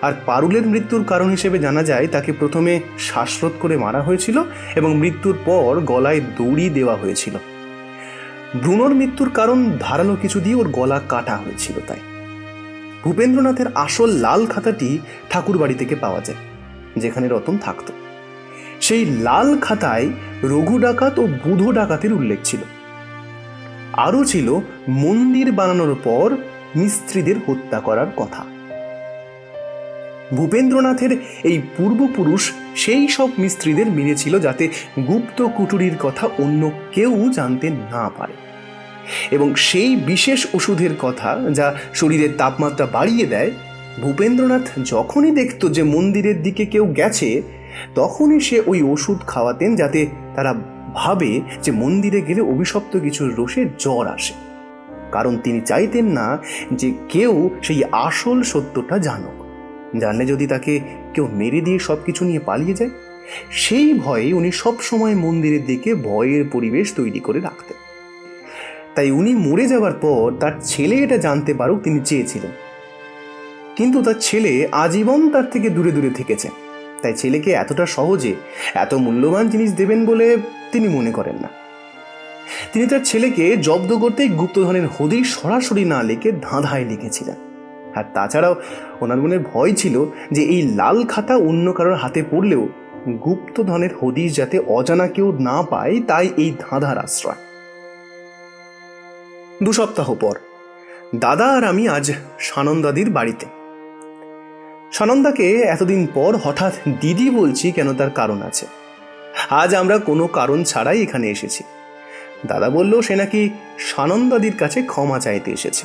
আর পারুলের মৃত্যুর কারণ হিসেবে জানা যায় তাকে প্রথমে শ্বাসরোধ করে মারা হয়েছিল এবং মৃত্যুর পর গলায় দড়ি দেওয়া হয়েছিল। ব্রুনোর মৃত্যুর কারণ ধারালো কিছু দিয়ে ওর গলা কাটা হয়েছিল। তাই ভূপেন্দ্রনাথের আসল লাল খাতাটি ঠাকুর বাড়ি থেকে পাওয়া যায়। যেখানে রতন থাকত। সেই লাল খাতায় রঘু ডাকাত ও বুধো ডাকাতের উল্লেখ ছিল। আরও ছিল মন্দির বানানোর পর মিস্ত্রিদের হত্যা করার কথা। ভূপেন্দ্রনাথের এই পূর্বপুরুষ সেই সব মিস্ত্রিদের মেরেছিল যাতে গুপ্ত কুটুরির কথা অন্য কেউ জানতে না পারে, এবং সেই বিশেষ ওষুধের কথা যা শরীরের তাপমাত্রা বাড়িয়ে দেয়, ভূপেন্দ্রনাথ যখনই দেখত যে মন্দিরের দিকে কেউ গেছে তখনই সে ওই ওষুধ খাওয়াতেন, যাতে তারা ভাবে যে মন্দিরে গেলে অভিশপ্ত কিছুর রোষে জ্বর আসে। কারণ তিনি চাইতেন না যে কেউ সেই আসল সত্যটা জানুক। জানলে যদি তাকে কেউ মেরে দিয়ে সব কিছু নিয়ে পালিয়ে যায়, সেই ভয়ে উনি সবসময় মন্দিরের দিকে ভয়ের পরিবেশ তৈরি করে রাখতেন। তাই উনি মরে যাওয়ার পর তার ছেলে এটা জানতে পারুক তিনি চেয়েছিলেন, কিন্তু তার ছেলে আজীবন তার থেকে দূরে দূরে থেকেছেন। তাই ছেলেকে এতটা সহজে এত মূল্যবান জিনিস দেবেন বলে তিনি মনে করেন না। তিনি তার ছেলেকে জব্দ করতেই গুপ্তধনের হদিশ সরাসরি না লিখে ধাঁধায় লিখেছিলেন। আর তাছাড়াও ওনার মনে ভয় ছিল যে এই লাল খাতা অন্য কারোর হাতে পড়লেও গুপ্তধনের হদিশ যাতে অজানা কেউ না পায়, তাই এই ধাঁধার আশ্রয়। 2 সপ্তাহ পর দাদা আর আমি আজ সানন্দাদির বাড়িতে। সানন্দাকে এতদিন পর হঠাৎ দিদি বলছি কেন, তার কারণ আছে। আজ আমরা কোনো কারণ ছাড়াই এখানে এসেছি। দাদা বলল সে নাকি সানন্দাদির কাছে ক্ষমা চাইতে এসেছে,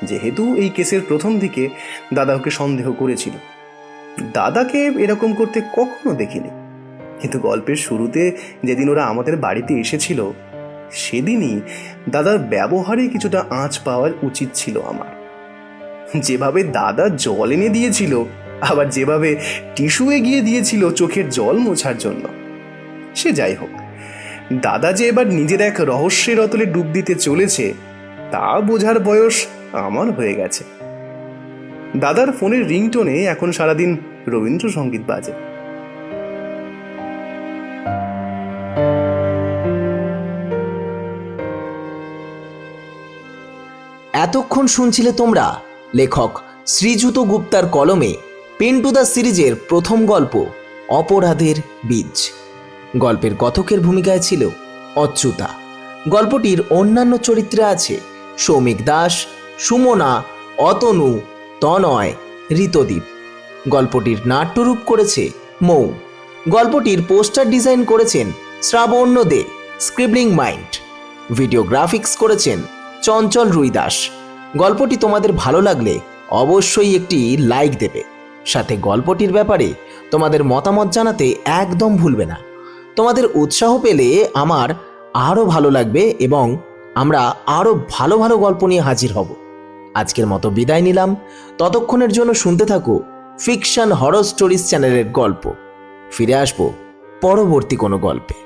যেহেতু এই কেসের প্রথম দিকে দাদা ওকে সন্দেহ করেছিল। দাদাকে এরকম করতে কখনো দেখিনি, কিন্তু গল্পের শুরুতে যেদিন ওরা আমাদের বাড়িতে এসেছিল সেদিনই দাদার ব্যবহারে কিছুটা আঁচ পাওয়ার উচিত ছিল আমার। যেভাবে দাদা জল এনে দিয়েছিল, আবার যেভাবে টিস্যু এগিয়ে দিয়েছিল চোখের জল মোছার জন্য। সে যাই হোক, দাদা যে এবার নিজের এক রহস্যের অতলে ডুব দিতে চলেছে তা বোঝার বয়স আমার হয়ে গেছে। দাদার ফোনের রিংটোনে এখন সারাদিন রবীন্দ্রসঙ্গীত বাজে। এতক্ষণ শুনছিলে তোমরা লেখক শ্রীযুত গুপ্তার কলমে পিন্টু দ্য সিরিজের প্রথম গল্প অপরাধের বীজ। গল্পের কথকের ভূমিকায় ছিল অচ্যুতা। গল্পটির অন্যান্য চরিত্রে আছে সৌমিক দাস, সুমনা, অতনু, তনয়, ঋতদীপ। গল্পটির নাট্যরূপ করেছে মৌ। গল্পটির পোস্টার ডিজাইন করেছেন শ্রাবণ্য দে, স্ক্রিবলিং মাইন্ড। ভিডিও গ্রাফিক্স করেছেন চঞ্চল রুইদাস। গল্পটি তোমাদের ভালো লাগলে অবশ্যই একটি লাইক দেবে, সাথে গল্পটির ব্যাপারে তোমাদের মতামত জানাতে একদম ভুলবে না। তোমাদের উৎসাহ পেলে আমার আরও ভালো লাগবে এবং আমরা আরও ভালো ভালো গল্প নিয়ে হাজির হব। আজকের মতো বিদায় নিলাম। ততক্ষণের জন্য শুনতে থাকো ফিকশন হরর স্টোরিজ চ্যানেলের গল্প। ফিরে আসবো পরবর্তী কোনো গল্পে।